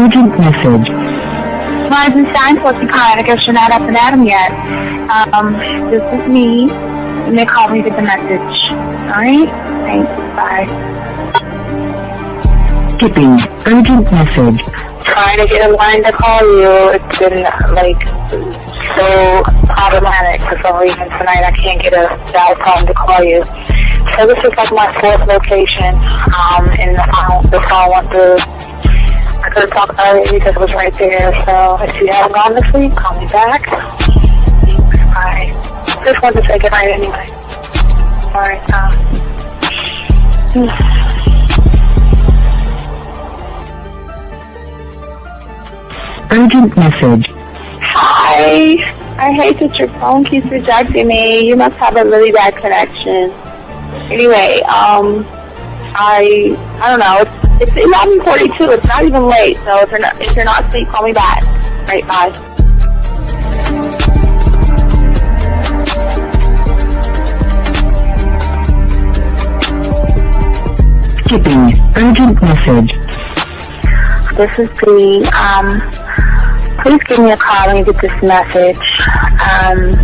Urgent message. Blindsided, what's you calling? I guess you're not up and at 'em yet. This is me. You may call me with the message. Alright? Thanks. Bye. Skipping. Urgent message. Trying to get a line to call you. It's been, so problematic for some reason tonight. I can't get a dial tone to call you. So this is like my fourth location, and the phone went through. I could have talked earlier because it was right there. So if you haven't gone this week, call me back. Thanks. Bye. Just wanted to say goodnight anyway. Alright, Urgent message. Hi. I hate that your phone keeps rejecting me. You must have a really bad connection. Anyway, I don't know. It's 11:42. It's not even late. So if you're not asleep, call me back. Right, bye. Skipping. Urgent message. This is Bree. Please give me a call when you get this message.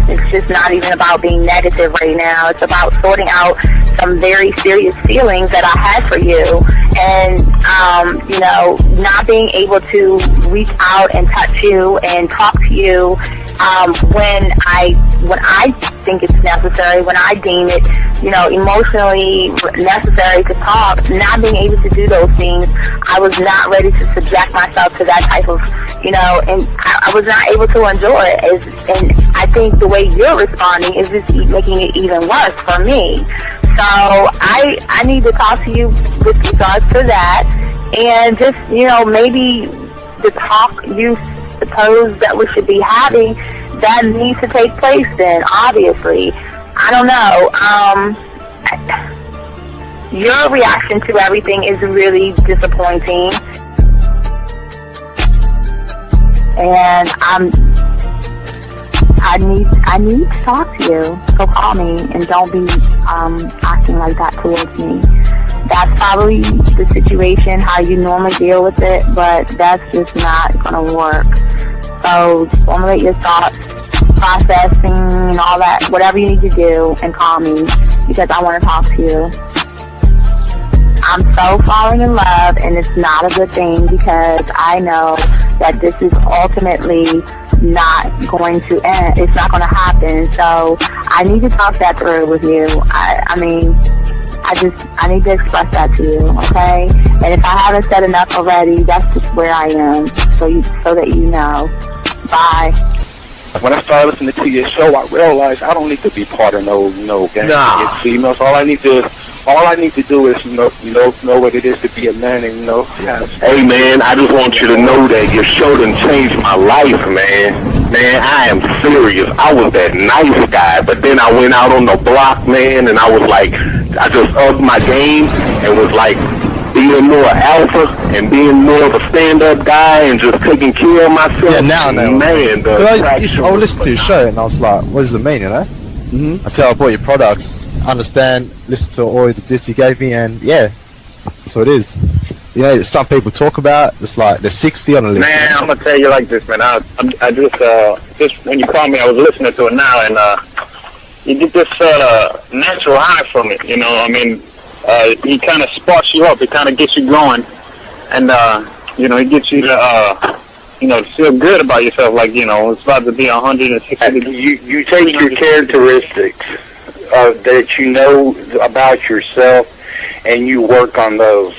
It's just not even about being negative right now. It's about sorting out some very serious feelings that I had for you, and not being able to reach out and touch you and talk to you when I think it's necessary, when I deem it, emotionally necessary to talk. Not being able to do those things, I was not ready to subject myself to that type of, and I was not able to endure it. And I think the way you're responding is just making it even worse for me. So I need to talk to you with regards to that, and just, maybe the talk you suppose that we should be having, that needs to take place then, obviously. I don't know. Your reaction to everything is really disappointing. And I need to talk to you. So call me and don't be acting like that towards me. That's probably the situation, how you normally deal with it, but that's just not going to work. So formulate your thoughts, processing and all that, whatever you need to do, and call me because I want to talk to you. I'm so falling in love, and it's not a good thing because I know that this is ultimately not going to end. It's not going to happen. So I need to talk that through with you. I need to express that to you, okay? And if I haven't said enough already, that's just where I am, so that you know. Bye. When I started listening to your show, I realized I don't need to be part of no gang against females. All I need to do is know what it is to be a man, and Hey man, I just want you to know that your show done changed my life, man. Man, I am serious. I was that nice guy, but then I went out on the block, man, and I was like, I just upped my game and was like being more alpha and being more of a stand-up guy and just taking care of myself. Yeah, now I know. Man, I listened to your show and I was like, what does it mean, Until I bought your products, understand, listen to all the diss you gave me, and yeah, that's what it is. Some people talk about, it's like they're 60 on the list. Man, I'm going to tell you like this, man. I just when you called me, I was listening to it now, and you get this natural high from it, He kind of sparks you up. It kind of gets you going, and it gets you to feel good about yourself. Like it's about to be 160. You take your characteristics that you know about yourself, and you work on those,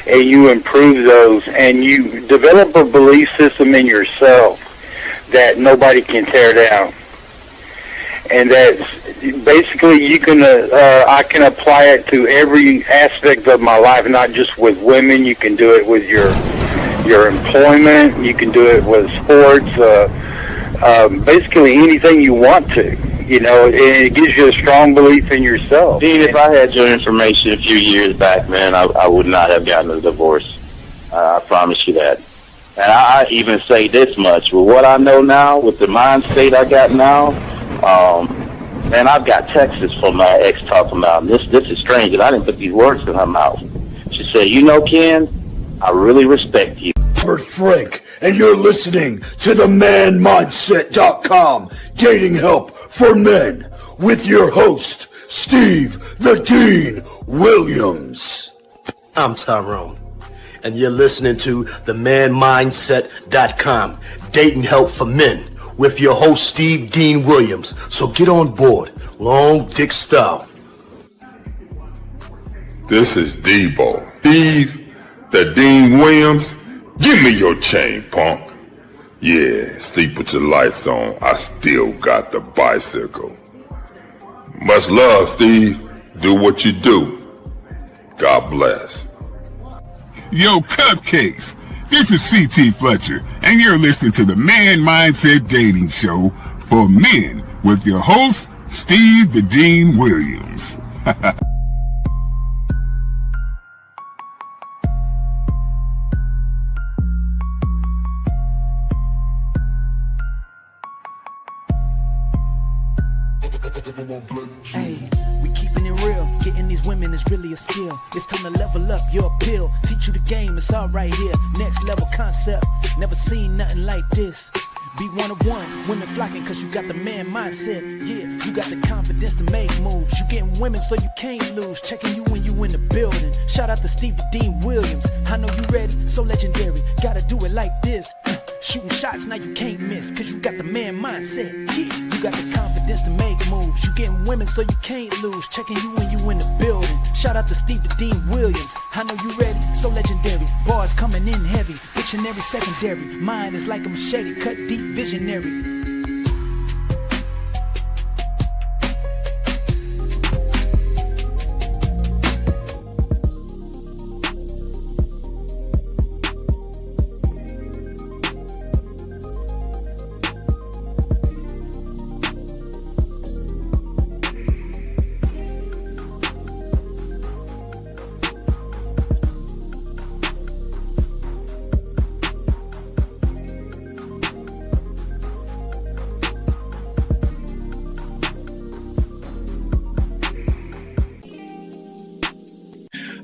and you improve those, and you develop a belief system in yourself that nobody can tear down. And that's basically I can apply it to every aspect of my life, not just with women. You can do it with your employment. You can do it with sports. Basically anything you want to. And it gives you a strong belief in yourself. Dean, if I had your information a few years back, man, I would not have gotten a divorce. I promise you that. And I even say this much. With what I know now, with the mind state I got now, man, I've got texts from my ex talking about this is strange, and I didn't put these words in her mouth. She said, Ken, I really respect you. Robert Frank, and you're listening to the manmindset.com dating help for men with your host, Steve the Dean Williams. I'm Tyrone, and you're listening to the manmindset.com dating help for men with your host, Steve Dean Williams. So get on board, long dick style. This is Debo, Steve the Dean Williams. Give me your chain, punk. Yeah, sleep with your lights on. I still got the bicycle. Much love, Steve. Do what you do. God bless. Yo, cupcakes. This is C.T. Fletcher, and you're listening to the Man Mindset Dating Show for men with your host, Steve the Dean Williams. Hey, we keeping it real. Getting these women is really a skill. It's time to level up your appeal. Teach you the game, it's all right here. Next level concept. Never seen nothing like this. Be one of one, women flocking cause you got the man mindset. Yeah, you got the confidence to make moves. You getting women so you can't lose. Checking you when you in the building. Shout out to Steve the Dean Williams. I know you ready, so legendary. Gotta do it like this. Shooting shots now you can't miss cause you got the man mindset. Yeah, you got the confidence to make moves. You getting women so you can't lose. Checking you when you in the building. Shout out to Steve the Dean Williams. I know you ready, so legendary. Bars coming in heavy, dictionary secondary. Mine is like a machete, cut deep, visionary.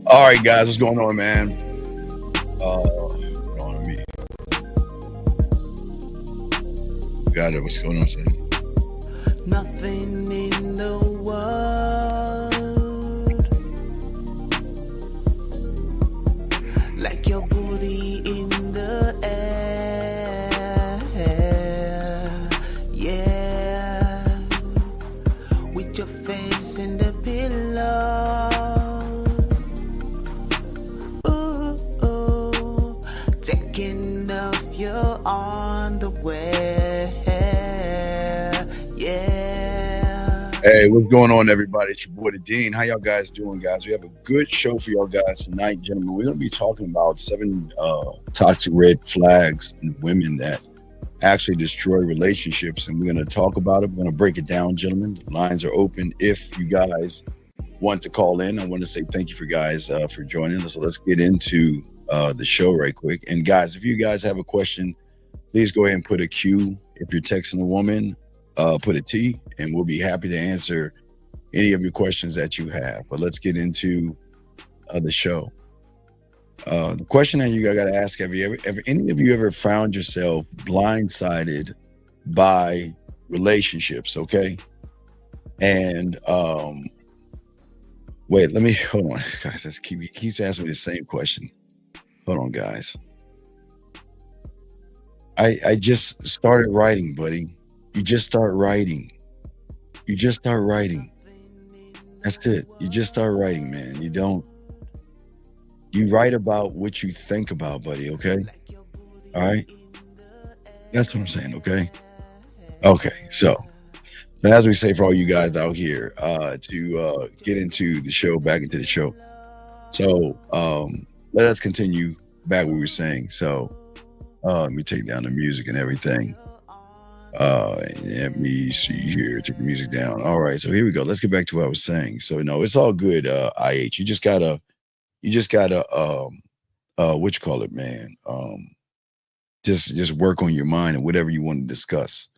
All right, guys, what's going on, man? What's going on with me? Got it. What's going on, son? Nothing in the world like your booty in the air. Yeah, with your face in the pillow. You're on the way, yeah. Hey, what's going on, everybody? It's your boy, the Dean. How y'all guys doing, guys? We have a good show for y'all guys tonight, gentlemen. We're going to be talking about 7 toxic red flags in women that actually destroy relationships, and we're going to talk about it. We're going to break it down, gentlemen. The lines are open. If you guys want to call in, I want to say thank you for guys for joining us. So let's get into the show right quick. And guys, if you guys have a question, please go ahead and put a Q. If you're texting a woman, put a T, and we'll be happy to answer any of your questions that you have. But let's get into the show. The question that you got to ask: have you ever any of you ever found yourself blindsided by relationships? Okay, and wait, let me hold on, guys. He keeps asking me the same question. Hold on, guys. I just started writing, buddy. You just start writing. You just start writing. That's it. You just start writing, man. You write about what you think about, buddy, okay? All right? That's what I'm saying, okay? Okay, so as we say for all you guys out here, to get into the show, back into the show. So let us continue back what we were saying. So let me take down the music and everything. Let me see here. Took the music down. All right, so here we go. Let's get back to what I was saying. So no, it's all good. IH, you just gotta what you call it, man? Just work on your mind and whatever you want to discuss.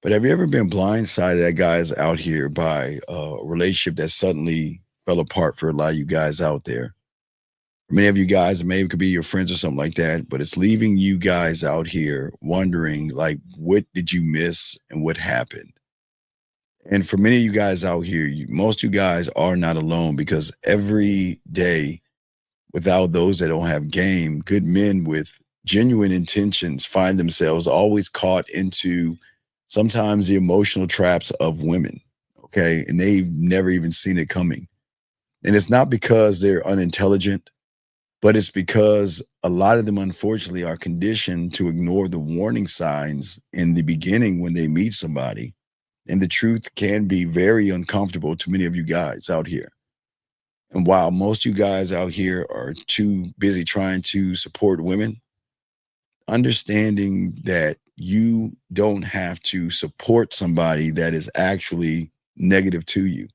But have you ever been blindsided at guys out here by a relationship that suddenly fell apart for a lot of you guys out there? Many of you guys, maybe it could be your friends or something like that, but it's leaving you guys out here wondering, like, what did you miss and what happened? And for many of you guys out here, most of you guys are not alone, because every day, without those that don't have game, good men with genuine intentions find themselves always caught into sometimes the emotional traps of women. Okay. And they've never even seen it coming. And it's not because they're unintelligent, but it's because a lot of them, unfortunately, are conditioned to ignore the warning signs in the beginning when they meet somebody. And the truth can be very uncomfortable to many of you guys out here. And while most of you guys out here are too busy trying to support women, understanding that you don't have to support somebody that is actually negative to you.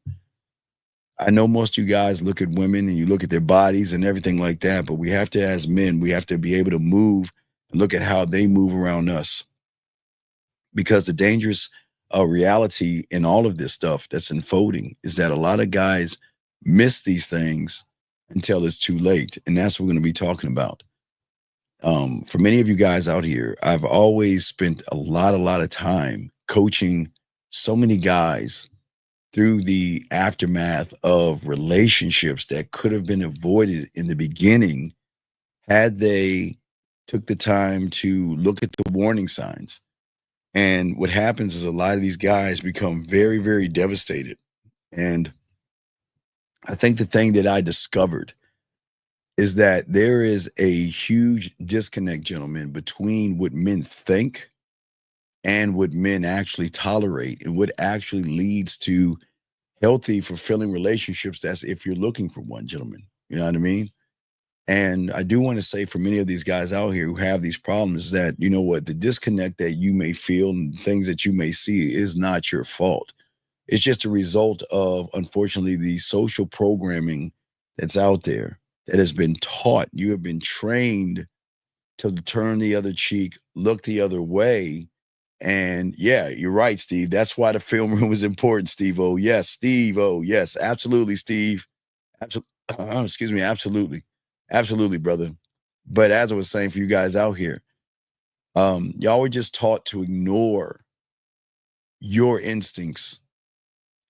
I know most of you guys look at women and you look at their bodies and everything like that, but we have to, as men, we have to be able to move and look at how they move around us. Because the dangerous reality in all of this stuff that's unfolding is that a lot of guys miss these things until it's too late. And that's what we're going to be talking about. For many of you guys out here, I've always spent a lot of time coaching so many guys through the aftermath of relationships that could have been avoided in the beginning had they took the time to look at the warning signs. And what happens is a lot of these guys become very, very devastated. And I think the thing that I discovered is that there is a huge disconnect, gentlemen, between what men think and what men actually tolerate, and what actually leads to healthy, fulfilling relationships. That's if you're looking for one, gentlemen. You know what I mean? And I do want to say, for many of these guys out here who have these problems, that, you know what, the disconnect that you may feel and things that you may see is not your fault. It's just a result of, unfortunately, the social programming that's out there that has been taught. You have been trained to turn the other cheek, look the other way. And yeah, you're right, Steve. That's why the film room is important, Steve. Oh, yes, Steve. Oh, yes, absolutely, Steve. Excuse me. Absolutely. Absolutely, brother. But as I was saying, for you guys out here, y'all were just taught to ignore your instincts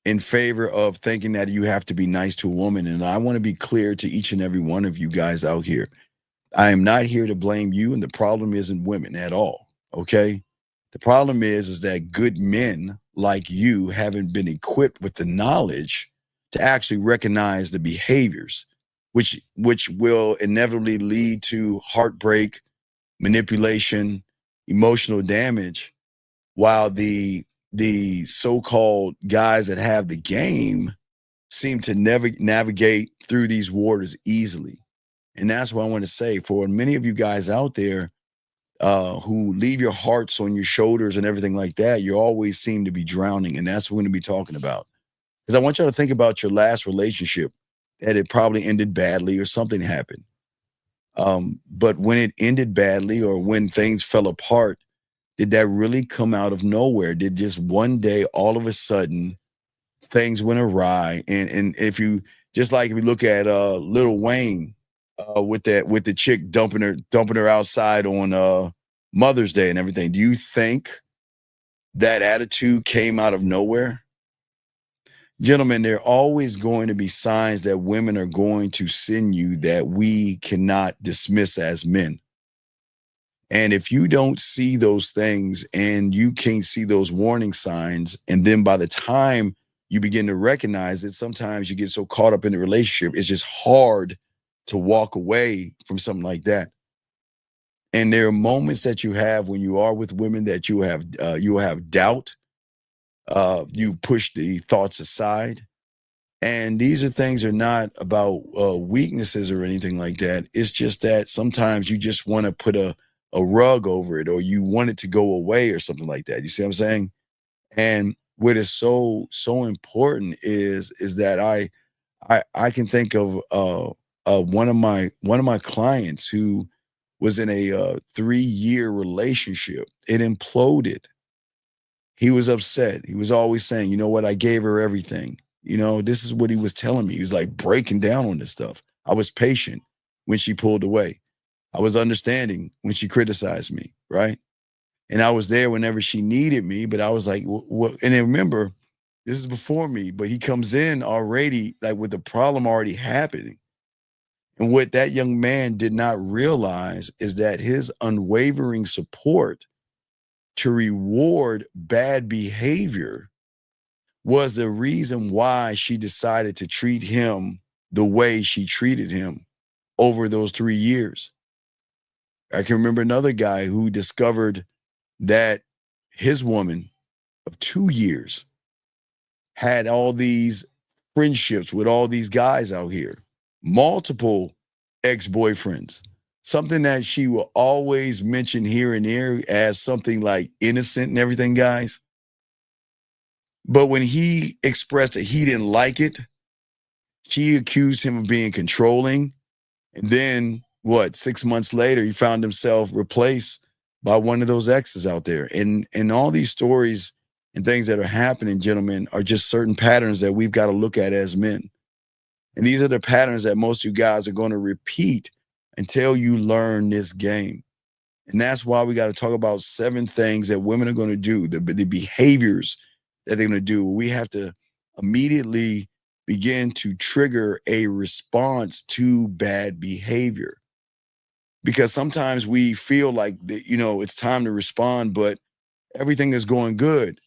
in favor of thinking that you have to be nice to a woman. And I want to be clear to each and every one of you guys out here. I am not here to blame you, and the problem isn't women at all, okay? The problem is that good men like you haven't been equipped with the knowledge to actually recognize the behaviors, which will inevitably lead to heartbreak, manipulation, emotional damage, while the so-called guys that have the game seem to never navigate through these waters easily. And that's what I want to say, for many of you guys out there who leave your hearts on your shoulders and everything like that, you always seem to be drowning. And that's what we're going to be talking about. Because I want y'all to think about your last relationship, that it probably ended badly or something happened. But when it ended badly, or when things fell apart, did that really come out of nowhere? Did just one day, all of a sudden, things went awry? And if you, just like if you look at Lil Wayne with the chick dumping her outside on Mother's Day and everything, do you think that attitude came out of nowhere? Gentlemen, there are always going to be signs that women are going to send you that we cannot dismiss as men. And if you don't see those things and you can't see those warning signs, and then by the time you begin to recognize it, sometimes you get so caught up in the relationship, it's just hard to walk away from something like that. And there are moments that you have when you are with women that you have doubt. You push the thoughts aside. And these things are not about weaknesses or anything like that. It's just that sometimes you just want to put a rug over it, or you want it to go away or something like that. You see what I'm saying? And what is so important is that I can think of one of my clients who was in a 3-year relationship. It imploded. He was upset. He was always saying, you know what, I gave her everything. You know, this is what he was telling me. He was like breaking down on this stuff. I was patient. when she pulled away. I was understanding when she criticized me, right? And I was there whenever she needed me, but I was like, what? And then remember, this is before me, but he comes in already like with the problem already happening. And what that young man did not realize is that his unwavering support to reward bad behavior was the reason why she decided to treat him the way she treated him over those 3 years. I can remember another guy who discovered that his woman of 2 years had all these friendships with all these guys out here, multiple ex-boyfriends, something that she will always mention here and there as something like innocent and everything, guys. But when he expressed that he didn't like it, she accused him of being controlling. And then, 6 months later, he found himself replaced by one of those exes out there. And all these stories and things that are happening, gentlemen, are just certain patterns that we've got to look at as men. And these are the patterns that most of you guys are going to repeat until you learn this game. And that's why we got to talk about 7 things that women are going to do, the behaviors that they're going to do. We have to immediately begin to trigger a response to bad behavior. Because sometimes we feel like it's time to respond, but everything is going good.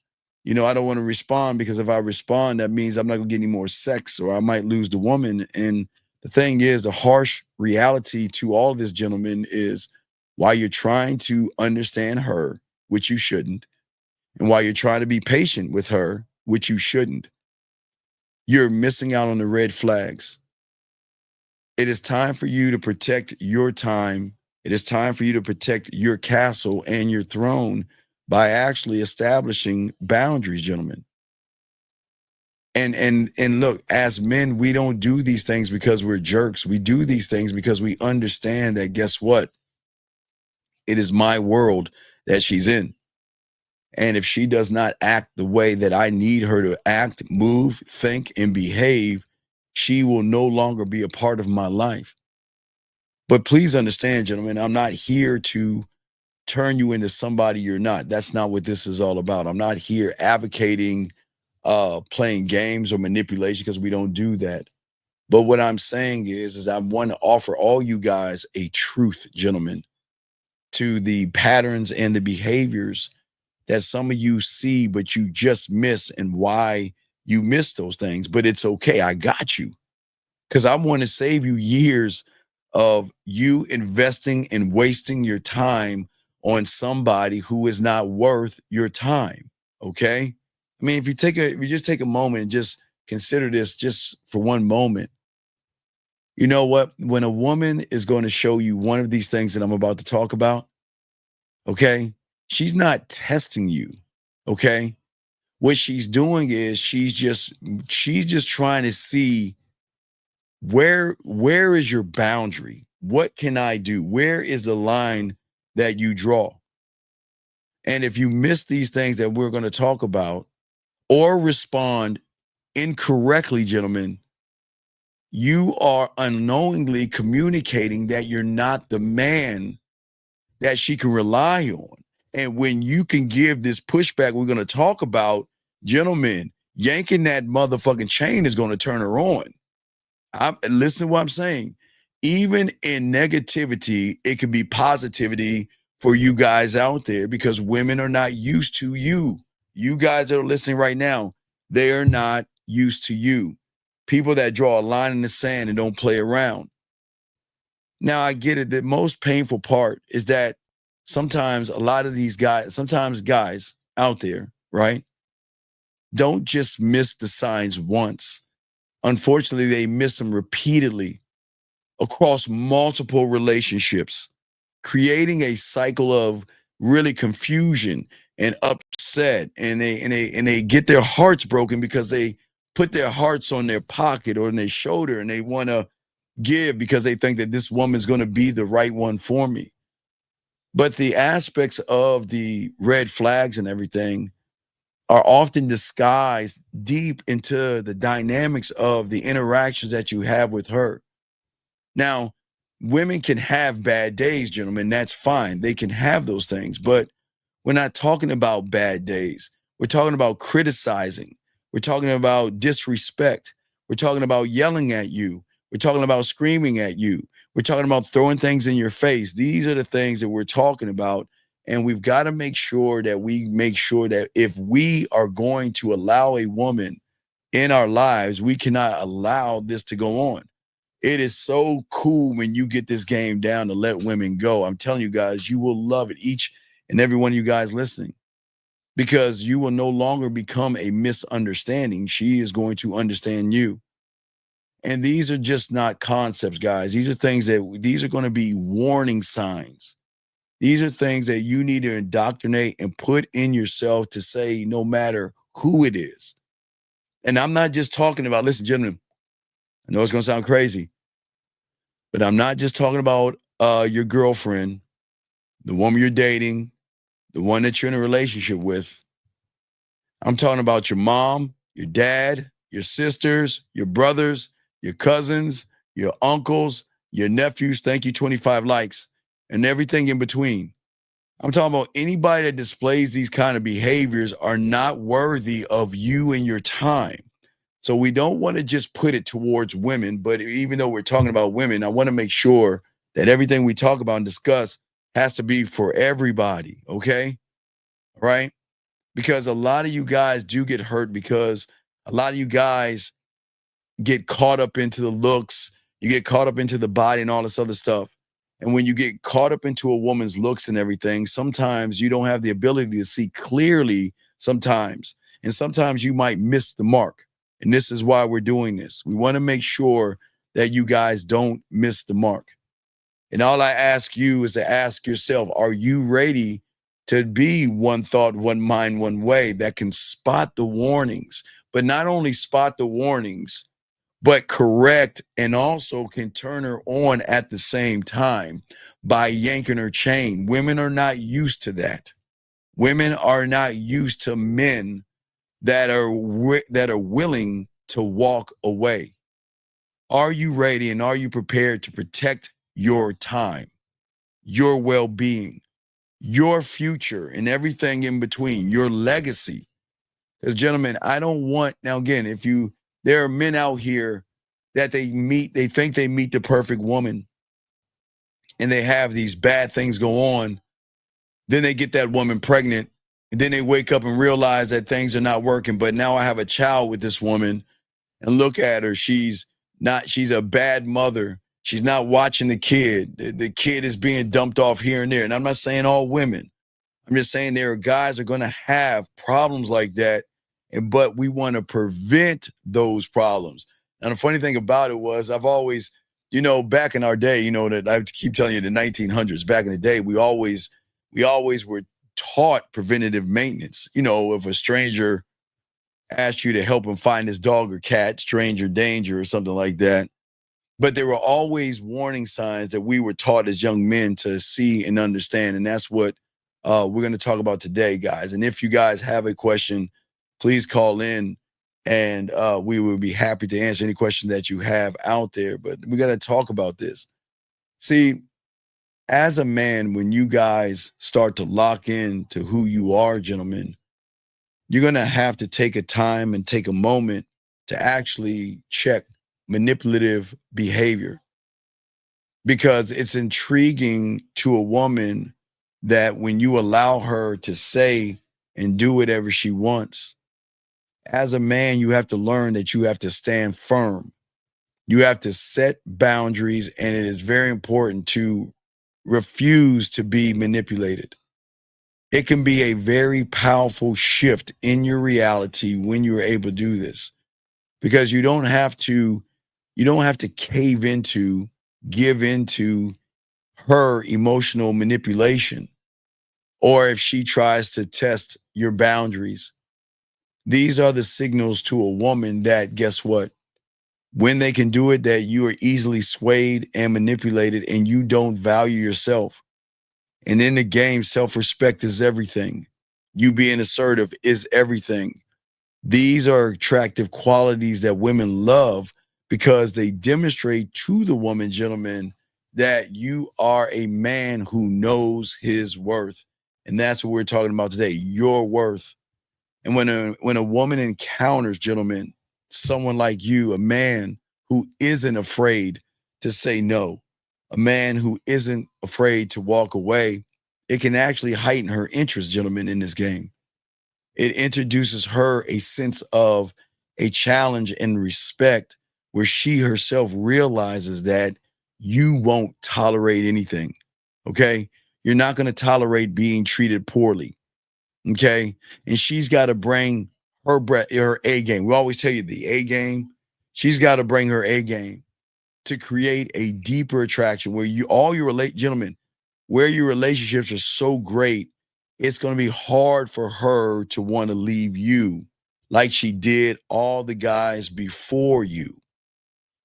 I don't want to respond because if I respond, that means I'm not going to get any more sex or I might lose the woman. And the thing is, the harsh reality to all of this, gentlemen, is while you're trying to understand her, which you shouldn't, and while you're trying to be patient with her, which you shouldn't, you're missing out on the red flags. It is time for you to protect your time. It is time for you to protect your castle and your throne by actually establishing boundaries, gentlemen. And look, as men, we don't do these things because we're jerks. We do these things because we understand that, guess what? It is my world that she's in. And if she does not act the way that I need her to act, move, think, and behave, she will no longer be a part of my life. But please understand, gentlemen, I'm not here to turn you into somebody you're not. That's not what this is all about. I'm not here advocating playing games or manipulation, because we don't do that. But what I'm saying is I want to offer all you guys a truth, gentlemen, to the patterns and the behaviors that some of you see, but you just miss, and why you miss those things. But it's okay. I got you, because I want to save you years of you investing and wasting your time on somebody who is not worth your time. Okay. I mean, if you just take a moment and just consider this just for one moment, you know what? When a woman is going to show you one of these things that I'm about to talk about, okay, she's not testing you. Okay. What she's doing is she's just trying to see where is your boundary? What can I do? Where is the line that you draw? And if you miss these things that we're going to talk about or respond incorrectly, gentlemen, you are unknowingly communicating that you're not the man that she can rely on. And when you can give this pushback we're going to talk about, gentlemen, yanking that motherfucking chain is going to turn her on. Listen to what I'm saying. Even in negativity, it can be positivity for you guys out there, because women are not used to you. You guys that are listening right now, they are not used to you. People that draw a line in the sand and don't play around. Now, I get it. The most painful part is that sometimes a lot of these guys, guys out there, right, don't just miss the signs once. Unfortunately, they miss them repeatedly across multiple relationships, creating a cycle of really confusion and upset, and they get their hearts broken because they put their hearts on their pocket or on their shoulder, and they want to give because they think that this woman's going to be the right one for me. But the aspects of the red flags and everything are often disguised deep into the dynamics of the interactions that you have with her. Now, women can have bad days, gentlemen. That's fine. They can have those things, but we're not talking about bad days. We're talking about criticizing. We're talking about disrespect. We're talking about yelling at you. We're talking about screaming at you. We're talking about throwing things in your face. These are the things that we're talking about. And we've got to make sure that if we are going to allow a woman in our lives, we cannot allow this to go on. It is so cool when you get this game down to let women go. I'm telling you guys, you will love it. Each and every one of you guys listening, because you will no longer become a misunderstanding. She is going to understand you. And these are just not concepts, guys. These are these are going to be warning signs. These are things that you need to indoctrinate and put in yourself to say, no matter who it is. And I'm not just talking about, listen, gentlemen, I know it's going to sound crazy, but I'm not just talking about your girlfriend, the woman you're dating, the one that you're in a relationship with. I'm talking about your mom, your dad, your sisters, your brothers, your cousins, your uncles, your nephews. Thank you, 25 likes, and everything in between. I'm talking about anybody that displays these kind of behaviors are not worthy of you and your time. So we don't want to just put it towards women, but even though we're talking about women, I want to make sure that everything we talk about and discuss has to be for everybody, okay? Right? Because a lot of you guys do get hurt because a lot of you guys get caught up into the looks, you get caught up into the body and all this other stuff. And when you get caught up into a woman's looks and everything, sometimes you don't have the ability to see clearly sometimes. And sometimes you might miss the mark. And this is why we're doing this. We want to make sure that you guys don't miss the mark. And all I ask you is to ask yourself, are you ready to be one thought, one mind, one way that can spot the warnings, but not only spot the warnings, but correct and also can turn her on at the same time by yanking her chain? Women are not used to that. Women are not used to men that are willing to walk away. Are you ready and are you prepared to protect your time, your well-being, your future, and everything in between, your legacy? Because, gentlemen, I don't want, now again, there are men out here that they think they meet the perfect woman and they have these bad things go on. Then they get that woman pregnant. And then they wake up and realize that things are not working. But now I have a child with this woman, and look at her. She's a bad mother. She's not watching the kid. The kid is being dumped off here and there. And I'm not saying all women. I'm just saying there are guys that are going to have problems like that. But we want to prevent those problems. And the funny thing about it was I've always, back in our day, that I keep telling you, the 1900s, back in the day, we always were taught preventative maintenance. If a stranger asked you to help him find his dog or cat, stranger danger or something like that. But there were always warning signs that we were taught as young men to see and understand. And that's what we're going to talk about today, guys. And if you guys have a question, please call in and we will be happy to answer any question that you have out there. But we got to talk about this. See, as a man, when you guys start to lock in to who you are, gentlemen, you're going to have to take a time and take a moment to actually check manipulative behavior, because it's intriguing to a woman that when you allow her to say and do whatever she wants, as a man, you have to learn that you have to stand firm. You have to set boundaries, and it is very important to refuse to be manipulated. It can be a very powerful shift in your reality when you're able to do this, because you don't have to give into her emotional manipulation, or if she tries to test your boundaries. These are the signals to a woman that, guess what? When they can do it, that you are easily swayed and manipulated and you don't value yourself. And in the game, self-respect is everything. You being assertive is everything. These are attractive qualities that women love because they demonstrate to the woman, gentlemen, that you are a man who knows his worth. And that's what we're talking about today, your worth. And when a woman encounters, gentlemen, someone like you, a man who isn't afraid to say no, a man who isn't afraid to walk away, it can actually heighten her interest, gentlemen, in this game. It introduces her a sense of a challenge and respect where she herself realizes that you won't tolerate anything. Okay. You're not going to tolerate being treated poorly. Okay. And she's got to bring her A game. We always tell you the A game. She's got to bring her A game to create a deeper attraction where gentlemen, where your relationships are so great, it's going to be hard for her to want to leave you like she did all the guys before you.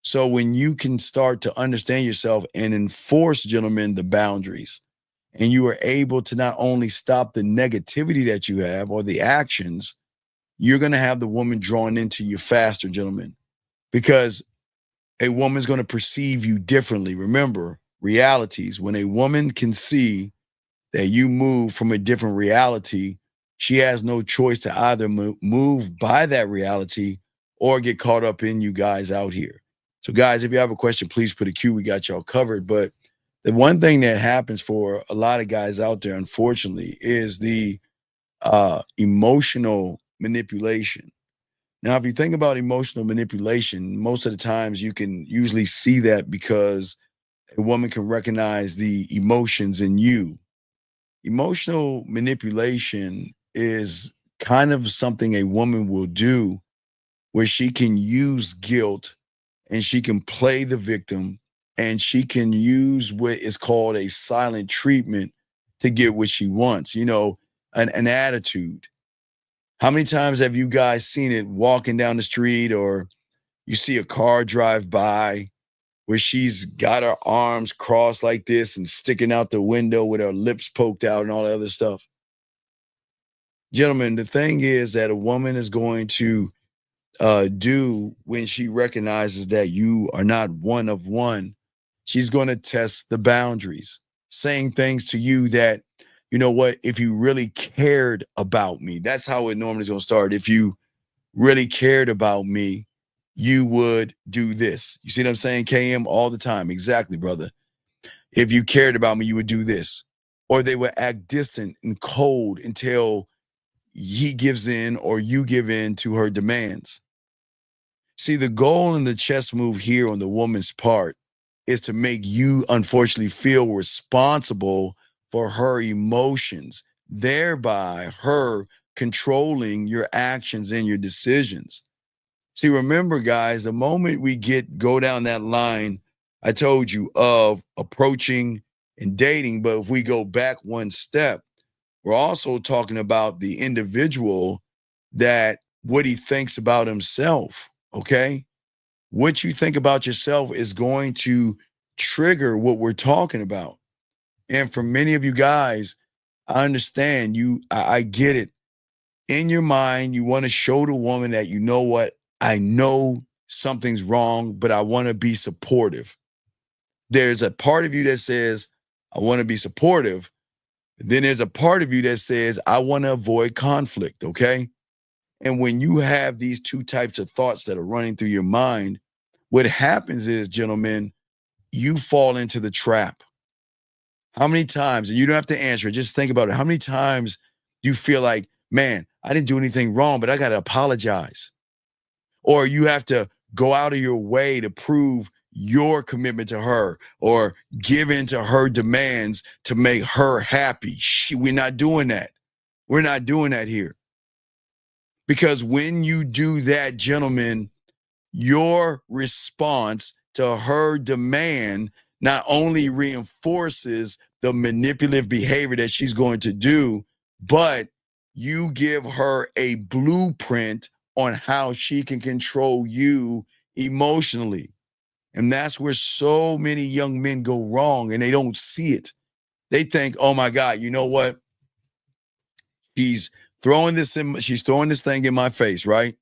So when you can start to understand yourself and enforce, gentlemen, the boundaries, and you are able to not only stop the negativity that you have or the actions, you're going to have the woman drawn into you faster, gentlemen, because a woman's going to perceive you differently. Remember, realities. When a woman can see that you move from a different reality, she has no choice to either move by that reality or get caught up in you guys out here. So guys, if you have a question, please put a Q. We got y'all covered. But the one thing that happens for a lot of guys out there, unfortunately, is the emotional manipulation. Now, if you think about emotional manipulation, most of the times you can usually see that because a woman can recognize the emotions in you. Emotional manipulation is kind of something a woman will do where she can use guilt and she can play the victim and she can use what is called a silent treatment to get what she wants, an attitude. How many times have you guys seen it walking down the street, or you see a car drive by where she's got her arms crossed like this and sticking out the window with her lips poked out and all that other stuff? Gentlemen, the thing is that a woman is going to do when she recognizes that you are not one of one, she's going to test the boundaries, saying things to you that, you know what, if you really cared about me, that's how it normally is going to start. If you really cared about me, you would do this. You see what I'm saying, KM? All the time. Exactly, brother. If you cared about me, you would do this. Or they would act distant and cold until he gives in or you give in to her demands. See, the goal in the chess move here on the woman's part is to make you, unfortunately, feel responsible for her emotions, thereby her controlling your actions and your decisions. See, remember, guys, the moment we go down that line, I told you, of approaching and dating, but if we go back one step, we're also talking about the individual, that what he thinks about himself, okay? What you think about yourself is going to trigger what we're talking about. And for many of you guys, I understand you, I get it. In your mind, you want to show the woman that, you know what, I know something's wrong, but I want to be supportive. There's a part of you that says, I want to be supportive. Then there's a part of you that says, I want to avoid conflict, okay? And when you have these two types of thoughts that are running through your mind, what happens is, gentlemen, you fall into the trap. How many times, and you don't have to answer it, just think about it. How many times do you feel like, man, I didn't do anything wrong, but I got to apologize? Or you have to go out of your way to prove your commitment to her or give in to her demands to make her happy. We're not doing that. We're not doing that here. Because when you do that, gentlemen, your response to her demand not only reinforces the manipulative behavior that she's going to do, but you give her a blueprint on how she can control you emotionally. And that's where so many young men go wrong, and they don't see it. They think, oh my God, you know what? She's throwing this thing in my face, right?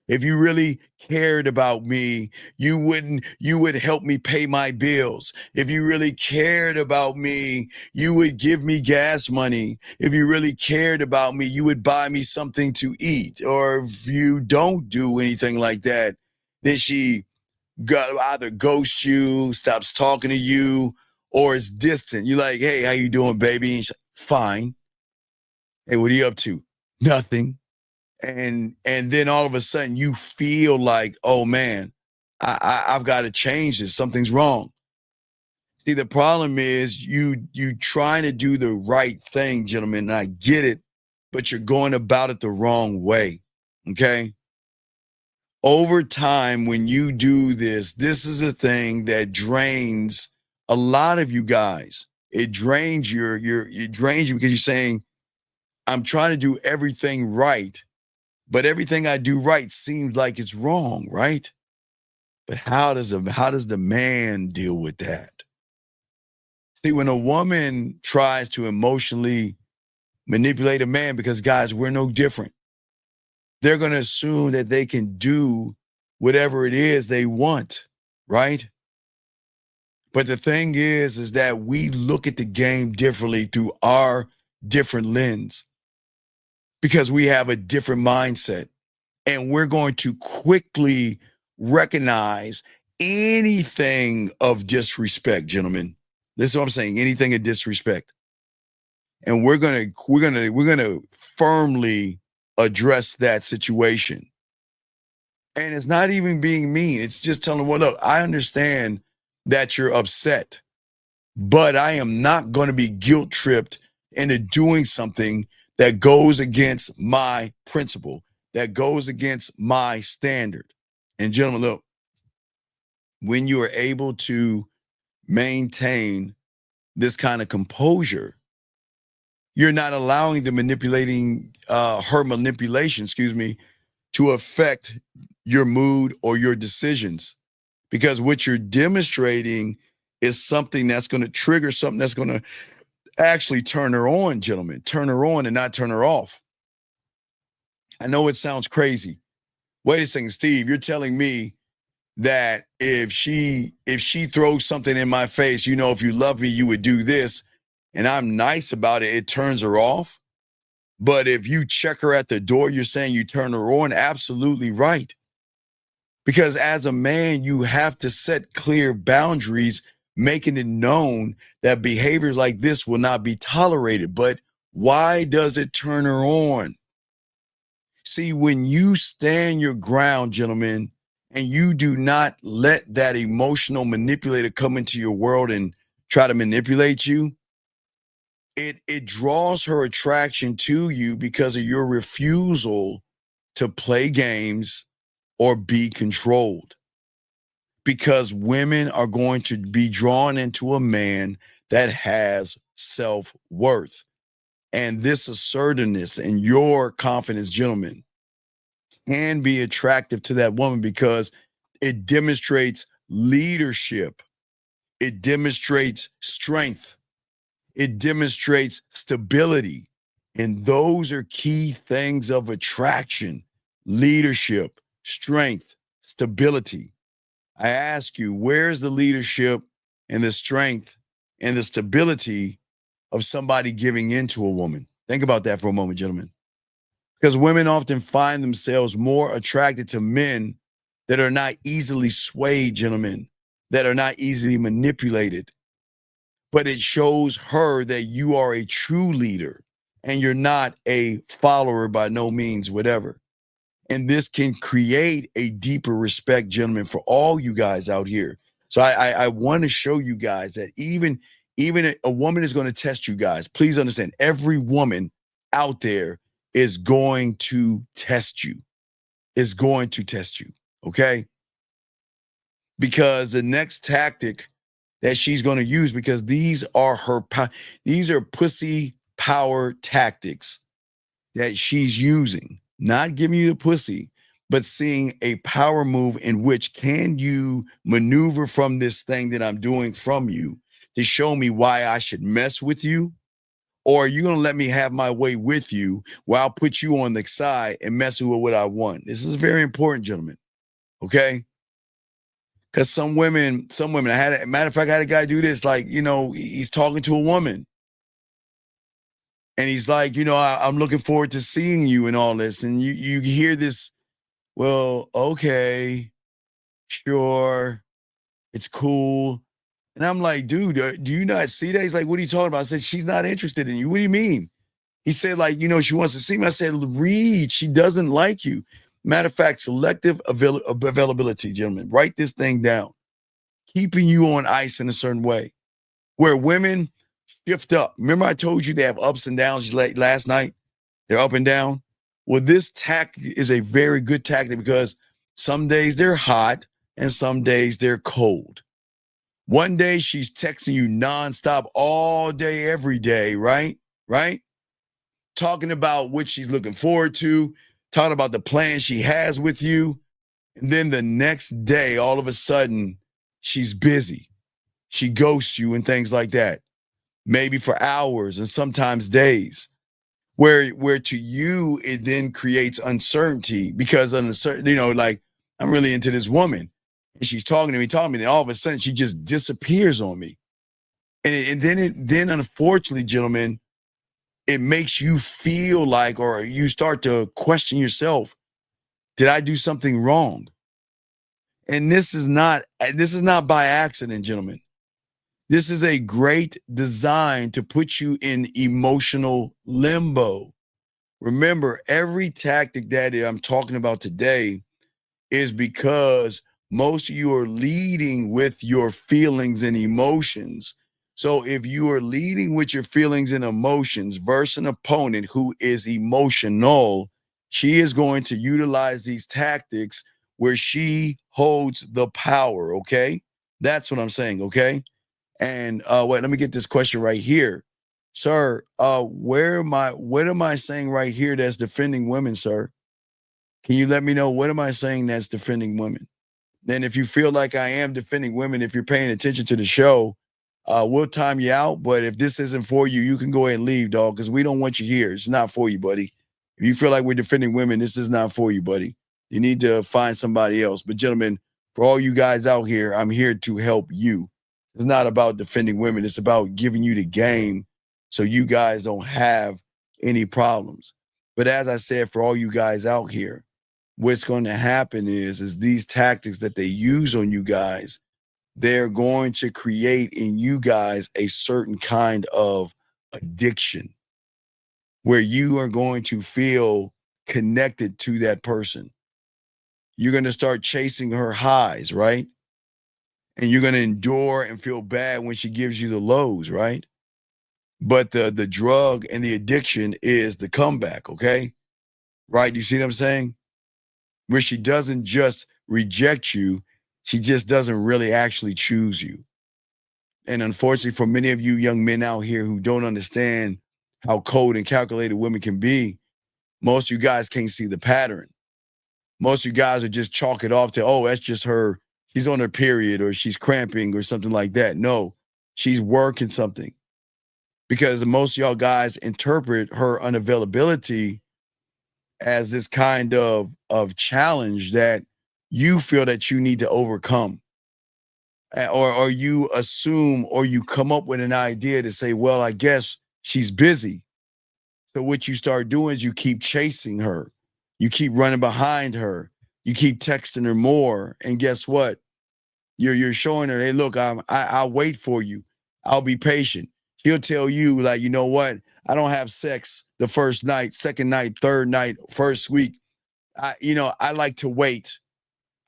If you really cared about me, you would help me pay my bills. If you really cared about me, you would give me gas money. If you really cared about me, you would buy me something to eat. Or if you don't do anything like that, then she either ghosts you, stops talking to you, or is distant. You're like, hey, how you doing, baby? And she's like, fine. Hey, what are you up to? Nothing. And then all of a sudden you feel like, oh man, I've got to change this. Something's wrong. See, the problem is you trying to do the right thing, gentlemen, and I get it, but you're going about it the wrong way. Okay. Over time, when you do this is a thing that drains a lot of you guys. It drains it drains you because you're saying, I'm trying to do everything right, but everything I do right seems like it's wrong, right? But how does the man deal with that? See, when a woman tries to emotionally manipulate a man, because guys, we're no different, they're going to assume that they can do whatever it is they want, right? But the thing is that we look at the game differently through our different lens because we have a different mindset. And we're going to quickly recognize anything of disrespect, gentlemen. This is what I'm saying, anything of disrespect. And we're gonna firmly address that situation. And it's not even being mean. It's just telling them, well, look, I understand that you're upset, but I am not going to be guilt tripped into doing something that goes against my principle, that goes against my standard. And gentlemen, look, when you are able to maintain this kind of composure, you're not allowing the her manipulation, to affect your mood or your decisions. Because what you're demonstrating is something that's going to trigger something that's going to actually turn her on, gentlemen. Turn her on and not turn her off. I know it sounds crazy. Wait a second, Steve, you're telling me that if she throws something in my face, if you love me, you would do this, and I'm nice about it, it turns her off. But if you check her at the door, you're saying you turn her on? Absolutely right. Because as a man, you have to set clear boundaries, making it known that behaviors like this will not be tolerated. But why does it turn her on? See, when you stand your ground, gentlemen, and you do not let that emotional manipulator come into your world and try to manipulate you, it draws her attraction to you because of your refusal to play games or be controlled. Because women are going to be drawn into a man that has self-worth. And this assertiveness and your confidence, gentlemen, can be attractive to that woman because it demonstrates leadership. It demonstrates strength. It demonstrates stability. And those are key things of attraction: leadership, strength, stability. I ask you, where's the leadership and the strength and the stability of somebody giving in to a woman? Think about that for a moment, gentlemen. Because women often find themselves more attracted to men that are not easily swayed, gentlemen, that are not easily manipulated. But it shows her that you are a true leader and you're not a follower by no means, whatever. And this can create a deeper respect, gentlemen, for all you guys out here. So I want to show you guys that even a woman is going to test you guys. Please understand, every woman out there is going to test you. Is going to test you, okay? Because the next tactic that she's going to use, because these are pussy power tactics that she's using. Not giving you the pussy, but seeing a power move in which can you maneuver from this thing that I'm doing from you to show me why I should mess with you, Or are you going to let me have my way with you while I'll put you on the side and mess with what I want? This is very important, gentlemen. Okay? Because some women, matter of fact, I had a guy do this, like, he's talking to a woman. And he's like, I'm looking forward to seeing you and all this. And you hear this, well, okay, sure, it's cool. And I'm like, dude, do you not see that? He's like, what are you talking about? I said, she's not interested in you. What do you mean? He said, like, she wants to see me. I said, read, she doesn't like you. Matter of fact, selective availability, gentlemen. Write this thing down. Keeping you on ice in a certain way. Where women shift up. Remember I told you they have ups and downs last night? They're up and down. Well, this tactic is a very good tactic because some days they're hot and some days they're cold. One day she's texting you nonstop all day, every day, right? Right? Talking about what she's looking forward to, talking about the plan she has with you. And then the next day, all of a sudden, she's busy. She ghosts you and things like that. Maybe for hours and sometimes days. Where to you, it then creates uncertainty because like, I'm really into this woman. And she's talking to me, and all of a sudden she just disappears on me. And then unfortunately, gentlemen, it makes you feel like, or you start to question yourself, did I do something wrong? And this is not by accident, gentlemen. This is a great design to put you in emotional limbo. Remember, every tactic that I'm talking about today is because most of you are leading with your feelings and emotions. So if you are leading with your feelings and emotions versus an opponent who is emotional, she is going to utilize these tactics where she holds the power, okay? That's what I'm saying, okay? And wait, let me get this question right here. Sir, what am I saying right here that's defending women, sir? Can you let me know what am I saying that's defending women? Then if you feel like I am defending women, if you're paying attention to the show, we'll time you out. But if this isn't for you, you can go ahead and leave, dog, because we don't want you here. It's not for you, buddy. If you feel like we're defending women, this is not for you, buddy. You need to find somebody else. But gentlemen, for all you guys out here, I'm here to help you. It's not about defending women. It's about giving you the game so you guys don't have any problems. But as I said, for all you guys out here, what's going to happen is these tactics that they use on you guys, they're going to create in you guys a certain kind of addiction where you are going to feel connected to that person. You're going to start chasing her highs, right? And you're going to endure and feel bad when she gives you the lows, right? But the drug and the addiction is the comeback, okay? Right? You see what I'm saying? Where she doesn't just reject you, she just doesn't really actually choose you. And unfortunately, for many of you young men out here who don't understand how cold and calculated women can be, most of you guys can't see the pattern. Most of you guys are just chalk it off to, oh, that's just her. She's on her period or she's cramping or something like that. No, she's working something. Because most of y'all guys interpret her unavailability as this kind of challenge that you feel that you need to overcome. Or you assume or you come up with an idea to say, well, I guess she's busy. So what you start doing is you keep chasing her. You keep running behind her. You keep texting her more. And guess what? You're showing her, hey, look, I'll wait for you. I'll be patient. She'll tell you, like, you know what? I don't have sex the first night, second night, third night, first week. I like to wait.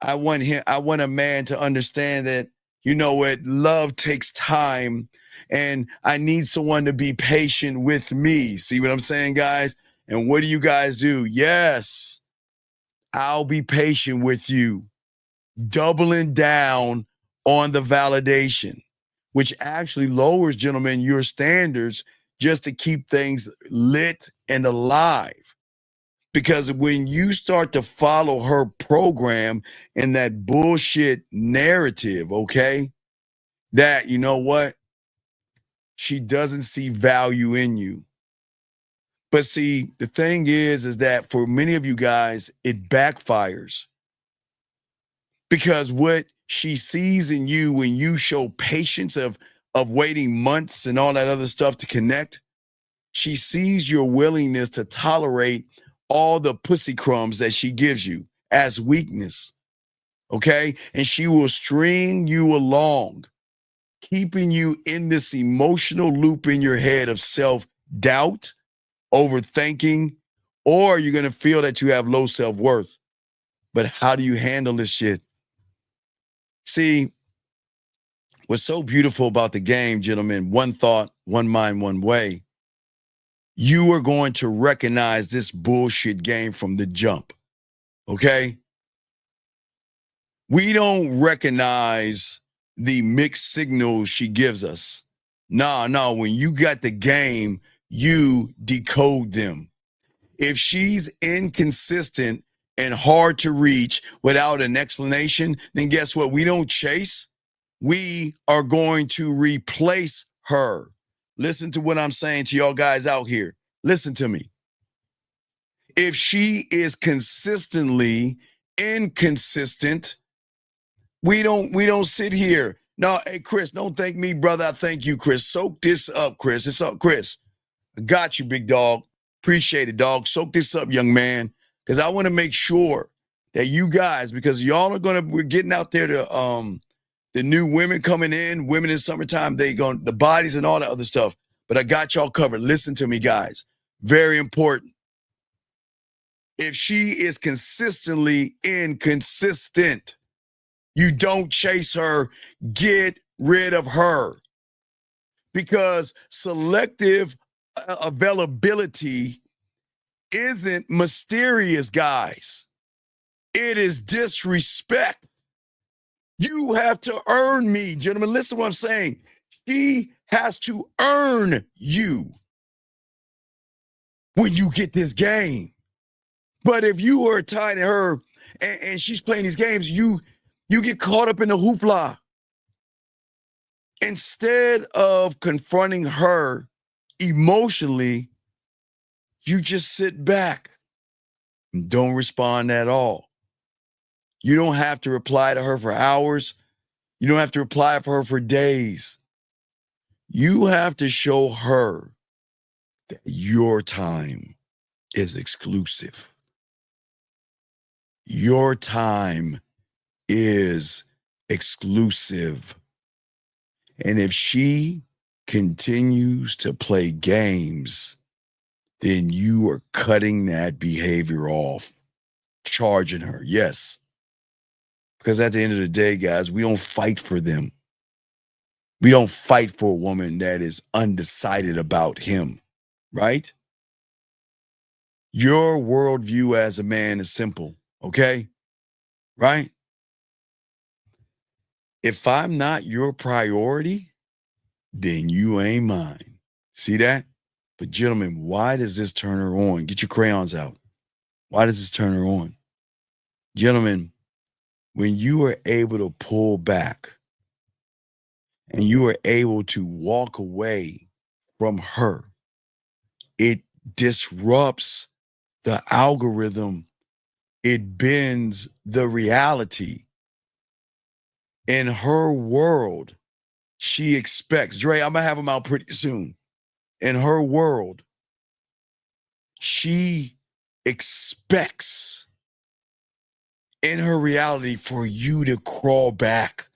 I want a man to understand that, you know what, love takes time and I need someone to be patient with me. See what I'm saying, guys? And what do you guys do? Yes, I'll be patient with you. Doubling down on the validation, which actually lowers, gentlemen, your standards just to keep things lit and alive. Because when you start to follow her program and that bullshit narrative, okay, that, you know what, She doesn't see value in you. But see, the thing is that for many of you guys, it backfires. Because what she sees in you when you show patience of waiting months and all that other stuff to connect, she sees your willingness to tolerate all the pussy crumbs that she gives you as weakness. Okay? And she will string you along, keeping you in this emotional loop in your head of self-doubt, overthinking, or you're going to feel that you have low self-worth. But how do you handle this shit? See, what's so beautiful about the game, gentlemen, one thought, one mind, one way, you are going to recognize this bullshit game from the jump, okay? We don't recognize the mixed signals she gives us. No, when you got the game, you decode them. If she's inconsistent and hard to reach without an explanation, then guess what? We don't chase. We are going to replace her. Listen to what I'm saying to y'all guys out here. Listen to me. If she is consistently inconsistent, we don't sit here. No, hey, Chris, don't thank me, brother. I thank you, Chris. Soak this up, Chris. It's up, Chris. I got you, big dog. Appreciate it, dog. Soak this up, young man, because I want to make sure that you guys, because y'all are we're getting out there to the new women coming in, women in summertime, the bodies and all that other stuff. But I got y'all covered. Listen to me, guys. Very important. If she is consistently inconsistent, you don't chase her, get rid of her. Because selective availability isn't mysterious, guys. It is disrespect. You have to earn me, gentlemen. Listen to what I'm saying. She has to earn you when you get this game. But if you are tied to her and she's playing these games, you get caught up in the hoopla. Instead of confronting her emotionally, you just sit back and don't respond at all. You don't have to reply to her for hours. You don't have to reply for her for days. You have to show her that your time is exclusive. Your time is exclusive. And if she continues to play games, then you are cutting that behavior off, charging her. Yes. Because at the end of the day, guys, we don't fight for them. We don't fight for a woman that is undecided about him, right? Your worldview as a man is simple, okay? Right? If I'm not your priority, then you ain't mine. See that? But gentlemen, why does this turn her on? Get your crayons out. Why does this turn her on? Gentlemen, when you are able to pull back and you are able to walk away from her, it disrupts the algorithm. It bends the reality. In her world, she expects, Dre, I'm going to have him out pretty soon. In her world, she expects in her reality for you to crawl back,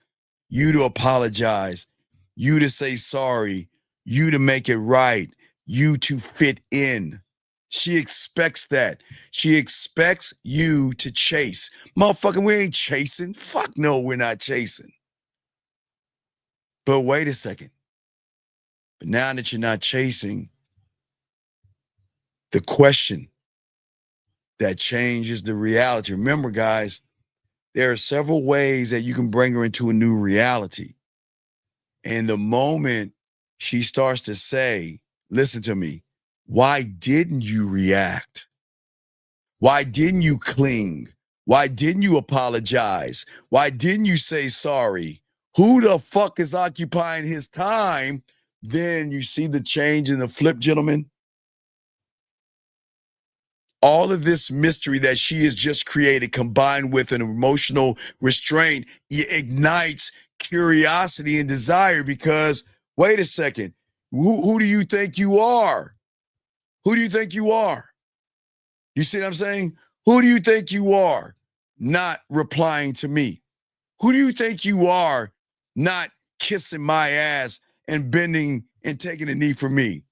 you to apologize, you to say sorry, you to make it right, you to fit in. She expects that. She expects you to chase. Motherfucker, we ain't chasing. Fuck no, we're not chasing. But wait a second. But now that you're not chasing, the question that changes the reality. Remember, guys, there are several ways that you can bring her into a new reality. And the moment she starts to say, listen to me, why didn't you react? Why didn't you cling? Why didn't you apologize? Why didn't you say sorry? Who the fuck is occupying his time then you see the change in the flip, gentlemen. All of this mystery that she has just created, combined with an emotional restraint, ignites curiosity and desire because, wait a second, who do you think you are? Who do you think you are? You see what I'm saying? Who do you think you are not replying to me? Who do you think you are not kissing my ass and bending and taking a knee for me?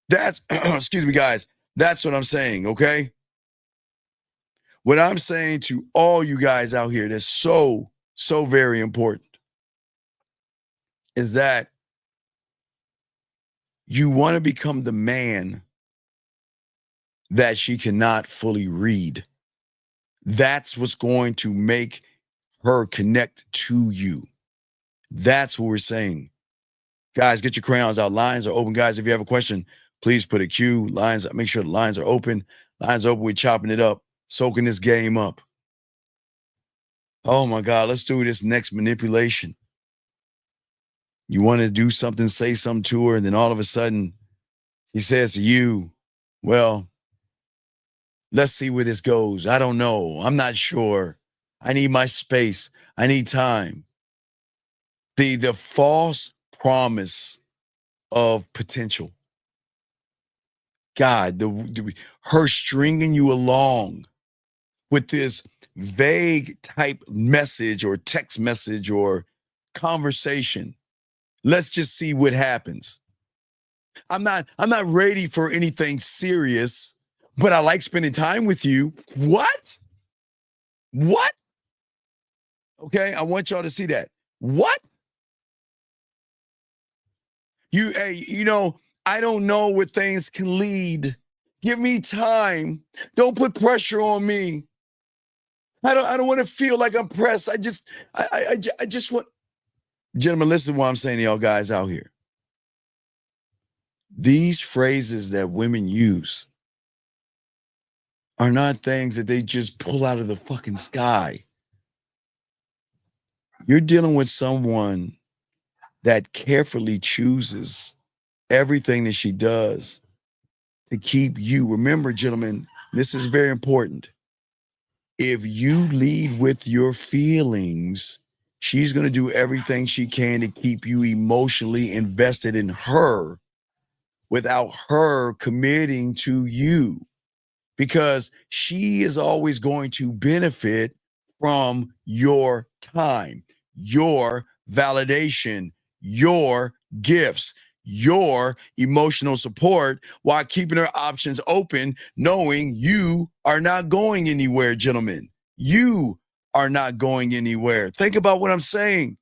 That's, excuse me, guys, that's what I'm saying, okay? What I'm saying to all you guys out here that's so very important is that you want to become the man that she cannot fully read. That's what's going to make her connect to you. That's what we're saying. Guys, get your crayons out. Lines are open. Guys, if you have a question, please put a Q. Lines, make sure the lines are open. Lines open, we're chopping it up, soaking this game up. Oh my God, let's do this next manipulation. You want to do something, say something to her, and then all of a sudden he says to you, well, let's see where this goes. I don't know. I'm not sure. I need my space. I need time. The false promise of potential. God, her stringing you along with this vague type message or text message or conversation. Let's just see what happens. I'm not ready for anything serious, but I like spending time with you. What? What? Okay, I want y'all to see that. What? I don't know where things can lead. Give me time. Don't put pressure on me. I don't want to feel like I'm pressed. I just want. Gentlemen, listen to what I'm saying to y'all guys out here. These phrases that women use are not things that they just pull out of the fucking sky. You're dealing with someone that carefully chooses everything that she does to keep you. Remember, gentlemen, this is very important. If you lead with your feelings, she's going to do everything she can to keep you emotionally invested in her without her committing to you, because she is always going to benefit from your time, your validation, your gifts, your emotional support, while keeping her options open, knowing you are not going anywhere, gentlemen. You are not going anywhere. Think about what I'm saying.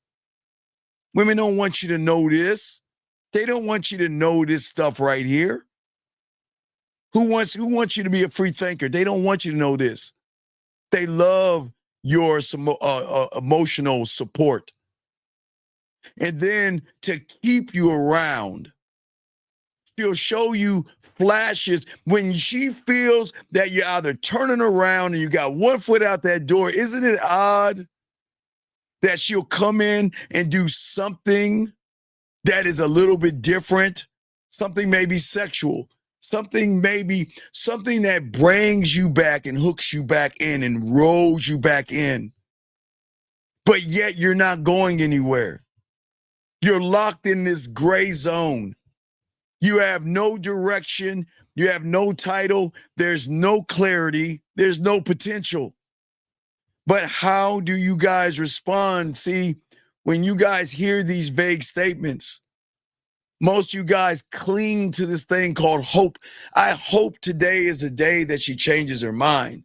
Women don't want you to know this. They don't want you to know this stuff right here. Who wants you to be a free thinker? They don't want you to know this. They love your emotional support. And then to keep you around, she'll show you flashes when she feels that you're either turning around and you got one foot out that door. Isn't it odd that she'll come in and do something that is a little bit different? Something maybe sexual, something that brings you back and hooks you back in and rolls you back in. But yet you're not going anywhere. You're locked in this gray zone. You have no direction. You have no title. There's no clarity. There's no potential. But how do you guys respond? See, when you guys hear these vague statements, most of you guys cling to this thing called hope. I hope today is a day that she changes her mind.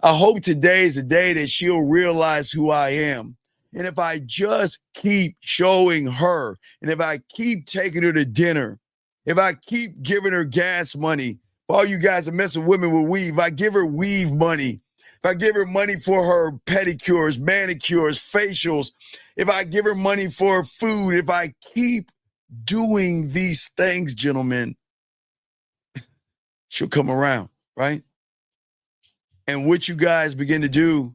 I hope today is a day that she'll realize who I am. And if I just keep showing her, and if I keep taking her to dinner, if I keep giving her gas money, all you guys are messing with women with weave, I give her weave money. If I give her money for her pedicures, manicures, facials, if I give her money for food, if I keep doing these things, gentlemen, she'll come around, right? And what you guys begin to do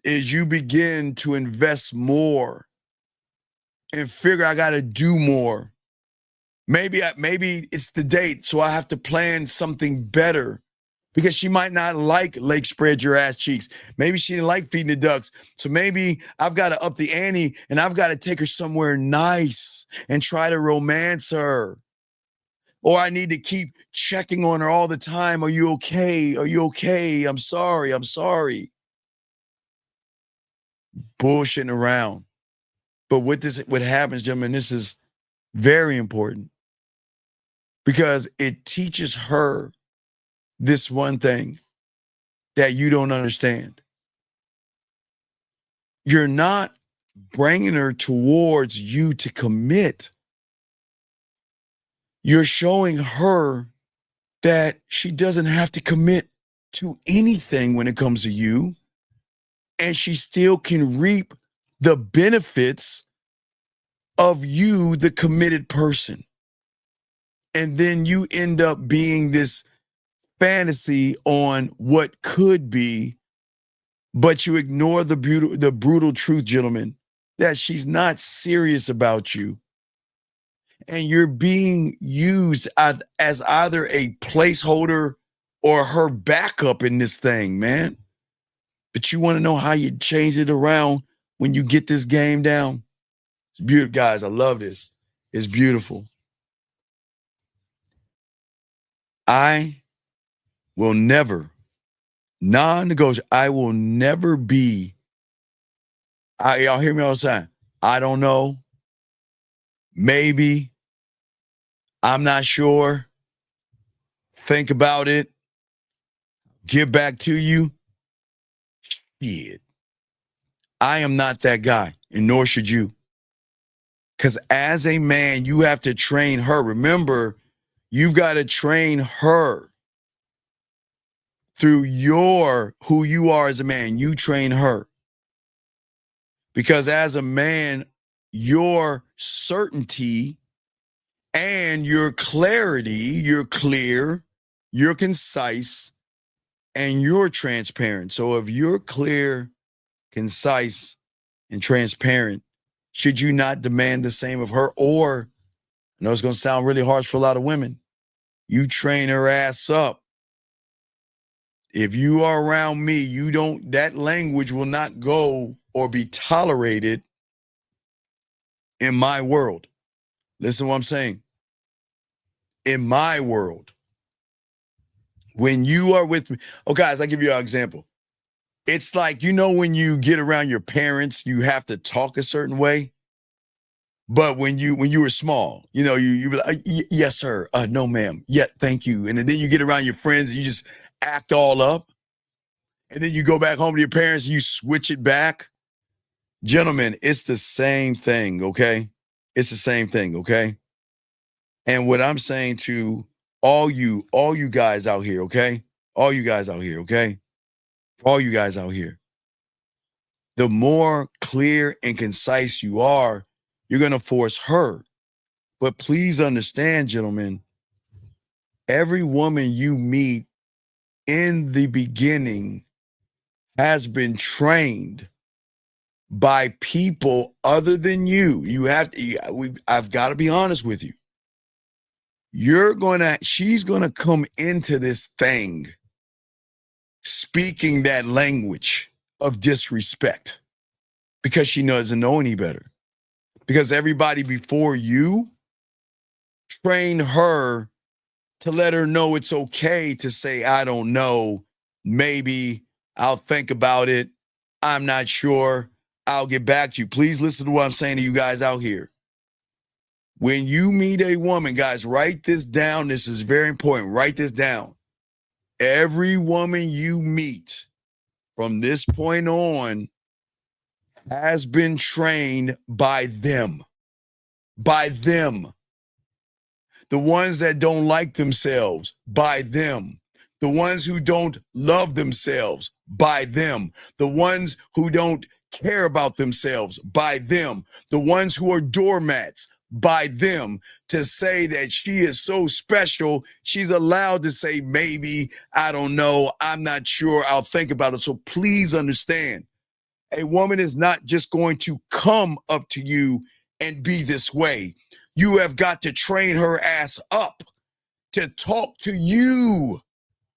is you begin to invest more and figure I got to do more. Maybe it's the date, so I have to plan something better because she might not like Lake Spread Your Ass Cheeks. Maybe she didn't like Feeding the Ducks. So maybe I've got to up the ante and I've got to take her somewhere nice and try to romance her. Or I need to keep checking on her all the time. Are you okay? Are you okay? I'm sorry. I'm sorry. Bullshitting around. But what happens, gentlemen, this is very important because it teaches her this one thing that you don't understand. You're not bringing her towards you to commit. You're showing her that she doesn't have to commit to anything when it comes to you, and she still can reap the benefits of you, the committed person. And then you end up being this fantasy on what could be, but you ignore the brutal truth, gentlemen, that she's not serious about you. And you're being used as either a placeholder or her backup in this thing, man. But you want to know how you change it around when you get this game down? It's beautiful, guys. I love this. It's beautiful. I will never, non-negotiable, I will never be, y'all hear me all the time. I don't know. Maybe. I'm not sure. Think about it. Get back to you. Shit. I am not that guy, and nor should you. Because as a man, you have to train her. Remember, you've got to train her through who you are as a man. You train her. Because as a man, your certainty and your clarity, you're clear, you're concise, and you're transparent. So if you're clear, concise, and transparent, should you not demand the same of her? Or, I know it's going to sound really harsh for a lot of women, you train her ass up. If you are around me, that language will not go or be tolerated in my world. Listen to what I'm saying. In my world, when you are with me, guys, I'll give you an example. It's like, when you get around your parents, you have to talk a certain way. But when you were small, you be like, yes, sir. No, ma'am. Yeah, thank you. And then you get around your friends and you just act all up. And then you go back home to your parents and you switch it back. Gentlemen, it's the same thing, okay? It's the same thing, okay? And what I'm saying to all you guys out here, okay? All you guys out here, okay? For all you guys out here, the more clear and concise you are, you're going to force her. But please understand, gentlemen, every woman you meet in the beginning has been trained by people other than you. I've got to be honest with you. She's going to come into this thing speaking that language of disrespect because she doesn't know any better. Because everybody before you trained her to let her know it's okay to say, I don't know, maybe, I'll think about it, I'm not sure, I'll get back to you. Please listen to what I'm saying to you guys out here. When you meet a woman, guys, write this down. This is very important. Write this down. Every woman you meet from this point on has been trained by them. By them. The ones that don't like themselves, by them. The ones who don't love themselves, by them. The ones who don't care about themselves, by them. The ones who are doormats, by them. To say that she is so special, she's allowed to say, maybe, I don't know, I'm not sure, I'll think about it. So please understand, a woman is not just going to come up to you and be this way. You have got to train her ass up to talk to you.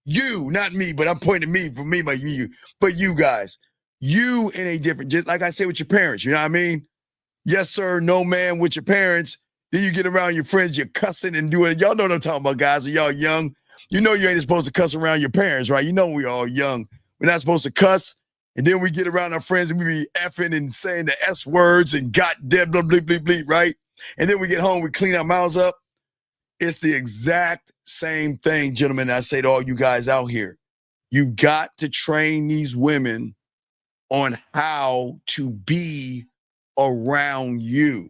You, not me, but I'm pointing to me, for me, like you, but you guys. You in a different, just like I say with your parents, you know what I mean? Yes, sir, no, man, with your parents. Then you get around your friends, you're cussing and doing it. Y'all know what I'm talking about, guys. When y'all young, you know you ain't supposed to cuss around your parents, right? You know we all young. We're not supposed to cuss. And then we get around our friends and we be effing and saying the S words and goddamn blah, blah, blah, blah, right? And then we get home, we clean our mouths up. It's the exact same thing, gentlemen. I say to all you guys out here, you got to train these women on how to be around you.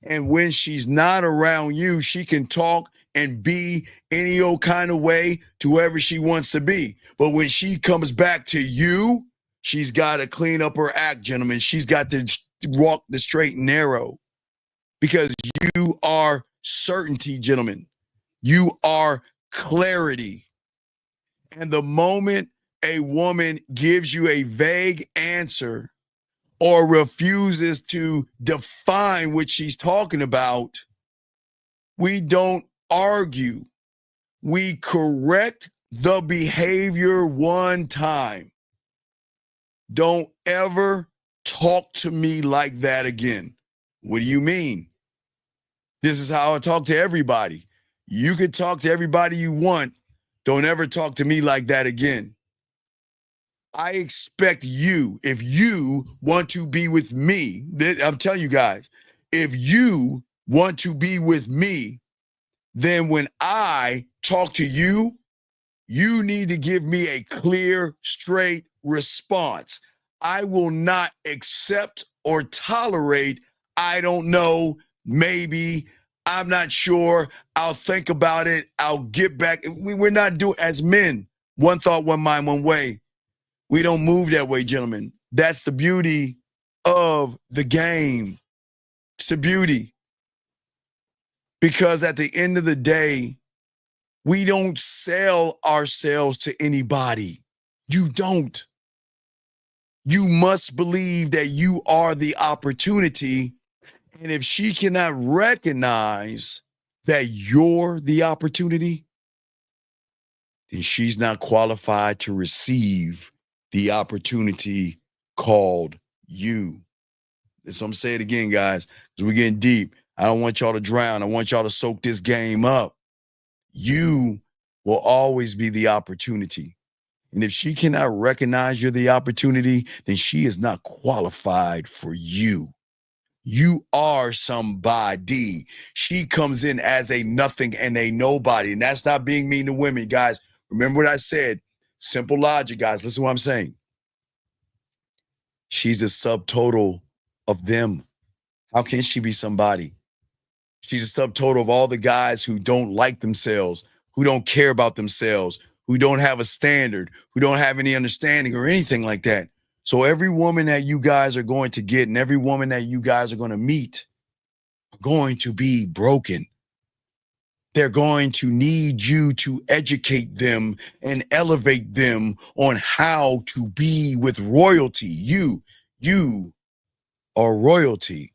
And when she's not around you, she can talk and be any old kind of way to whoever she wants to be. But when she comes back to you, she's got to clean up her act, gentlemen. She's got to walk the straight and narrow, because you are certainty, gentlemen. You are clarity. And the moment a woman gives you a vague answer or refuses to define what she's talking about, we don't argue. We correct the behavior one time. Don't ever talk to me like that again. What do you mean? This is how I talk to everybody. You can talk to everybody you want. Don't ever talk to me like that again. I expect you, if you want to be with me, I'm telling you guys, if you want to be with me, then when I talk to you, you need to give me a clear, straight response. I will not accept or tolerate, I don't know, maybe, I'm not sure, I'll think about it, I'll get back. We're not doing, as men, one thought, one mind, one way. We don't move that way, gentlemen. That's the beauty of the game. It's the beauty. Because at the end of the day, we don't sell ourselves to anybody. You don't. You must believe that you are the opportunity. And if she cannot recognize that you're the opportunity, then she's not qualified to receive the opportunity called you. So I'm saying it again, guys, because we're getting deep. I don't want y'all to drown. I want y'all to soak this game up. You will always be the opportunity. And if she cannot recognize you're the opportunity, then she is not qualified for you. You are somebody. She comes in as a nothing and a nobody. And that's not being mean to women, guys. Remember what I said. Simple logic, guys. Listen to what I'm saying. She's a subtotal of them. How can she be somebody? She's a subtotal of all the guys who don't like themselves, who don't care about themselves, who don't have a standard, who don't have any understanding or anything like that. So every woman that you guys are going to get and every woman that you guys are going to meet are going to be broken. They're going to need you to educate them and elevate them on how to be with royalty. You are royalty.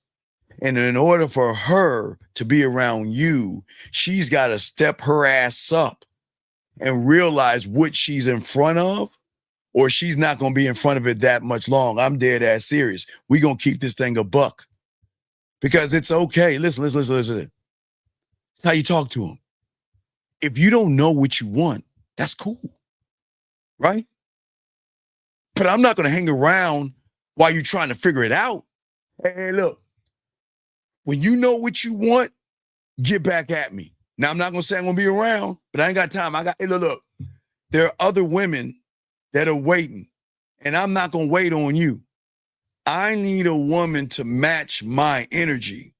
And in order for her to be around you, she's got to step her ass up and realize what she's in front of, or she's not going to be in front of it that much long. I'm dead ass serious. We're going to keep this thing a buck because it's okay. Listen. It's how you talk to them. If you don't know what you want, that's cool, right? But I'm not going to hang around while you're trying to figure it out. Hey, look, when you know what you want, get back at me. Now, I'm not going to say I'm going to be around, but I ain't got time. Hey, look, there are other women that are waiting, and I'm not going to wait on you. I need a woman to match my energy.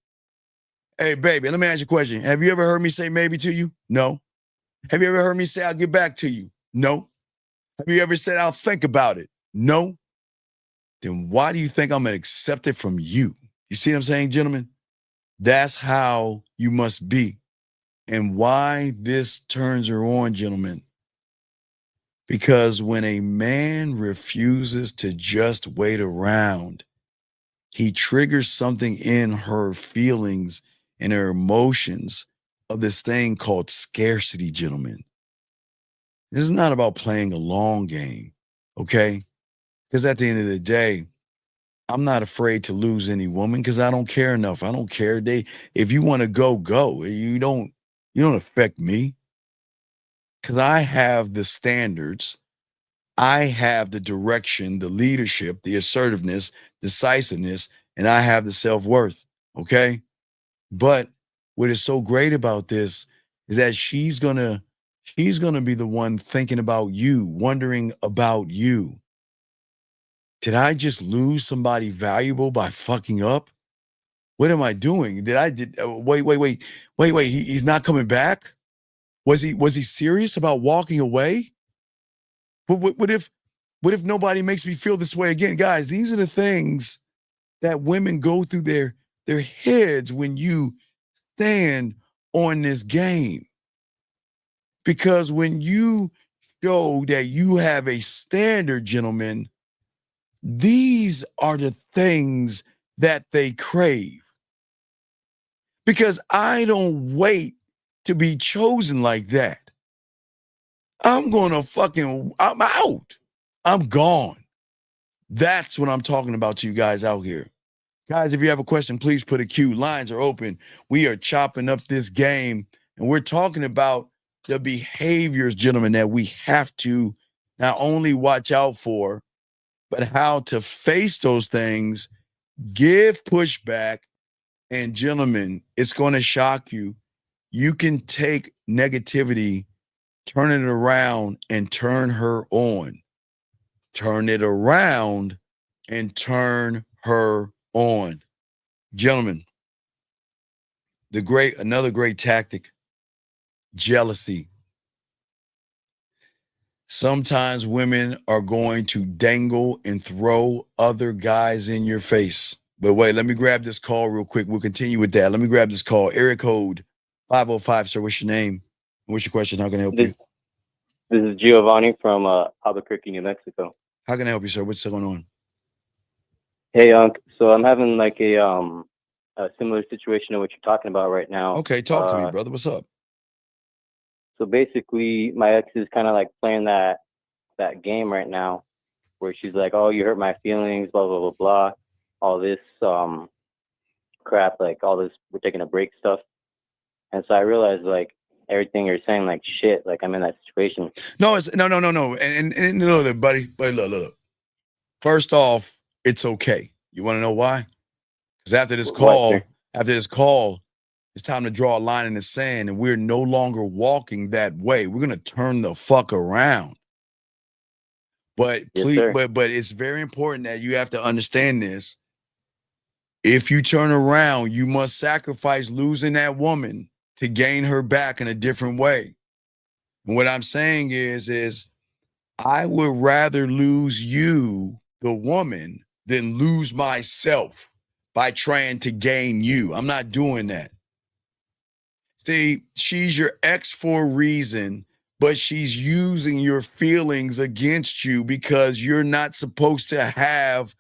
Hey, baby, let me ask you a question. Have you ever heard me say maybe to you? No. Have you ever heard me say I'll get back to you? No. Have you ever said I'll think about it? No. Then why do you think I'm going to accept it from you? You see what I'm saying, gentlemen? That's how you must be. And why this turns her on, gentlemen. Because when a man refuses to just wait around, he triggers something in her feelings and her emotions of this thing called scarcity, gentlemen. This is not about playing a long game, okay? Because at the end of the day, I'm not afraid to lose any woman because I don't care enough. I don't care. If you want to go, go. You don't affect me. Because I have the standards, I have the direction, the leadership, the assertiveness, decisiveness, and I have the self-worth. Okay. But what is so great about this is that she's gonna be the one thinking about you, wondering about you. Did I just lose somebody valuable by fucking up? What am I doing? Wait. He's not coming back? Was he serious about walking away? What if nobody makes me feel this way again? Guys, these are the things that women go through their heads when you stand on this game. Because when you show that you have a standard, gentlemen, these are the things that they crave. Because I don't wait to be chosen like that. I'm out. I'm gone. That's what I'm talking about to you guys out here. Guys, if you have a question, please put a Q. Lines are open. We are chopping up this game, and we're talking about the behaviors, gentlemen, that we have to not only watch out for, but how to face those things, give pushback, and gentlemen, it's going to shock you. You can take negativity, turn it around, and turn her on. Turn it around and turn her on. Gentlemen, another great tactic, jealousy. Sometimes women are going to dangle and throw other guys in your face. But wait, let me grab this call real quick. We'll continue with that. Let me grab this call. Area code 505, sir. What's your name? What's your question? How can I help you? This is Giovanni from Albuquerque, New Mexico. How can I help you, sir? What's going on? Hey, so I'm having like a similar situation to what you're talking about right now. Okay, talk to me, brother. What's up? So basically, my ex is kind of like playing that game right now, where she's like, "Oh, you hurt my feelings," blah blah blah blah, all this crap, like all this we're taking a break stuff. And so I realized like everything you're saying, like shit, like I'm in that situation. No, it's no. And look, buddy, but look. First off, it's okay. You want to know why? Because after this call, it's time to draw a line in the sand, and we're no longer walking that way. We're gonna turn the fuck around. But please, but it's very important that you have to understand this. If you turn around, you must sacrifice losing that woman to gain her back in a different way. And what I'm saying is I would rather lose you, the woman, than lose myself by trying to gain you. I'm not doing that. See, she's your ex for a reason, but she's using your feelings against you because you're not supposed to have,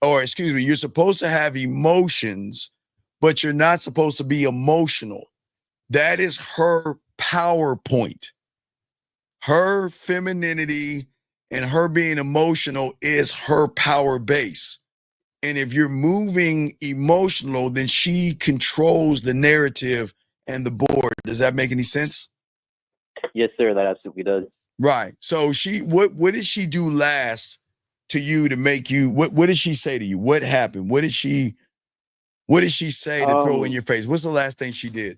you're supposed to have emotions, but you're not supposed to be emotional. That is her PowerPoint. Her femininity and her being emotional is her power base. And if you're moving emotional, then she controls the narrative and the board. Does that make any sense? Yes, sir. That absolutely does. Right. So what did she do last to you to make you, what did she say to you? What happened? What did she say to throw in your face? What's the last thing she did?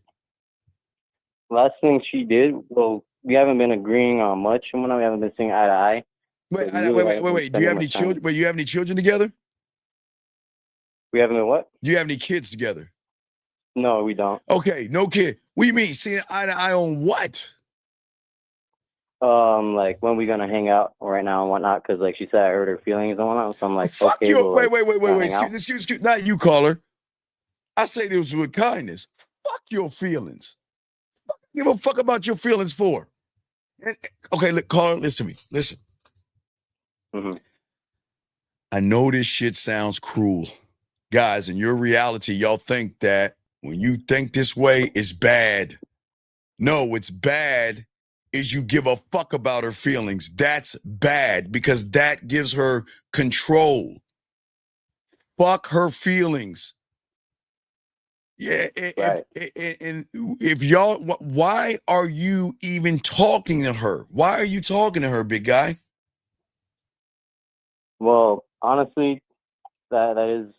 Last thing she did, well, we haven't been agreeing on much, and we haven't been seeing eye to eye. Wait. Do you have any children? Wait, you have any children together? We haven't been what? Do you have any kids together? No, we don't. Okay, no kid. What do you mean seeing eye to eye on what? Like when we gonna hang out right now and whatnot? Because like she said, I hurt her feelings and whatnot. So I'm like, fuck okay, you. well, Wait. Excuse. Not you, caller. I say this with kindness. Fuck your feelings. Give a fuck about your feelings for. Okay, look, caller, listen to me. Listen. Mm-hmm. I know this shit sounds cruel. Guys, in your reality, y'all think that When you think this way, it's bad. No, what's bad is you give a fuck about her feelings. That's bad because that gives her control. Fuck her feelings. Yeah, Right. and if y'all, why are you even talking to her? Why are you talking to her, big guy? Well, honestly, that is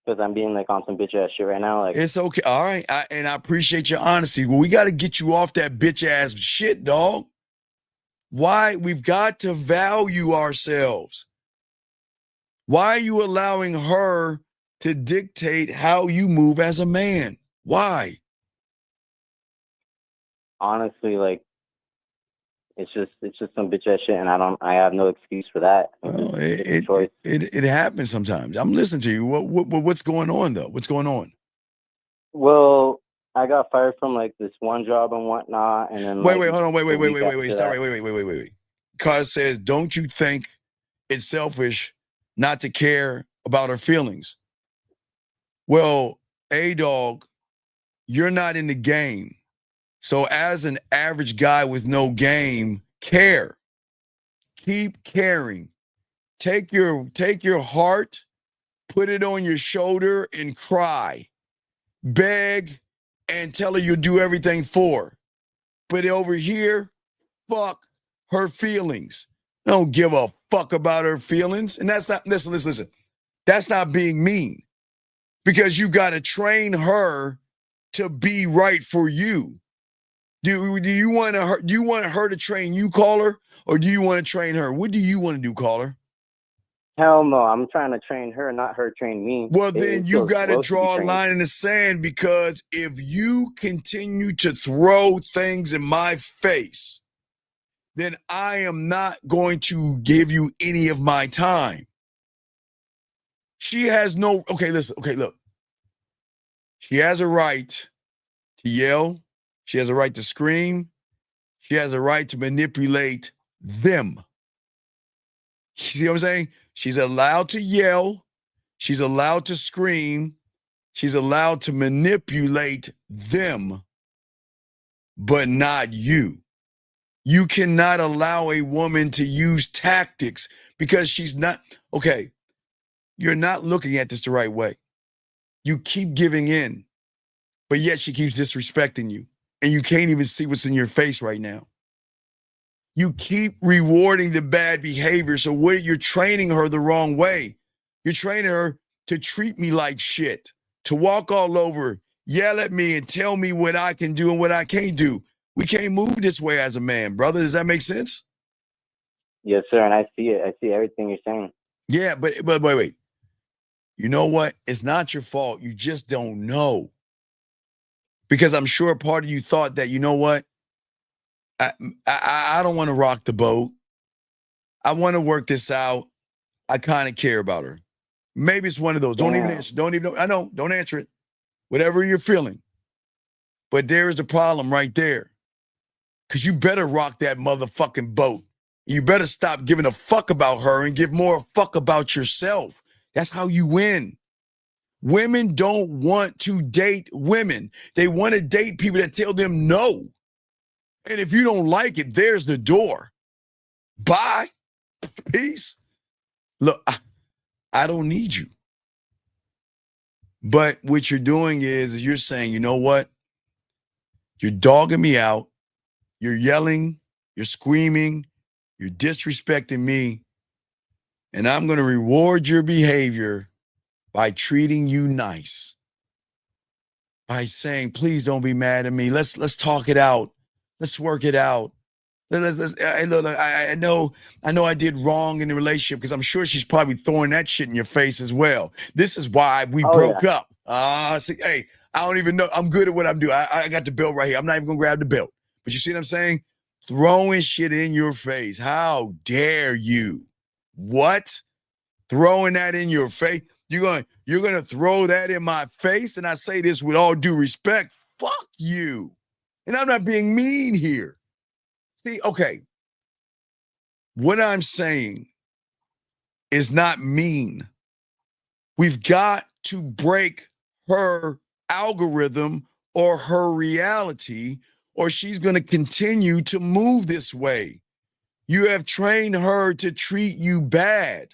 because I'm being like on some bitch ass shit right now. Like, It's okay. All right. And I appreciate your honesty. Well, we got to get you off that bitch ass shit, dog. Why? We've got to value ourselves. Why are you allowing her to dictate how you move as a man? Why? honestly, like, it's just some bitch ass shit, and I have no excuse for that. Well, It's a choice. it happens sometimes. I'm listening to you. What's going on though? What's going on? Well, I got fired from like this one job and whatnot, and then Wait, like, hold on. a week after Stop. that- Wait. Cause says, don't you think it's selfish not to care about her feelings? Well, dog, you're not in the game. So as an average guy with no game, care. Keep caring. Take your heart, put it on your shoulder and cry. Beg and tell her you'll do everything for her. But over here, fuck her feelings. I don't give a fuck about her feelings. And that's not, listen. That's not being mean. Because you got to train her to be right for you. Do you want her to train you, caller, or do you want to train her? What do you want to do, caller? Hell no, I'm trying to train her, not her train me. Well, then you got to supposed be draw a trained. line in the sand, because if you continue to throw things in my face, then I am not going to give you any of my time. She has no, look. She has a right to yell. She has a right to scream. She has a right to manipulate them. You see what I'm saying? She's allowed to yell. She's allowed to scream. She's allowed to manipulate them, but not you. You cannot allow a woman to use tactics because she's not, okay, you're not looking at this the right way. You keep giving in, but yet she keeps disrespecting you, and you can't even see what's in your face right now. You keep rewarding the bad behavior, so you're training her the wrong way. You're training her to treat me like shit, to walk all over, yell at me, and tell me what I can do and what I can't do. We can't move this way as a man, brother. Does that make sense? Yes, sir, and I see it. I see everything you're saying. Yeah, but wait. You know what? It's not your fault. You just don't know. Because I'm sure part of you thought that, you know what? I don't want to rock the boat. I want to work this out. I kind of care about her. Maybe it's one of those. Don't even answer. I know. Don't answer it. Whatever you're feeling. But there is a problem right there. Because you better rock that motherfucking boat. You better stop giving a fuck about her and give more fuck about yourself. That's how you win. Women don't want to date women. They want to date people that tell them no. And if you don't like it, there's the door. Bye. Peace. Look, I don't need you. But what you're doing is you're saying, you know what? You're dogging me out. You're yelling. You're screaming. You're disrespecting me. And I'm going to reward your behavior by treating you nice. By saying, please don't be mad at me. Let's talk it out. Let's work it out. I know I did wrong in the relationship, because I'm sure she's probably throwing that shit in your face as well. This is why we broke up. See, hey, I don't even know. I'm good at what I'm doing. I got the belt right here. I'm not even going to grab the belt. But you see what I'm saying? Throwing shit in your face. How dare you? What? Throwing that in your face? You're going to throw that in my face? And I say this with all due respect. Fuck you. And I'm not being mean here. See, okay. What I'm saying is not mean. We've got to break her algorithm or her reality, or she's going to continue to move this way. You have trained her to treat you bad.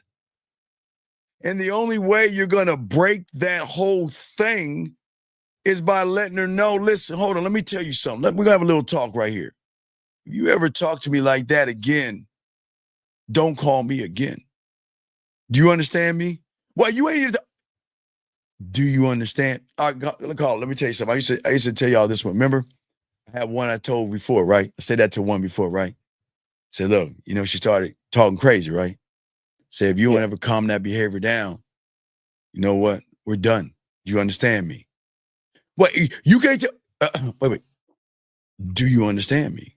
And the only way you're going to break that whole thing is by letting her know, listen, hold on, let me tell you something. We're going to have a little talk right here. If you ever talk to me like that again, don't call me again. Do you understand me? Well, you ain't even. Do you understand? All right, call. Let me tell you something. I used to tell y'all this one. Remember, I had one I told before, right? I said that to one before, right? I said, look, she started talking crazy, right? Say, if you don't ever calm that behavior down, you know what? We're done. Do you understand me? What? You can't tell. Wait. Do you understand me?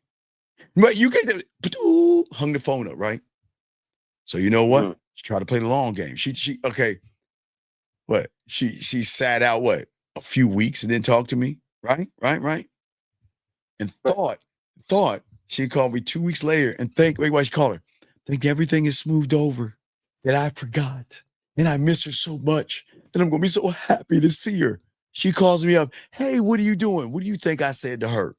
But you can't tell. Hung the phone up, right? So you know what? She tried to play the long game. She okay. What? She sat out what? A few weeks and then talked to me, right? And thought she called me 2 weeks later and wait, why she called her? Think everything is smoothed over, that I forgot. And I miss her so much. And I'm gonna be so happy to see her. She calls me up, hey, what are you doing? What do you think I said to her?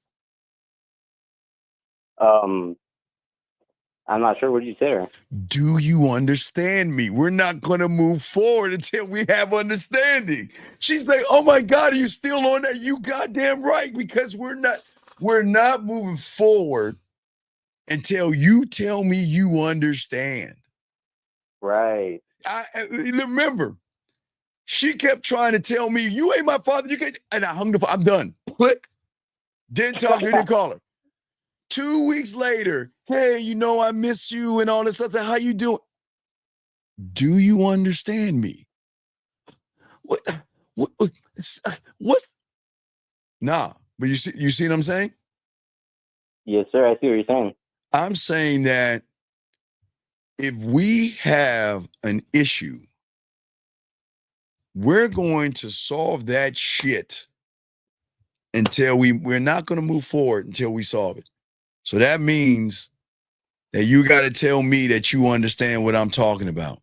I'm not sure what you said to her. Do you understand me? We're not going to move forward until we have understanding. She's like, oh my God, are you still on that? You goddamn right, because we're not moving forward until you tell me you understand. Right. I remember, she kept trying to tell me, you ain't my father. You can't. And I hung the phone. I'm done. Click. Didn't talk to her, didn't call her. 2 weeks later, hey, I miss you and all this stuff. How you doing? Do you understand me? What? Nah, but you see what I'm saying? Yes, sir. I see what you're saying. I'm saying that if we have an issue, we're going to solve that shit until we're not going to move forward until we solve it. So that means that you got to tell me that you understand what I'm talking about.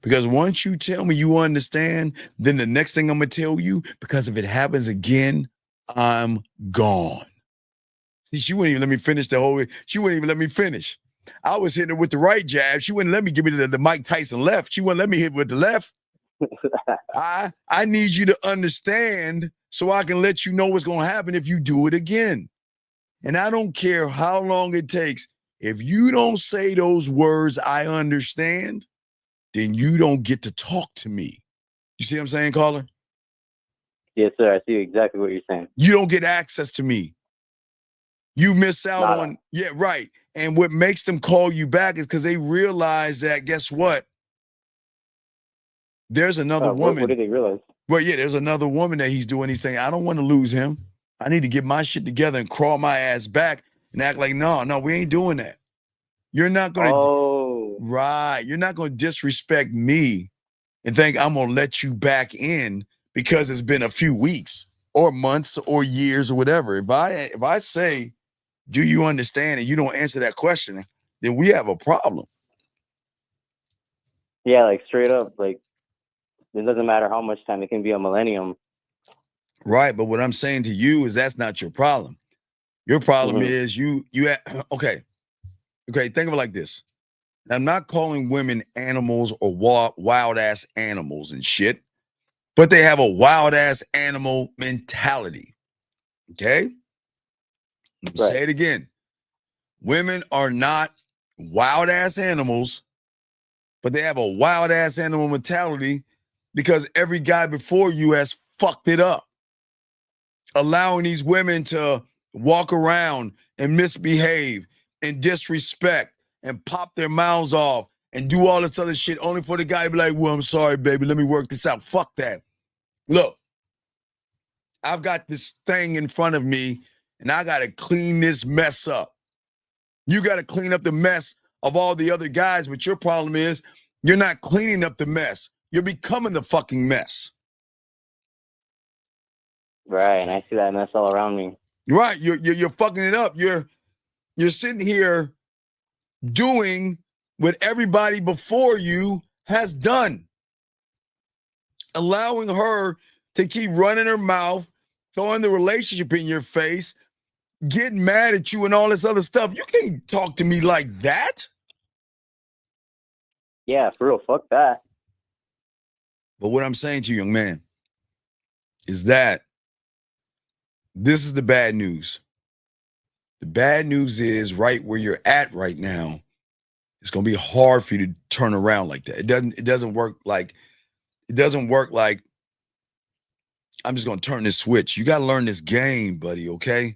Because once you tell me you understand, then the next thing I'm going to tell you, because if it happens again, I'm gone. See, she wouldn't even let me finish she wouldn't even let me finish. I was hitting her with the right jab. She wouldn't let me give me the Mike Tyson left. She wouldn't let me hit with the left. I need you to understand so I can let you know what's going to happen if you do it again. And I don't care how long it takes. If you don't say those words, I understand, then you don't get to talk to me. You see what I'm saying, caller? Yes, sir. I see exactly what you're saying. You don't get access to me. You miss out on, yeah, right. And what makes them call you back is because they realize that, guess what? There's another woman. What did they realize? Well, yeah, there's another woman that he's doing. He's saying, I don't want to lose him. I need to get my shit together and crawl my ass back and act like, no, we ain't doing that. You're not going to, right. You're not going to disrespect me and think I'm going to let you back in because it's been a few weeks or months or years or whatever. If I say, do you understand? And you don't answer that question, then we have a problem. Yeah, like straight up, like it doesn't matter how much time, it can be a millennium. Right, but what I'm saying to you is that's not your problem. Your problem is okay, think of it like this. I'm not calling women animals or wild ass animals and shit, but they have a wild ass animal mentality. Okay? Let me say it again. Women are not wild ass animals, but they have a wild ass animal mentality because every guy before you has fucked it up. Allowing these women to walk around and misbehave and disrespect and pop their mouths off and do all this other shit only for the guy to be like, well, I'm sorry, baby, let me work this out. Fuck that. Look, I've got this thing in front of me and I got to clean this mess up. You got to clean up the mess of all the other guys, but your problem is you're not cleaning up the mess. You're becoming the fucking mess. Right, and I see that mess all around me. Right, you're fucking it up. You're sitting here doing what everybody before you has done, allowing her to keep running her mouth, throwing the relationship in your face, getting mad at you and all this other stuff. You can't talk to me like that. Yeah, for real. Fuck that. But what I'm saying to you, young man, is that this is the bad news. The bad news is right where you're at right now, it's going to be hard for you to turn around like that. It doesn't work like I'm just going to turn this switch. You got to learn this game, buddy, okay?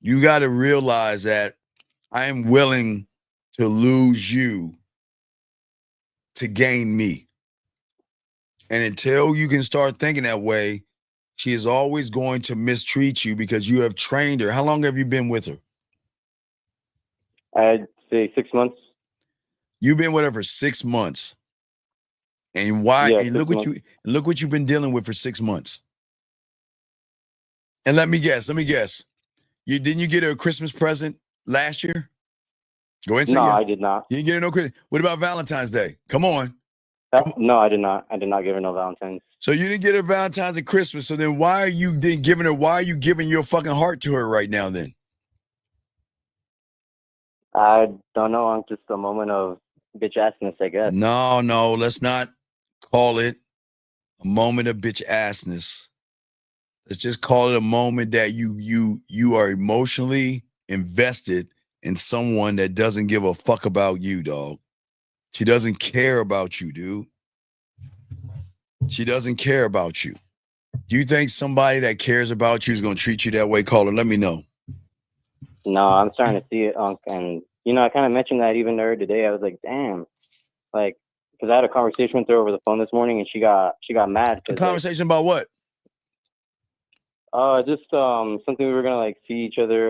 You got to realize that I am willing to lose you to gain me. And until you can start thinking that way, she is always going to mistreat you because you have trained her. How long have you been with her? I'd say 6 months. You've been with her for 6 months. And why? Yeah, and look what you've been dealing with for 6 months. And let me guess. Didn't you get her a Christmas present last year? Go ahead and say No, yeah. I did not. You didn't get her no Christmas. What about Valentine's Day? Come on. No, I did not. I did not give her no Valentine's. So you didn't get her Valentine's and Christmas. So then why are you giving your fucking heart to her right now then? I don't know. I'm just a moment of bitch assness, I guess. No, let's not call it a moment of bitch assness. Let's just call it a moment that you are emotionally invested in someone that doesn't give a fuck about you, dog. She doesn't care about you, dude. She doesn't care about you. Do you think somebody that cares about you is going to treat you that way? Caller, let me know. No, I'm starting to see it, Unc. And, I kind of mentioned that even to her today. I was like, damn. Like, because I had a conversation with her over the phone this morning, and she got mad. A conversation about what? Just something we were going to, see each other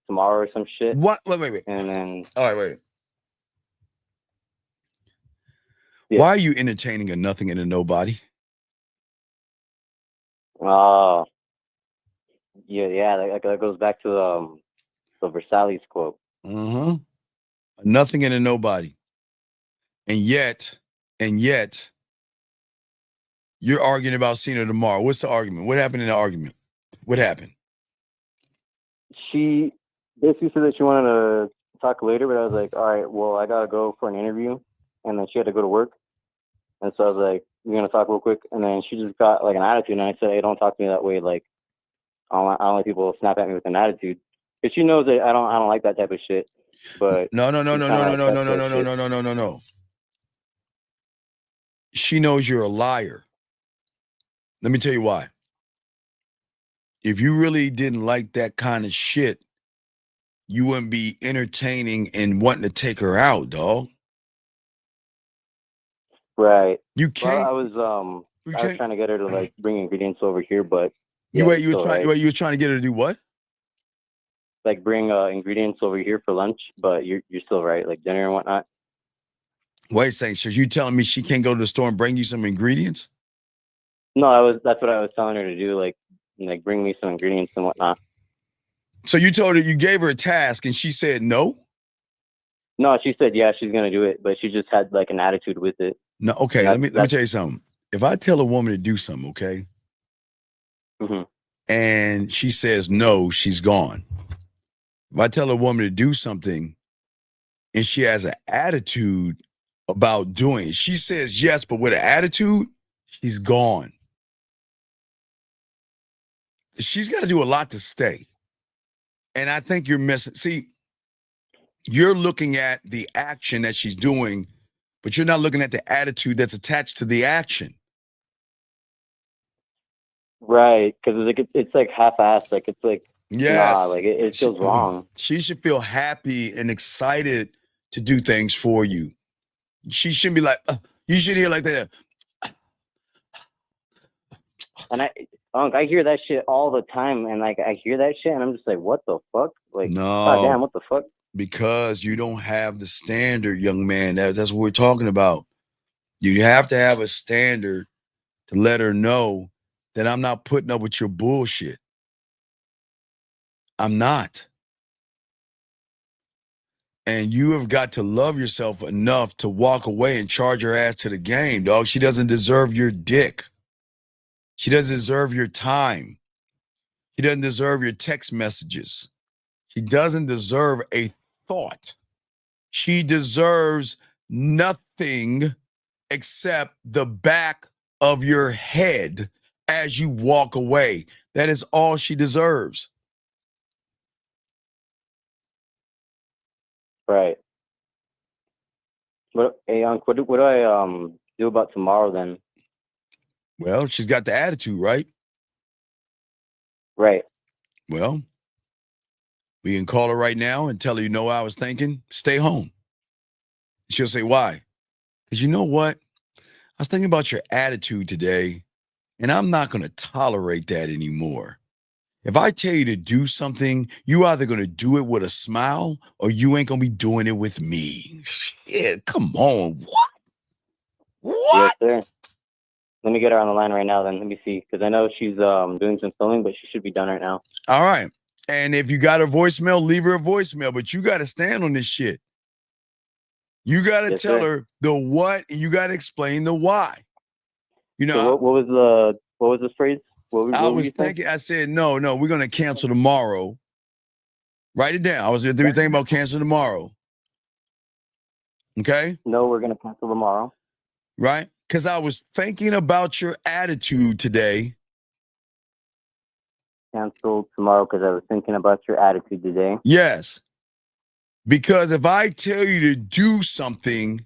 tomorrow or some shit. What? Wait. And then... All right, wait. Yeah. Why are you entertaining a nothing and a nobody? Yeah, that goes back to the Versailles quote. A nothing and a nobody. And yet, you're arguing about seeing her tomorrow. What's the argument? What happened in the argument? What happened? She basically said that she wanted to talk later, but I was like, all right, well, I got to go for an interview. And then she had to go to work. And so I was like, we're going to talk real quick. And then she just got an attitude. And I said, hey, don't talk to me that way. I don't like people snap at me with an attitude. Because she knows that I don't like that type of shit. But No. She knows you're a liar. Let me tell you why. If you really didn't like that kind of shit, you wouldn't be entertaining and wanting to take her out, dog. Right. You can't. Well, I was trying to get her to bring ingredients over here, but you were trying to get her to do what? Bring ingredients over here for lunch, but you're still right, dinner and whatnot. Wait a second. So you telling me she can't go to the store and bring you some ingredients? No, that's what I was telling her to do, bring me some ingredients and whatnot. So you gave her a task and she said no? No, she said yeah, she's gonna do it, but she just had an attitude with it. No, okay. Let me tell you something. If I tell a woman to do something, okay, and she says no, she's gone. If I tell a woman to do something and she has an attitude about doing it, she says yes, but with an attitude, she's gone. She's got to do a lot to stay. And I think you're missing. See, you're looking at the action that she's doing, but you're not looking at the attitude that's attached to the action. Right, because it's half-assed. Yeah, nah, it feels wrong. She should feel happy and excited to do things for you. She shouldn't be like, you should hear like that. And I hear that shit all the time, and I hear that shit, and I'm just like, what the fuck? No, goddamn, what the fuck? Because you don't have the standard, young man. That's what we're talking about. You have to have a standard to let her know that I'm not putting up with your bullshit. I'm not. And you have got to love yourself enough to walk away and charge her ass to the game, dog. She doesn't deserve your dick. She doesn't deserve your time. She doesn't deserve your text messages. She doesn't deserve a thought. She deserves nothing except the back of your head as you walk away. That is all she deserves. Right. Hey, Unc, what do I do about tomorrow then? Well, she's got the attitude, right? Right. Well, we can call her right now and tell her, you know what I was thinking? Stay home. She'll say, why? Because you know what? I was thinking about your attitude today, and I'm not going to tolerate that anymore. If I tell you to do something, you either going to do it with a smile or you ain't going to be doing it with me. Shit, come on. What? Yes, sir. Let me get her on the line right now then. Let me see. Because I know she's doing some filming, but she should be done right now. All right. And if you got her voicemail, leave her a voicemail. But you got to stand on this shit. You got to tell her the what, and you got to explain the why. You know, so what was the phrase? I was thinking, I said, no, we're going to cancel tomorrow. Write it down. I was thinking about canceling tomorrow. Okay? No, we're going to cancel tomorrow. Right? Because I was thinking about your attitude today. Cancel tomorrow because I was thinking about your attitude today. Yes. Because if I tell you to do something,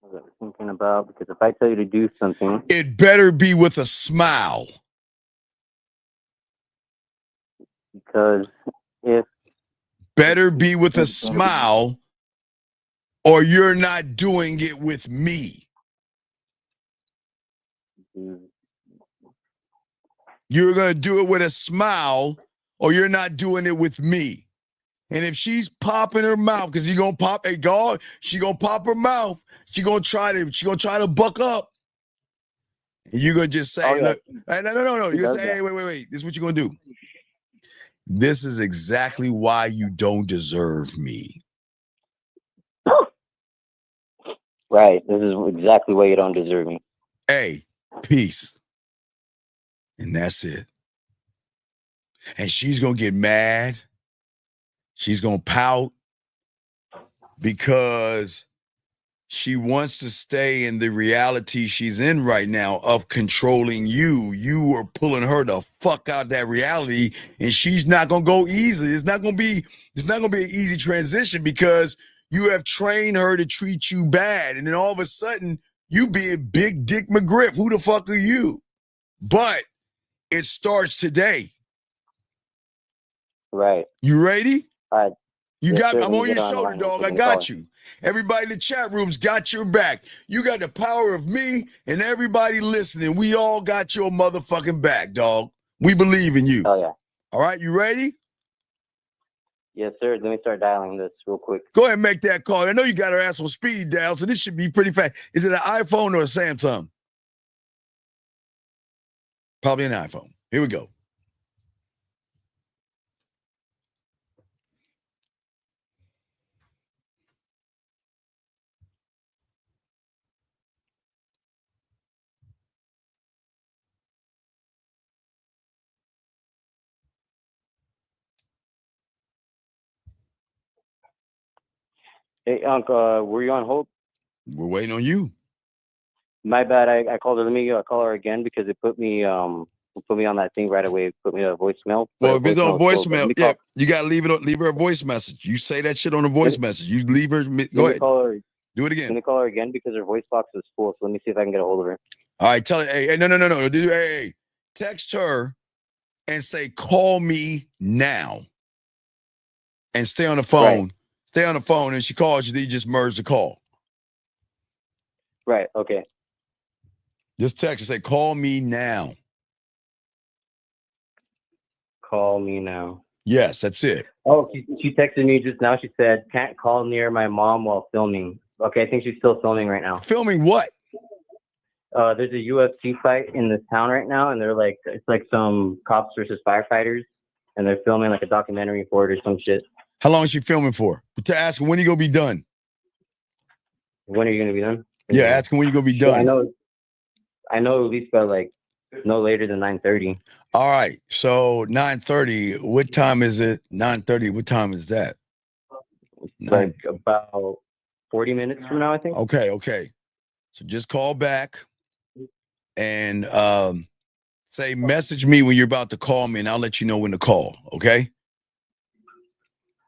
I was thinking about, because if I tell you to do something, it better be with a smile. Because if better be with a smile, or you're not doing it with me. You're going to do it with a smile, or you're not doing it with me. And if she's popping her mouth, because you're going to pop a guard, she going to pop her mouth. She going to try to buck up. And you're going to just say, look, hey, no. You're say, hey, wait. This is what you're going to do. This is exactly why you don't deserve me. Right. This is exactly why you don't deserve me. Hey, peace. And that's it. And she's going to get mad. She's going to pout because she wants to stay in the reality she's in right now of controlling you. You are pulling her the fuck out that reality, and she's not going to go easy. It's not going to be an easy transition because you have trained her to treat you bad. And then all of a sudden you being Big Dick McGriff. Who the fuck are you? But it starts today. Right. You ready? All right. You got me. I'm on your shoulder, dog. I got you. Everybody in the chat room's got your back. You got the power of me and everybody listening. We all got your motherfucking back, dog. We believe in you. Oh, yeah. All right, you ready? Yes, sir. Let me start dialing this real quick. Go ahead and make that call. I know you got her ass on speed dial, so this should be pretty fast. Is it an iPhone or a Samsung? Probably an iPhone. Here we go. Hey, Unc, were you on hold? We're waiting on you. My bad. I called her. Let me call her again because it put me on that thing right away. It put me on a voicemail. Well, if it's on voicemail, yeah, you gotta leave her a voice message. You say that shit on a voice message. You leave her. Go ahead. Do it again. Let me call her again because her voice box is full. So let me see if I can get a hold of her. All right, tell her. Hey, no. Hey, text her and say, "Call me now," and stay on the phone. Right. Stay on the phone, and she calls you. Then you just merge the call. Right. Okay. Just text her. Say, "Call me now." Call me now. Yes, that's it. Oh, she texted me just now. She said, "Can't call near my mom while filming." Okay, I think she's still filming right now. Filming what? There's a UFC fight in this town right now, and it's like some cops versus firefighters, and they're filming like a documentary for it or some shit. How long is she filming for? To ask her, when are you gonna be done? When are you gonna be done? Yeah, ask him when you're gonna be Sure, done. I know at least by like no later than 9:30. All right. So 9:30. What time is it? 9:30. What time is that? Like about 40 minutes from now, I think. Okay. So just call back and say message me when you're about to call me, and I'll let you know when to call. Okay.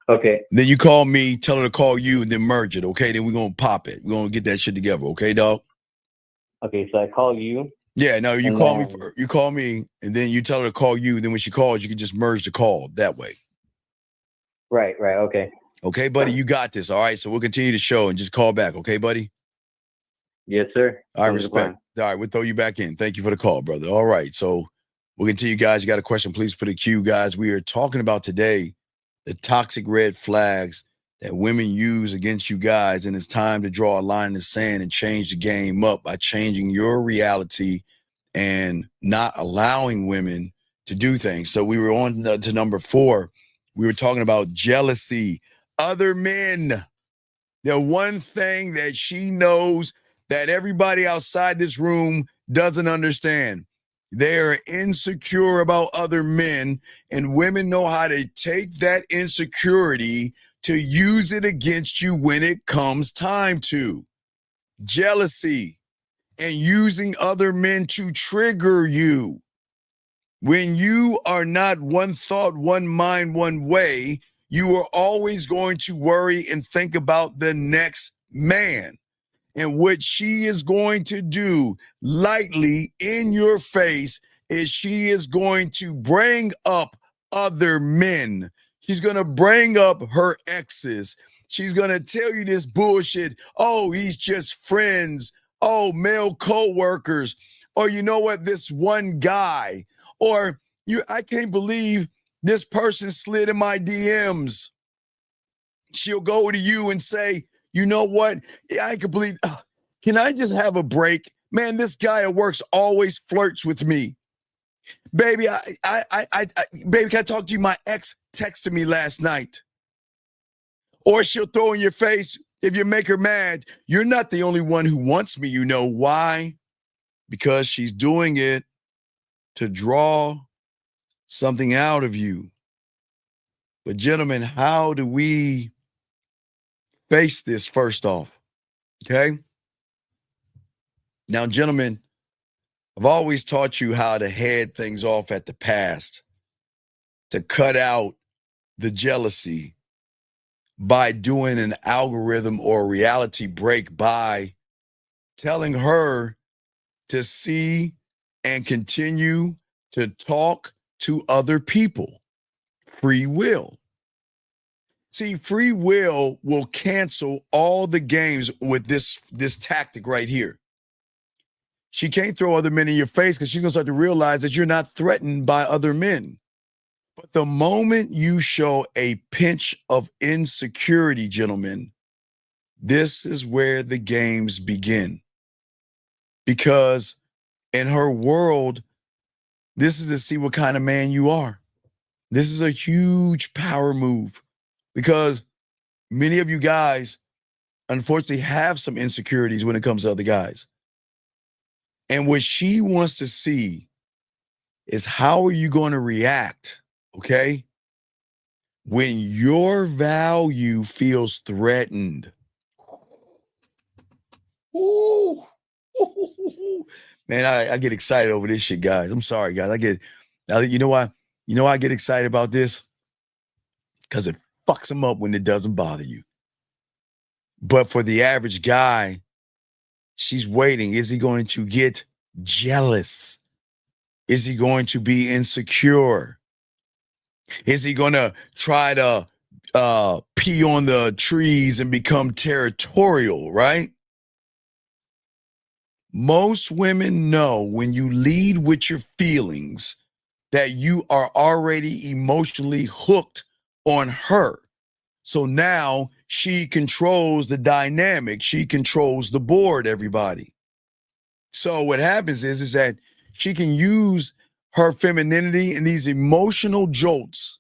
Okay. Then you call me, tell her to call you, and then merge it. Okay. Then we're gonna pop it. We're gonna get that shit together. Okay, dog. Okay. So I call you. Yeah. No, you And call then- me. You call me, and then you tell her to call you. Then when she calls, you can just merge the call that way. Right. Okay. Okay, buddy. You got this. All right. So we'll continue the show and just call back. Okay, buddy. Yes, sir. All right, Sounds like a respect. All right, we'll throw you back in. Thank you for the call, brother. All right, so we'll continue, guys. You got a question, please put a Q, guys. We are talking about today the toxic red flags that women use against you guys, and it's time to draw a line in the sand and change the game up by changing your reality and not allowing women to do things. So we were on to number 4. We were talking about jealousy. Other men. The one thing that she knows that everybody outside this room doesn't understand. They are insecure about other men, and women know how to take that insecurity to use it against you when it comes time to. Jealousy and using other men to trigger you. When you are not one thought, one mind, one way, you are always going to worry and think about the next man. And what she is going to do lightly in your face is she is going to bring up other men. She's going to bring up her exes. She's going to tell you this bullshit. Oh, he's just friends. Oh, male co-workers. Or you know what? This one guy. Or I can't believe this person slid in my DMs. She'll go to you and say, you know what? I can believe. Can I just have a break? Man, this guy at work always flirts with me. Baby, baby, can I talk to you? My ex texted me last night. Or she'll throw in your face, if you make her mad, you're not the only one who wants me. You know why? Because she's doing it to draw something out of you. But gentlemen, how do we face this first off? Okay? Now, gentlemen, I've always taught you how to head things off at the past, to cut out the jealousy by doing an algorithm or a reality break by telling her to see and continue to talk to other people. Free will. See, free will cancel all the games with this tactic right here. She can't throw other men in your face because she's going to start to realize that you're not threatened by other men. But the moment you show a pinch of insecurity, gentlemen, this is where the games begin. Because in her world, this is to see what kind of man you are. This is a huge power move because many of you guys, unfortunately, have some insecurities when it comes to other guys. And what she wants to see is how are you going to react, okay, when your value feels threatened. Ooh. Man, I get excited over this shit, guys. I'm sorry, guys. You know why? You know why I get excited about this? Because it fucks them up when it doesn't bother you. But for the average guy, she's waiting. Is he going to get jealous? Is he going to be insecure? Is he going to try to pee on the trees and become territorial, right? Most women know when you lead with your feelings that you are already emotionally hooked on her. So now she controls the dynamic. She controls the board, everybody. So what happens is that she can use her femininity and these emotional jolts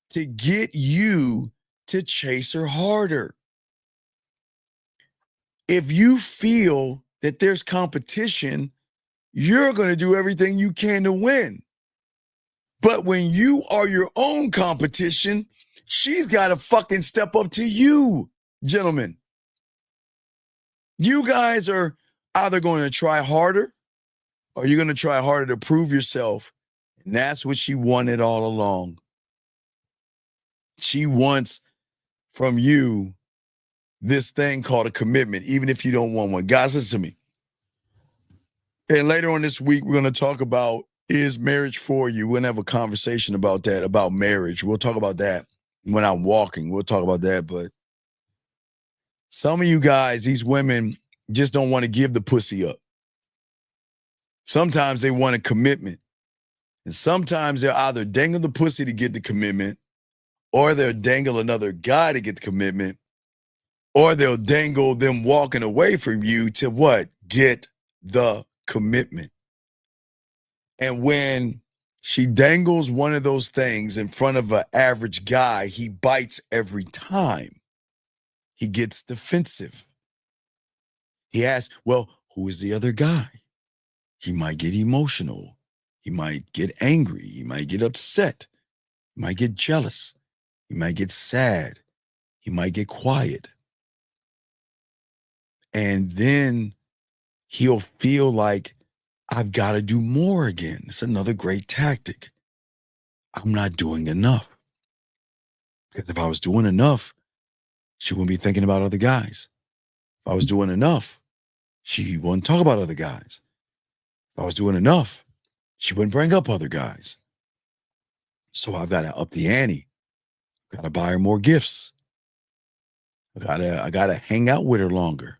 to get you to chase her harder. if you feel that there's competition, you're going to do everything you can to win. But when you are your own competition, she's got to fucking step up to you, gentlemen. You guys are either going to try harder or you're going to try harder to prove yourself. And that's what she wanted all along. She wants from you this thing called a commitment, even if you don't want one. Guys, listen to me. And later on this week, we're going to talk about, is marriage for you? We're going to have a conversation about that, about marriage. We'll talk about that when I'm walking. We'll talk about that. But some of you guys, these women, just don't want to give the pussy up. Sometimes they want a commitment. And sometimes they'll either dangle the pussy to get the commitment, or they'll dangle another guy to get the commitment, or they'll dangle them walking away from you to what? Get the commitment. And when she dangles one of those things in front of an average guy, he bites every time. He gets defensive. He asks, well, who is the other guy? He might get emotional. He might get angry. He might get upset. He might get jealous. He might get sad. He might get quiet. And then he'll feel like, I've got to do more again. It's another great tactic. I'm not doing enough. Because if I was doing enough, she wouldn't be thinking about other guys. If I was doing enough, she wouldn't talk about other guys. If I was doing enough, she wouldn't bring up other guys. So I've got to up the ante. Got to buy her more gifts. I gotta hang out with her longer.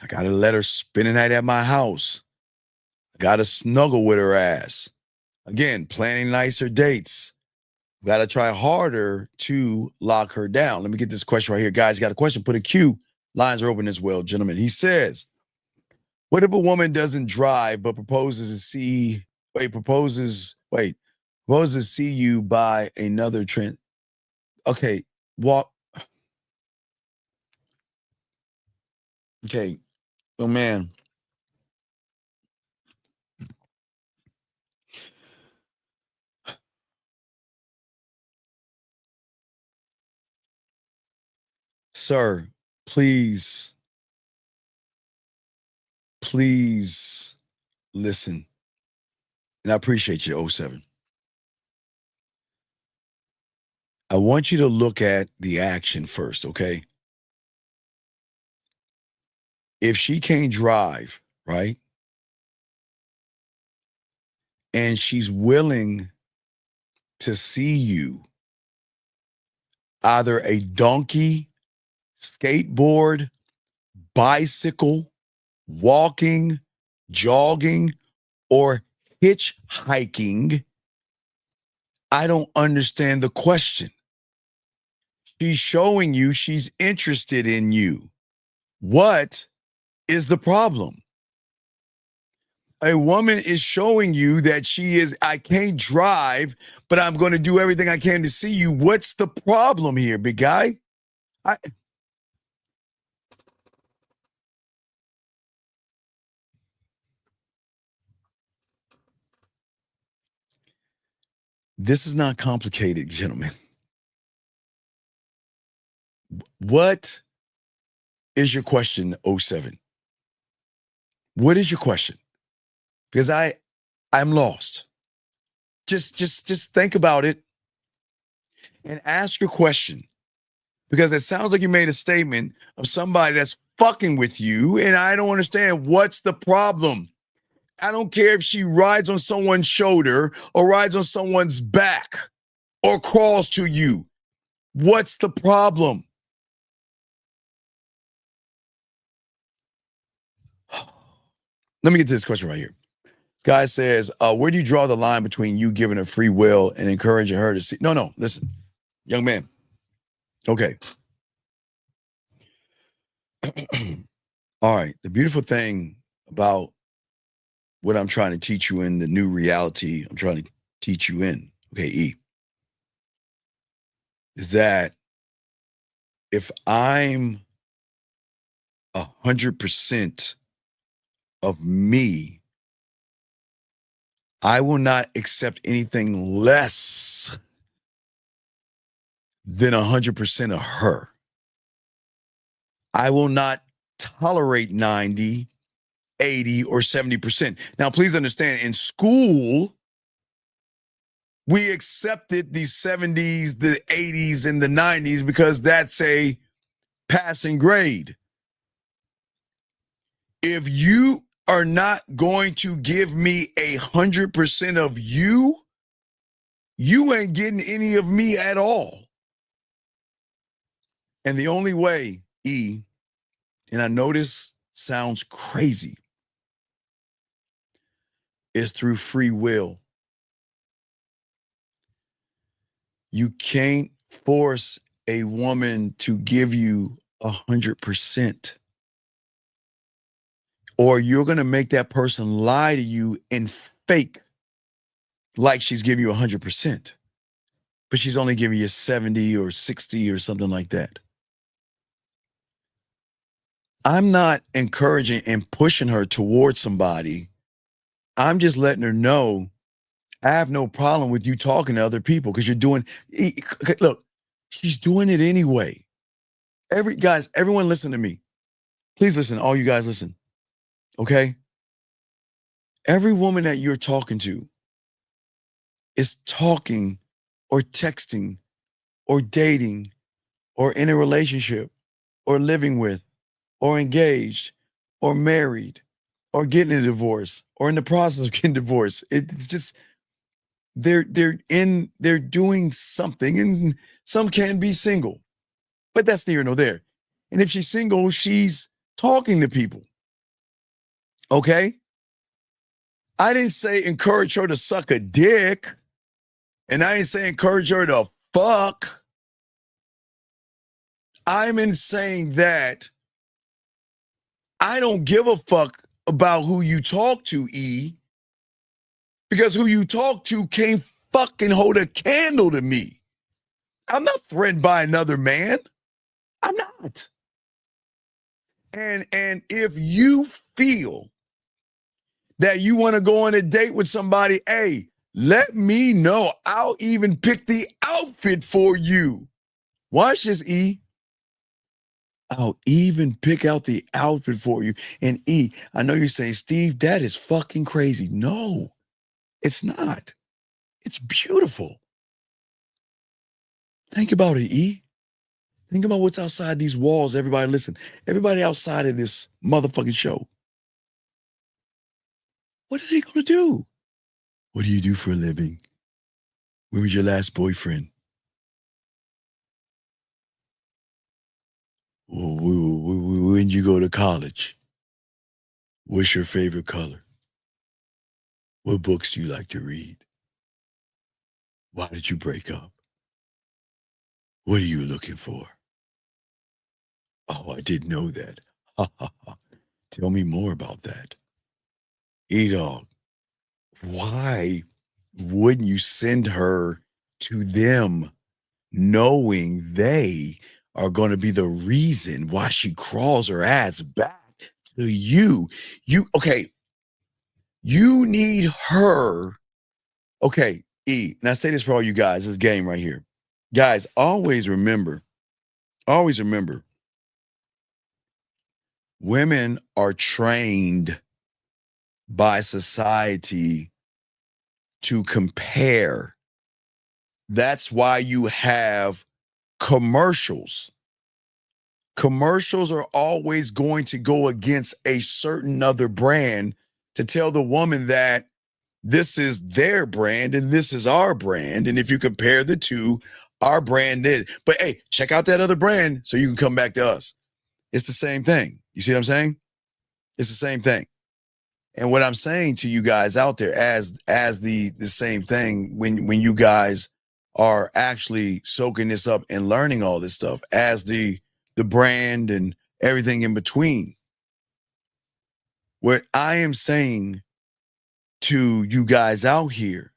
I got to let her spend the night at my house. I got to snuggle with her ass. Again, planning nicer dates. Got to try harder to lock her down. Let me get this question right here. Guys, got a question? Put a Q. Lines are open as well, gentlemen. He says, what if a woman doesn't drive but proposes to see you by another trend? Okay, walk. Okay, oh man. Sir, please listen. And I appreciate you, 07. I want you to look at the action first, okay? If she can't drive, right? And she's willing to see you either a donkey, skateboard, bicycle, walking, jogging, or hitchhiking, I don't understand the question. She's showing you she's interested in you. What is the problem? A woman is showing you that I can't drive, but I'm going to do everything I can to see you. What's the problem here, big guy? This is not complicated, gentlemen. What is your question, 07? What is your question? Because I'm lost. Just think about it and ask your question. Because it sounds like you made a statement of somebody that's fucking with you, and I don't understand what's the problem. I don't care if she rides on someone's shoulder or rides on someone's back or crawls to you. What's the problem? Let me get to this question right here. This guy says, where do you draw the line between you giving her free will and encouraging her to see? No, listen, young man. Okay. All right. The beautiful thing about what I'm trying to teach you in the new reality I'm trying to teach you in, okay, E, is that if I'm 100% of me, I will not accept anything less than 100% of her. I will not tolerate 90, 80, or 70%. Now, please understand, in school, we accepted the 70s, the 80s, and the 90s because that's a passing grade. If you are not going to give me 100% of you, you ain't getting any of me at all. And the only way, E, and I know this sounds crazy, is through free will. You can't force a woman to give you 100%. Or you're going to make that person lie to you and fake like she's giving you 100%. But she's only giving you 70 or 60 or something like that. I'm not encouraging and pushing her towards somebody. I'm just letting her know I have no problem with you talking to other people because you're doing, look, she's doing it anyway. Everyone listen to me. Please listen, all you guys listen, okay? Every woman that you're talking to is talking or texting or dating or in a relationship or living with or engaged or married or getting a divorce or in the process of getting divorced. It's just, they're doing something, and some can be single, but that's neither nor there. And if she's single, she's talking to people. Okay? I didn't say encourage her to suck a dick, and I didn't say encourage her to fuck. I'm in saying that I don't give a fuck about who you talk to, E, because who you talk to can't fucking hold a candle to me. I'm not threatened by another man. I'm not. And if you feel that you want to go on a date with somebody, hey, let me know. I'll even pick the outfit for you. Watch this, E. I'll even pick out the outfit for you. And E, I know you're saying, Steve, that is fucking crazy. No, it's not. It's beautiful. Think about it, E. Think about what's outside these walls. Everybody listen. Everybody outside of this motherfucking show. What are they going to do? What do you do for a living? Where was your last boyfriend? When did you go to college? What's your favorite color? What books do you like to read? Why did you break up? What are you looking for? Oh, I didn't know that. Ha ha ha. Tell me more about that. E-Dog, why wouldn't you send her to them knowing they are going to be the reason why she crawls her ass back to you? Okay, you need her. Okay, E, and I say this for all you guys, this game right here. Guys, always remember, women are trained by society to compare. That's why you have commercials. Commercials are always going to go against a certain other brand to tell the woman that this is their brand and this is our brand. And if you compare the two, our brand is. But hey, check out that other brand so you can come back to us. It's the same thing. You see what I'm saying? It's the same thing. And what I'm saying to you guys out there as the same thing when you guys are actually soaking this up and learning all this stuff as the brand and everything in between. What I am saying to you guys out here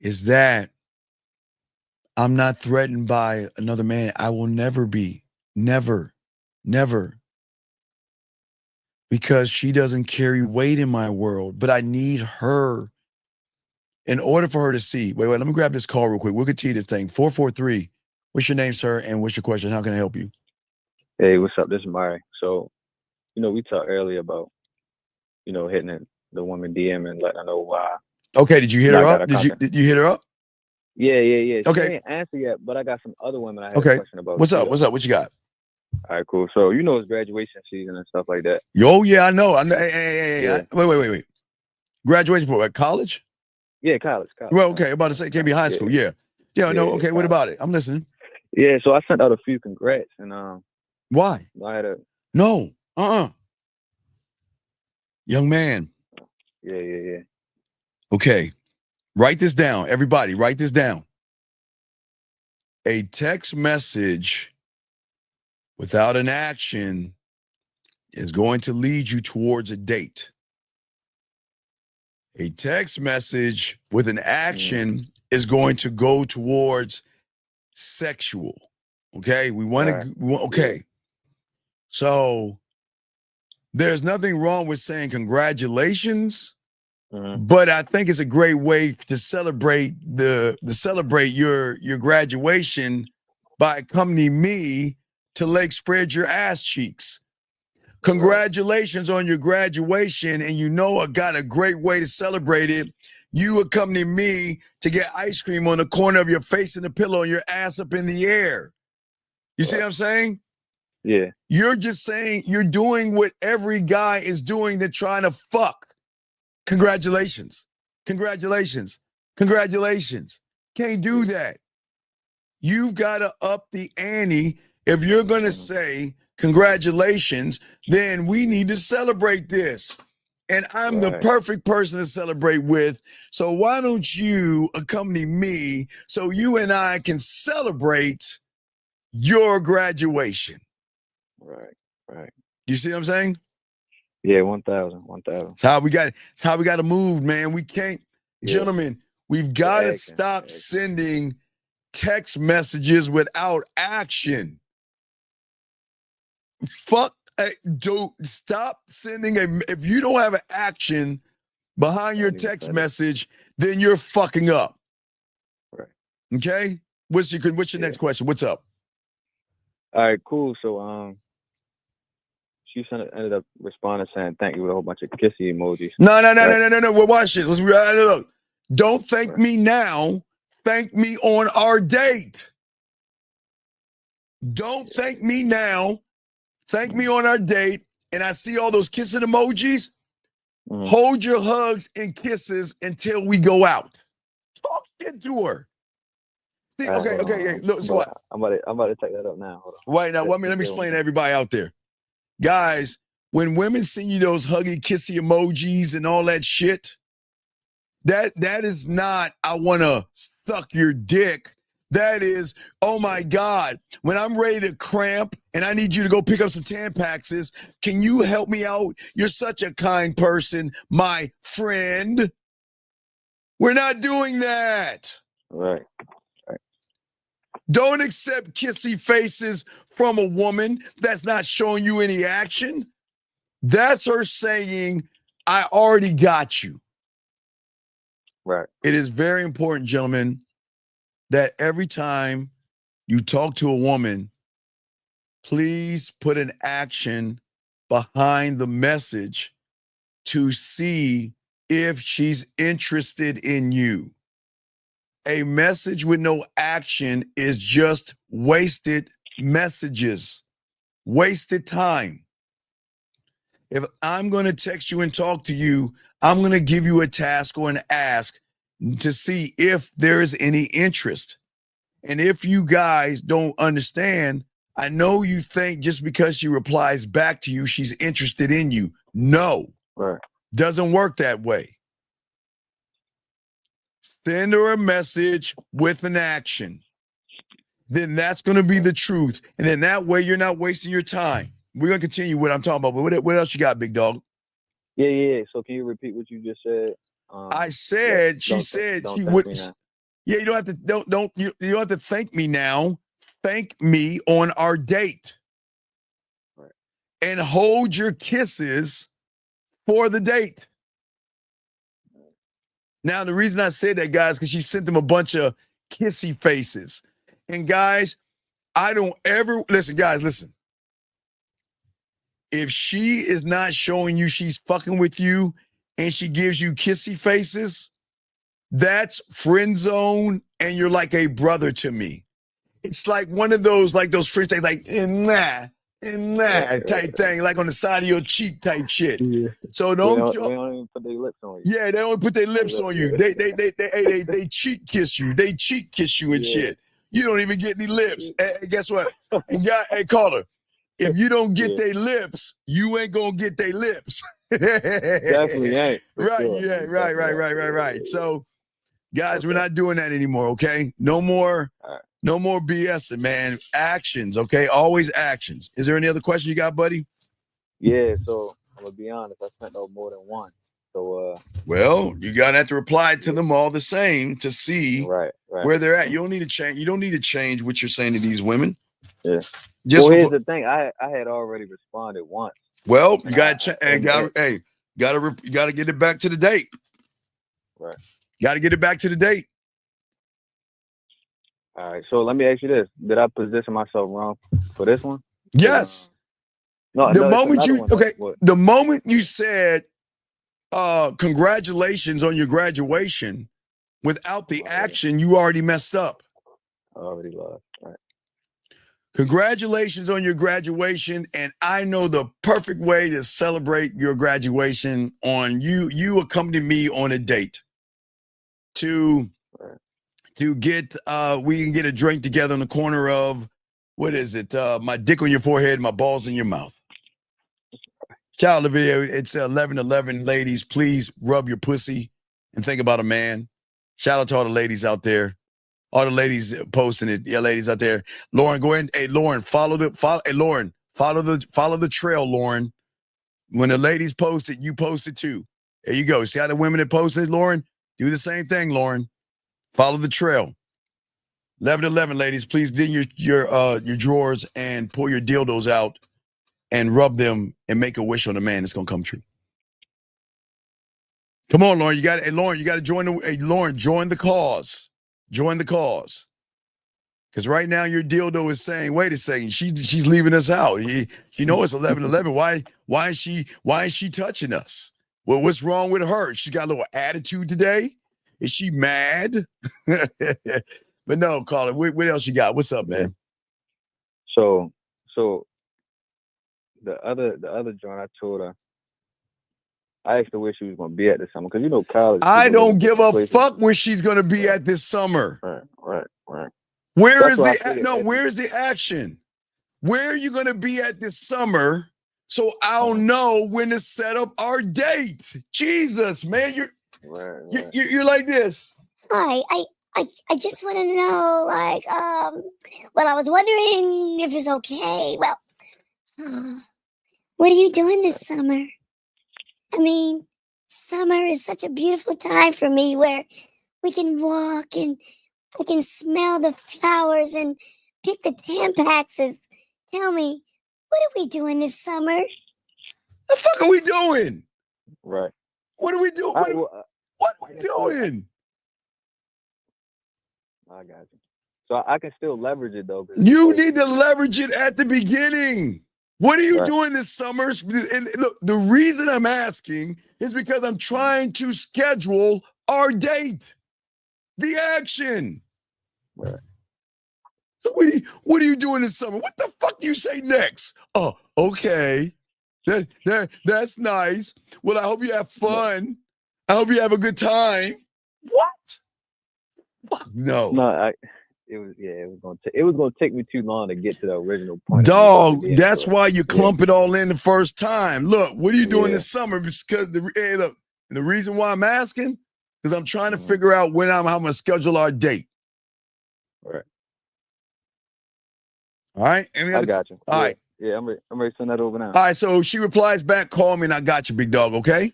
is that I'm not threatened by another man. I will never be. Never. Never. because she doesn't carry weight in my world, but I need her in order for her to see. Wait, let me grab this call real quick. We'll continue this thing. 443. What's your name, sir? And what's your question? How can I help you? Hey, what's up? This is Mari. So, we talked earlier about, hitting the woman DM and letting her know why. Okay, did you hit her up? Did you hit her up? Yeah. She Okay. ain't answer yet, but I got some other women I had a question about. What's up? What you got? All right, cool. So, it's graduation season and stuff like that. Yo, yeah, I know. Hey. Yeah. Wait. Graduation for what? College? Yeah, college. Well, okay. About to say it can't be high school. Yeah. No. Okay. What about it? I'm listening. Yeah. So I sent out a few congrats and Why? I had a no. Young man. Yeah. Okay. Write this down. Everybody, write this down. A text message without an action is going to lead you towards a date. A text message with an action is going to go towards sexual. Okay? Okay. So there's nothing wrong with saying congratulations, but I think it's a great way to celebrate your graduation by accompanying me to Lake Spread Your Ass Cheeks. Congratulations on your graduation, and I got a great way to celebrate it. You accompany me to get ice cream on the corner of your face and the pillow and your ass up in the air. You see what I'm saying? Yeah. You're just saying you're doing what every guy is doing. They're trying to fuck. Congratulations. Can't do that. You've got to up the ante. If you're going to say congratulations, then we need to celebrate this. And I'm the perfect person to celebrate with. So why don't you accompany me so you and I can celebrate your graduation? Right. You see what I'm saying? Yeah, 1,000. It's how we got to move, man. We can't, gentlemen, we've got to stop sending text messages without action. Stop sending if you don't have an action behind your text message, then you're fucking up. Right. Okay? What's your next question? What's up? All right, cool. So she ended up responding saying thank you with a whole bunch of kissy emojis. No. Well, watch this. Let's look. Don't thank me now. Thank me on our date. Don't thank me now. Thank me on our date. And I see all those kissing emojis. Hold your hugs and kisses until we go out. Talk shit to her. See, okay. Look, so what? I'm about to take that up now. Hold on. Wait, now let me explain to everybody out there. Guys, when women send you those huggy, kissy emojis and all that shit, that is not, I want to suck your dick. That is, oh my God, when I'm ready to cramp and I need you to go pick up some Tampaxes, can you help me out? You're such a kind person, my friend. We're not doing that. Right. Don't accept kissy faces from a woman that's not showing you any action. That's her saying, I already got you. Right. It is very important, gentlemen, that every time you talk to a woman, please put an action behind the message to see if she's interested in you. A message with no action is just wasted messages, wasted time. If I'm going to text you and talk to you, I'm going to give you a task or an ask to see if there is any interest. And if you guys don't understand, I know you think just because she replies back to you, she's interested in you. No, doesn't work that way. Send her a message with an action. Then that's going to be the truth. And then that way you're not wasting your time. We're going to continue what I'm talking about. But what else you got, big dog? Yeah. So can you repeat what you just said? I said, she said she would. Yeah, you don't have to, you don't have to thank me now. Thank me on our date. Right. and hold your kisses for the date. Now, the reason I said that, guys, because she sent them a bunch of kissy faces. And guys, I don't ever, listen, guys, listen. If she is not showing you she's fucking with you and she gives you kissy faces, that's friend zone, and you're like a brother to me. It's like one of those, like those friends like, nah, type thing, like on the side of your cheek type shit. Yeah. So They don't even put their lips on you. Yeah, they don't put their lips on you. They cheek kiss you. They cheek kiss you and shit. You don't even get any lips. And guess what? And hey, caller, if you don't get their lips, you ain't gonna get their lips. Definitely ain't. Right, Sure. yeah, right. So, guys, we're not doing that anymore, okay? No more BSing, man. Actions, okay? Always actions. Is there any other question you got, buddy? Yeah, so I'm gonna be honest, I sent out more than one. So well, you gotta have to reply to them all the same to see where they're at. You don't need to change. You don't need to change what you're saying to these women. Yeah. Well, here's the thing. I had already responded once. Well, you gotta get it back to the date. Right. Got to get it back to the date. All right. So let me ask you this: did I position myself wrong for this one? Yes. The moment you said, congratulations on your graduation, without the action, you already messed up. I already lost. All right. Congratulations on your graduation, and I know the perfect way to celebrate your graduation on you accompany me on a date to get we can get a drink together in the corner of, what is it? My dick on your forehead, my balls in your mouth. Shout out the video. It's 11:11. Ladies, please rub your pussy and think about a man. Shout out to all the ladies out there. All the ladies posting it. Yeah, ladies out there. Lauren, go ahead. Hey, Lauren, follow the trail, Lauren. When the ladies post it, you post it too. There you go. See how the women that posted it, Lauren? Do the same thing, Lauren. Follow the trail. 11:11, ladies, please dig your drawers and pull your dildos out and rub them and make a wish on a man. It's gonna come true. Come on, Lauren. You got it. Lauren, you got to join join the cause. Join the cause. Because right now your dildo is saying, wait a second, she's leaving us out. She know it's 11:11. Why is she touching us? Well, what's wrong with her? She got a little attitude today. Is she mad? But no, caller, what else you got? What's up, man? So the other joint, I told her, I asked her where she was going to be at this summer, because college. I don't give a fuck where she's going to be at this summer. Right. Where's the action? Where are you going to be at this summer? So I'll know when to set up our date. Jesus, man, you're like this. Hi, I just want to know, I was wondering if it's okay. Well, what are you doing this summer? I mean, summer is such a beautiful time for me where we can walk and I can smell the flowers and pick the tampaxes. Tell me, what are we doing this summer? The fuck are we doing? Right. What are we doing? What are we doing? I got you. So I can still leverage it, though. You need to leverage it at the beginning. What are you doing this summer? And look, the reason I'm asking is because I'm trying to schedule our date. The action. Right. So what are you doing this summer? What the fuck do you say next? Oh, okay. That's nice. Well, I hope you have fun. I hope you have a good time. What? Fuck no. No, it was gonna take me too long to get to the original point. Dog, that's why you clump it all in the first time. Look, what are you doing this summer? Because the reason why I'm asking is I'm trying to figure out when I'm going to schedule our date. All right. All right. I got you. All right. Yeah, I'm ready to send that over now. All right. So she replies back, call me, and I got you, big dog. Okay.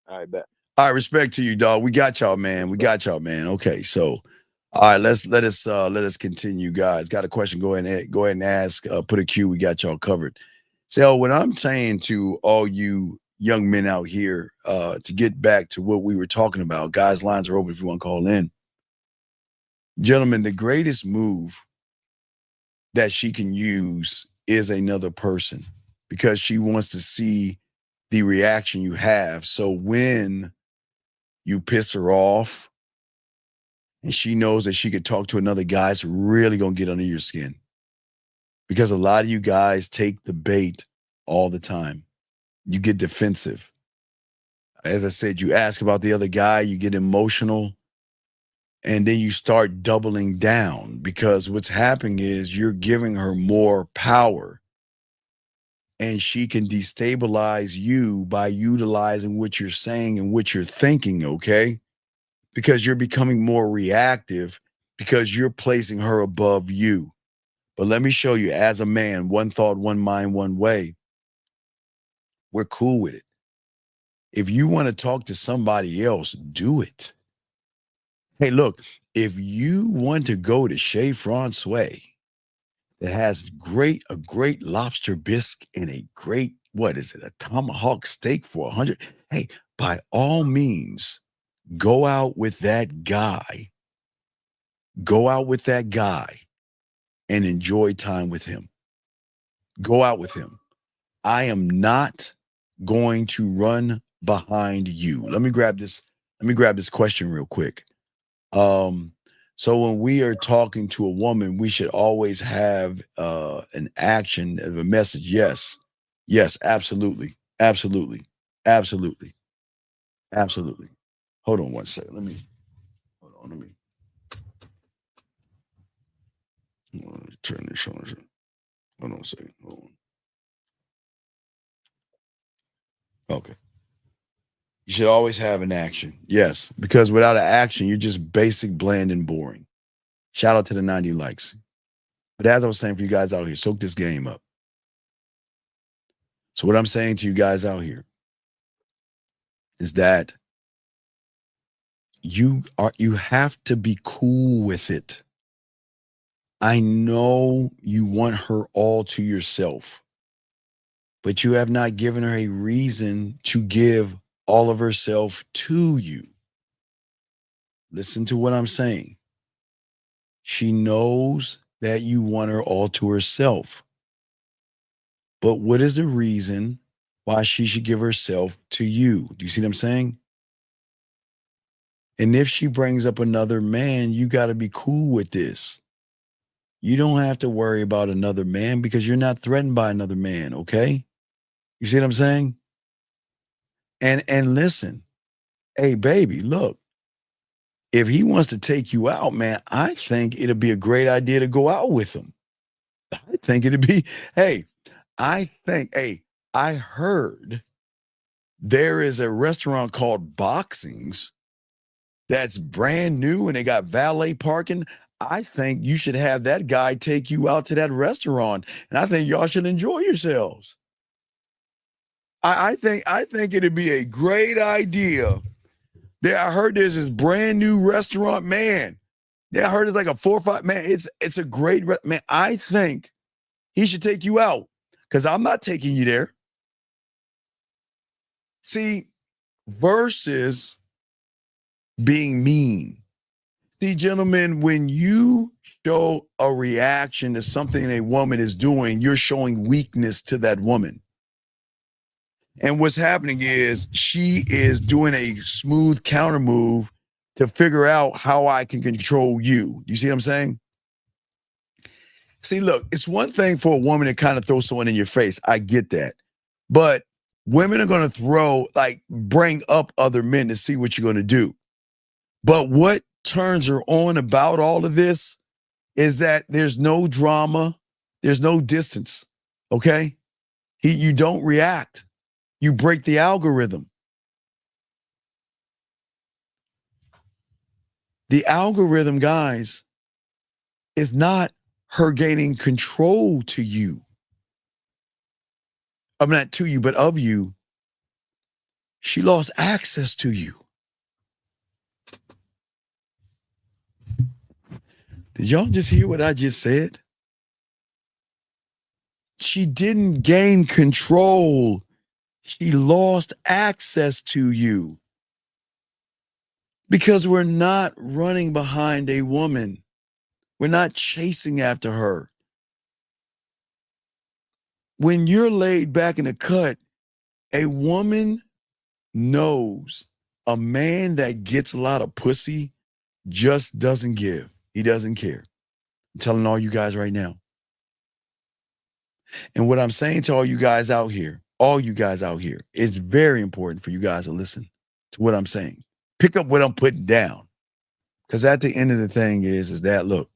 All right, bet. All right. Respect to you, dog. We got y'all, man. Okay. So, all right. Let us continue, guys. Got a question? Go ahead and ask. Put a Q. We got y'all covered. So what I'm saying to all you young men out here, to get back to what we were talking about, guys, lines are open if you want to call in. Gentlemen, the greatest move that she can use is another person, because she wants to see the reaction you have. So when you piss her off and she knows that she could talk to another guy, it's really going to get under your skin, because a lot of you guys take the bait all the time. You get defensive. As I said, you ask about the other guy, you get emotional, and then you start doubling down, because what's happening is you're giving her more power, and she can destabilize you by utilizing what you're saying and what you're thinking, okay? Because you're becoming more reactive, because you're placing her above you. But let me show you, as a man, one thought, one mind, one way. We're cool with it. If you want to talk to somebody else, do it. Hey, look, if you want to go to Chez Francois that has a great lobster bisque and a great, a tomahawk steak for 100, hey, by all means, go out with that guy. Go out with that guy and enjoy time with him. Go out with him. I am not going to run behind you. Let me grab this question real quick. So when we are talking to a woman, we should always have an action of a message. Yes, absolutely. Absolutely. Hold on one second. Let me turn this on. Hold on a second. Hold on. Okay. You should always have an action. Yes, because without an action, you're just basic, bland, and boring. Shout out to the 90 likes. But as I was saying for you guys out here, soak this game up. So what I'm saying to you guys out here is that you have to be cool with it. I know you want her all to yourself, but you have not given her a reason to give all of herself to you. Listen to what I'm saying. She knows that you want her all to herself. But what is the reason why she should give herself to you? Do you see what I'm saying? And if she brings up another man, you got to be cool with this. You don't have to worry about another man, because you're not threatened by another man, okay? You see what I'm saying? And listen, hey, baby, look, if he wants to take you out, man, I think it'd be a great idea to go out with him. I think it'd be, I heard there is a restaurant called Boxings that's brand new and they got valet parking. I think you should have that guy take you out to that restaurant, and I think y'all should enjoy yourselves. I think it'd be a great idea. I heard there's this brand new restaurant, man. I heard it's like a 4 or 5, man. It's a great man. I think he should take you out, because I'm not taking you there. See, versus being mean. See, gentlemen, when you show a reaction to something a woman is doing, you're showing weakness to that woman. And what's happening is she is doing a smooth counter move to figure out how I can control you. You see what I'm saying? See, look, it's one thing for a woman to kind of throw someone in your face. I get that. But women are going to bring up other men to see what you're going to do. But what turns her on about all of this is that there's no drama. There's no distance. Okay? You don't react. You break the algorithm. The algorithm, guys, is not her gaining control to you. I'm not to you, but of you. She lost access to you. Did y'all just hear what I just said? she didn't gain control. She lost access to you. Because we're not running behind a woman. We're not chasing after her. When you're laid back in the cut, a woman knows a man that gets a lot of pussy just doesn't give. He doesn't care. I'm telling all you guys right now. And what I'm saying to all you guys out here, it's very important for you guys to listen to what I'm saying. Pick up what I'm putting down. Because at the end of the thing is that, look,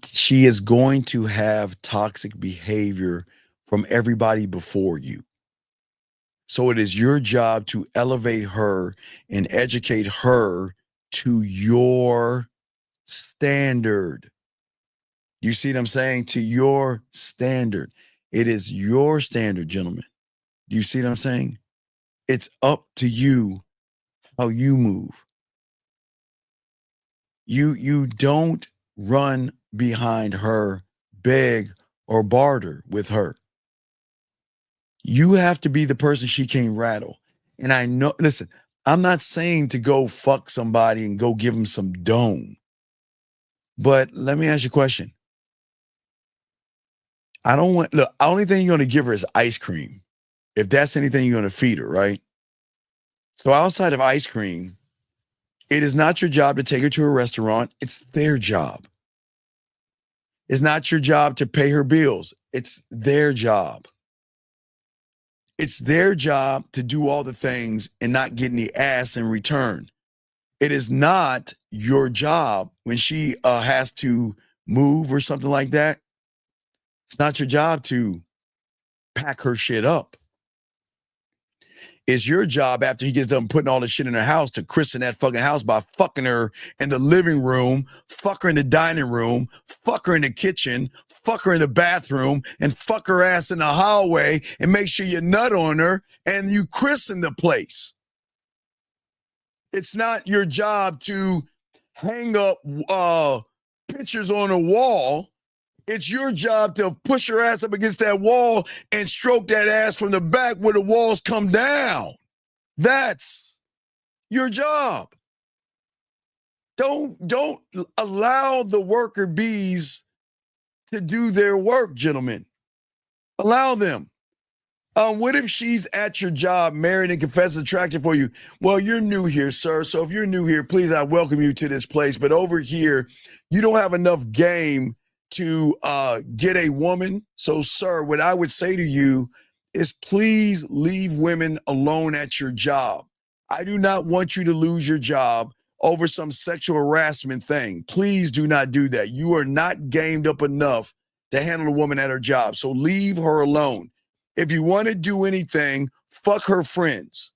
she is going to have toxic behavior from everybody before you. So it is your job to elevate her and educate her to your standard. You see what I'm saying? To your standard. It is your standard, gentlemen. Do you see what I'm saying? It's up to you how you move. You don't run behind her, beg or barter with her. You have to be the person she can't rattle. And I know, listen, I'm not saying to go fuck somebody and go give them some dome. But let me ask you a question. The only thing you're going to give her is ice cream. If that's anything you're going to feed her, right? So outside of ice cream, it is not your job to take her to a restaurant. It's their job. It's not your job to pay her bills. It's their job. It's their job to do all the things and not get any ass in return. It is not your job when she has to move or something like that. It's not your job to pack her shit up. It's your job after he gets done putting all the shit in her house to christen that fucking house by fucking her in the living room, fuck her in the dining room, fuck her in the kitchen, fuck her in the bathroom, and fuck her ass in the hallway and make sure you nut on her and you christen the place. It's not your job to hang up pictures on a wall. It's your job to push her ass up against that wall and stroke that ass from the back where the walls come down. That's your job. Don't allow the worker bees to do their work, gentlemen. Allow them. What if she's at your job, married and confessed attraction for you? Well, you're new here, sir. So if you're new here, please, I welcome you to this place. But over here, you don't have enough game to get a woman. So, sir, what I would say to you is please leave women alone at your job. I do not want you to lose your job over some sexual harassment thing. Please do not do that. You are not gamed up enough to handle a woman at her job. So leave her alone. If you want to do anything, fuck her friends.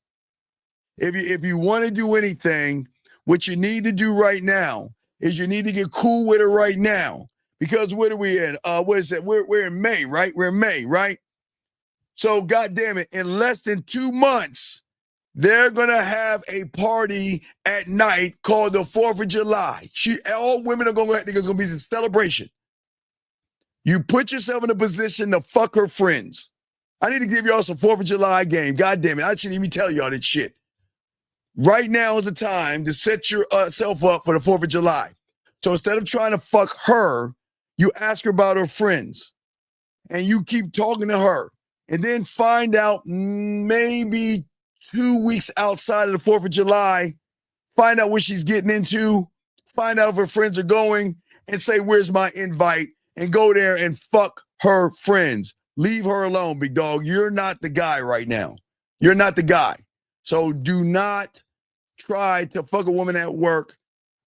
If you want to do anything, what you need to do right now is you need to get cool with her right now. Because what are we in? What is it? We're in May, right? We're in May, right? So, goddamn it, in less than 2 months, they're gonna have a party at night called the 4th of July. All women are gonna be a celebration. You put yourself in a position to fuck her friends. I need to give y'all some 4th of July game. God damn it, I shouldn't even tell y'all this shit. Right now is the time to set yourself up for the 4th of July. So instead of trying to fuck her, you ask her about her friends. And you keep talking to her. And then find out maybe 2 weeks outside of the 4th of July, find out what she's getting into, find out if her friends are going, and say, where's my invite? And go there and fuck her friends. Leave her alone, big dog. You're not the guy right now. You're not the guy. So do not try to fuck a woman at work.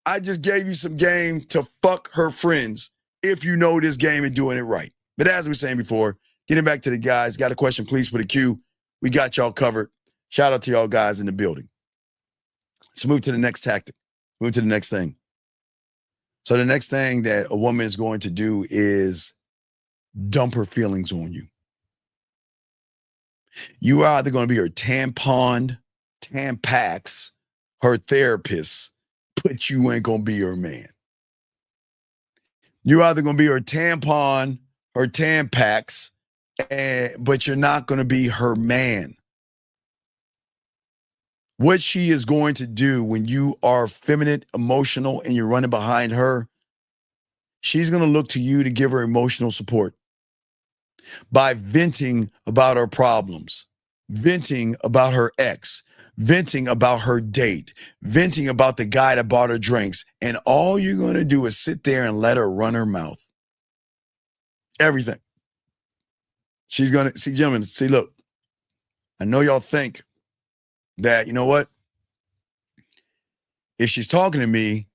I just gave you some game to fuck her friends if you know this game and doing it right. But as we were saying before, getting back to the guys, got a question, please put a Q. We got y'all covered. Shout out to y'all guys in the building. Let's move to the next tactic. Move to the next thing. So the next thing that a woman is going to do is dump her feelings on you. You are either going to be her tampon, tampax, her therapist, but you ain't going to be her man. You're either going to be her tampon, her tampax, but you're not going to be her man. What she is going to do when you are feminine, emotional, and you're running behind her, she's going to look to you to give her emotional support by venting about her problems, venting about her ex, venting about her date, venting about the guy that bought her drinks. And all you're going to do is sit there and let her run her mouth. Everything. She's going to, see, gentlemen, see, look, I know y'all think that, you know what? If she's talking to me,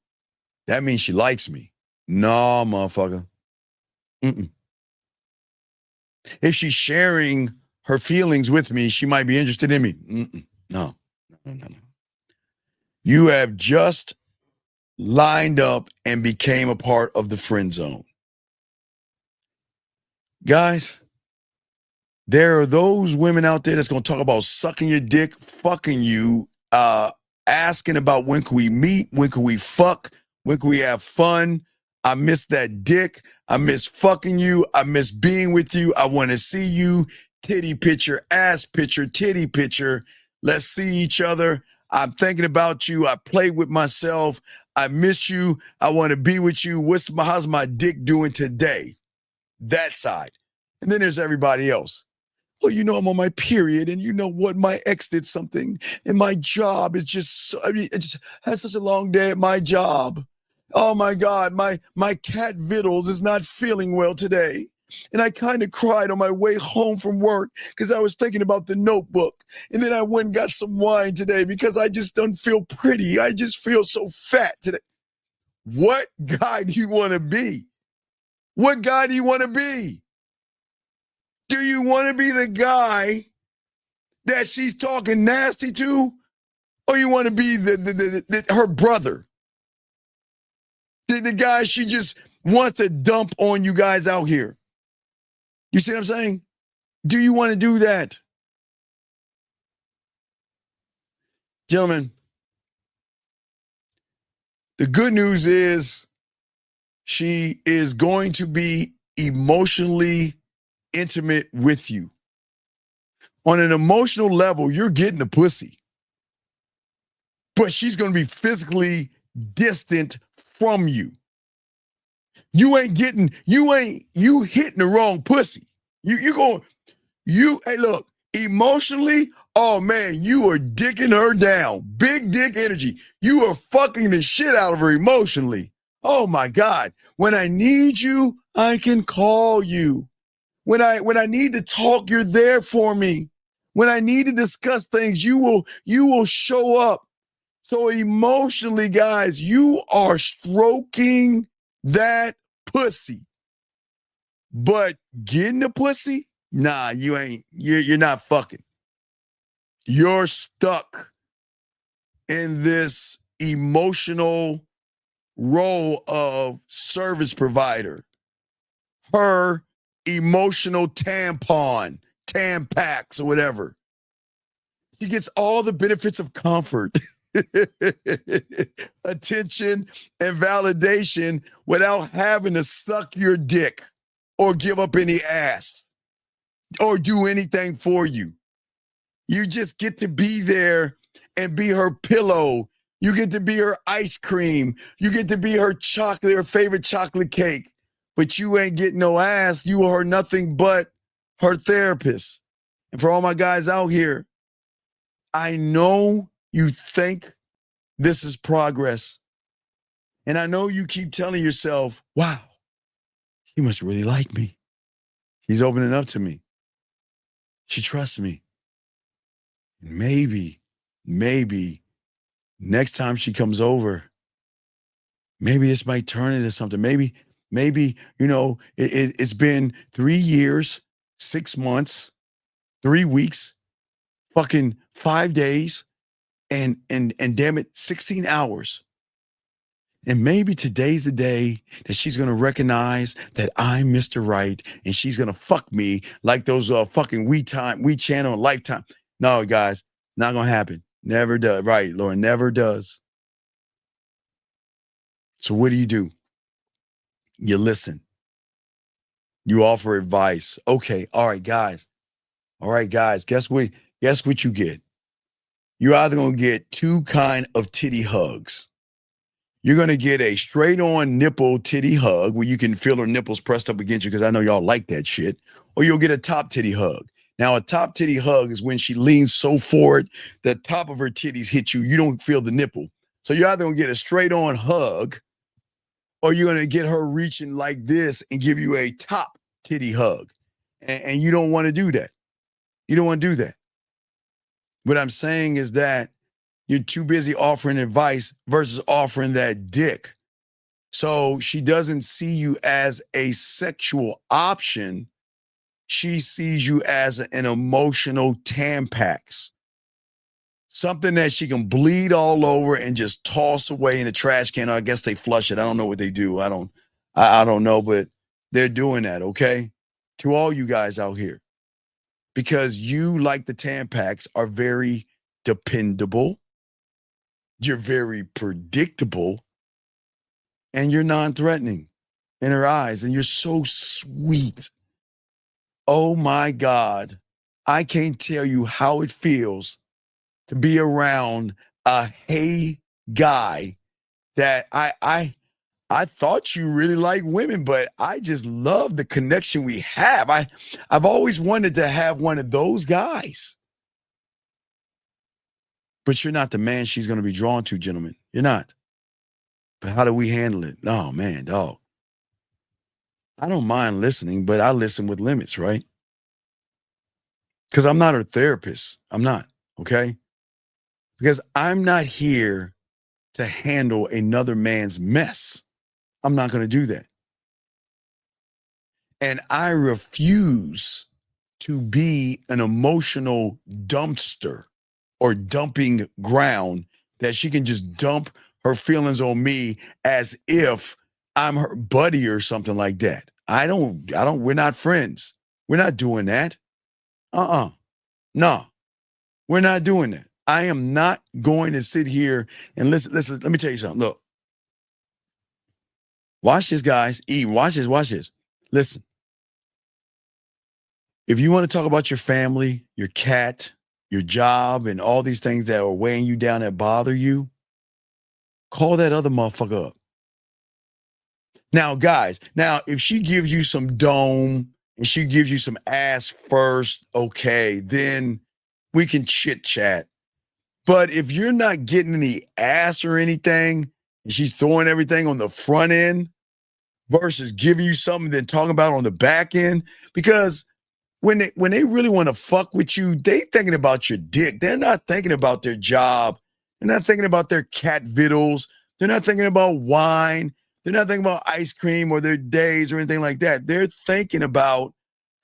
that means she likes me. No, motherfucker. Mm-mm. If she's sharing her feelings with me, she might be interested in me. Mm-mm. No. You have just lined up and became a part of the friend zone. Guys, there are those women out there that's going to talk about sucking your dick, fucking you, asking about when can we meet, when can we fuck, when can we have fun. I miss that dick. I miss fucking you. I miss being with you. I want to see you. Titty picture, ass picture, titty picture. Let's see each other. I'm thinking about you. I play with myself. I miss you. I want to be with you. How's my dick doing today? That side. And then there's everybody else. Well, you know, I'm on my period, and you know what? My ex did something, and my job is just, I just had such a long day at my job. Oh my God, my cat Vittles is not feeling well today. And I kind of cried on my way home from work because I was thinking about The Notebook. And then I went and got some wine today because I just don't feel pretty. I just feel so fat today. What guy do you want to be? What guy do you want to be? Do you want to be the guy that she's talking nasty to? Or you want to be her brother? The guy she just wants to dump on you guys out here. You see what I'm saying? Do you want to do that? Gentlemen, the good news is she is going to be emotionally intimate with you. On an emotional level, you're getting a pussy. But she's going to be physically distant from you. You hitting the wrong pussy. Hey, look, emotionally, oh man, you are dicking her down. Big dick energy. You are fucking the shit out of her emotionally. Oh my God. When I need you, I can call you. When I need to talk, you're there for me. When I need to discuss things, you will show up. So emotionally, guys, you are stroking that pussy. But getting the pussy? Nah, you ain't. You're not fucking. You're stuck in this emotional role of service provider. Her emotional tampon, tampax, or whatever. She gets all the benefits of comfort, attention, and validation without having to suck your dick or give up any ass or do anything for you. You just get to be there and be her pillow. You get to be her ice cream. You get to be her chocolate, her favorite chocolate cake. But you ain't getting no ass. You are nothing but her therapist. And for all my guys out here, I know you think this is progress. And I know you keep telling yourself, wow, she must really like me. She's opening up to me. She trusts me. Maybe next time she comes over, maybe this might turn into something. Maybe, you know, it's been 3 years, 6 months, 3 weeks, fucking 5 days, and damn it, 16 hours. And maybe today's the day that she's going to recognize that I'm Mr. Right, and she's going to fuck me like those fucking We Channel and Lifetime. No, guys, not going to happen. Never does. Right, Lauren, never does. So what do? You listen. You offer advice. Okay, all right, guys. All right, guys. Guess what you get? You're either gonna get two kind of titty hugs. You're gonna get a straight-on nipple titty hug where you can feel her nipples pressed up against you, because I know y'all like that shit. Or you'll get a top titty hug. Now, a top titty hug is when she leans so forward, the top of her titties hit you. You don't feel the nipple. So you're either gonna get a straight-on hug, or you're gonna get her reaching like this and give you a top titty hug. And you don't want to do that. You don't want to do that. What I'm saying is that you're too busy offering advice versus offering that dick. So she doesn't see you as a sexual option. She sees you as an emotional Tampax. Something that she can bleed all over and just toss away in the trash can. Or I guess they flush it. I don't know what they do. I don't know, but they're doing that, okay? To all you guys out here. Because you, like the Tampax, are very dependable. You're very predictable. And you're non-threatening in her eyes. And you're so sweet. Oh my God. I can't tell you how it feels to be around a hey guy that I thought you really like women, but I just love the connection we have. I've always wanted to have one of those guys. But you're not the man she's going to be drawn to, gentlemen. You're not. But how do we handle it? Oh, man, dog. I don't mind listening, but I listen with limits, right? Because I'm not her therapist. I'm not, okay? Because I'm not here to handle another man's mess. I'm not going to do that. And I refuse to be an emotional dumpster or dumping ground that she can just dump her feelings on me as if I'm her buddy or something like that. We're not friends. We're not doing that. No, we're not doing that. I am not going to sit here and listen, let me tell you something. Look. Watch this, guys. Watch this. Listen. If you want to talk about your family, your cat, your job, and all these things that are weighing you down that bother you, call that other motherfucker up. Now, guys, if she gives you some dome and she gives you some ass first, okay, then we can chit chat. But if you're not getting any ass or anything, and she's throwing everything on the front end versus giving you something then talking about on the back end, because when they really want to fuck with you, they thinking about your dick. They're not thinking about their job. They're not thinking about their cat vittles. They're not thinking about wine. They're not thinking about ice cream or their days or anything like that. They're thinking about,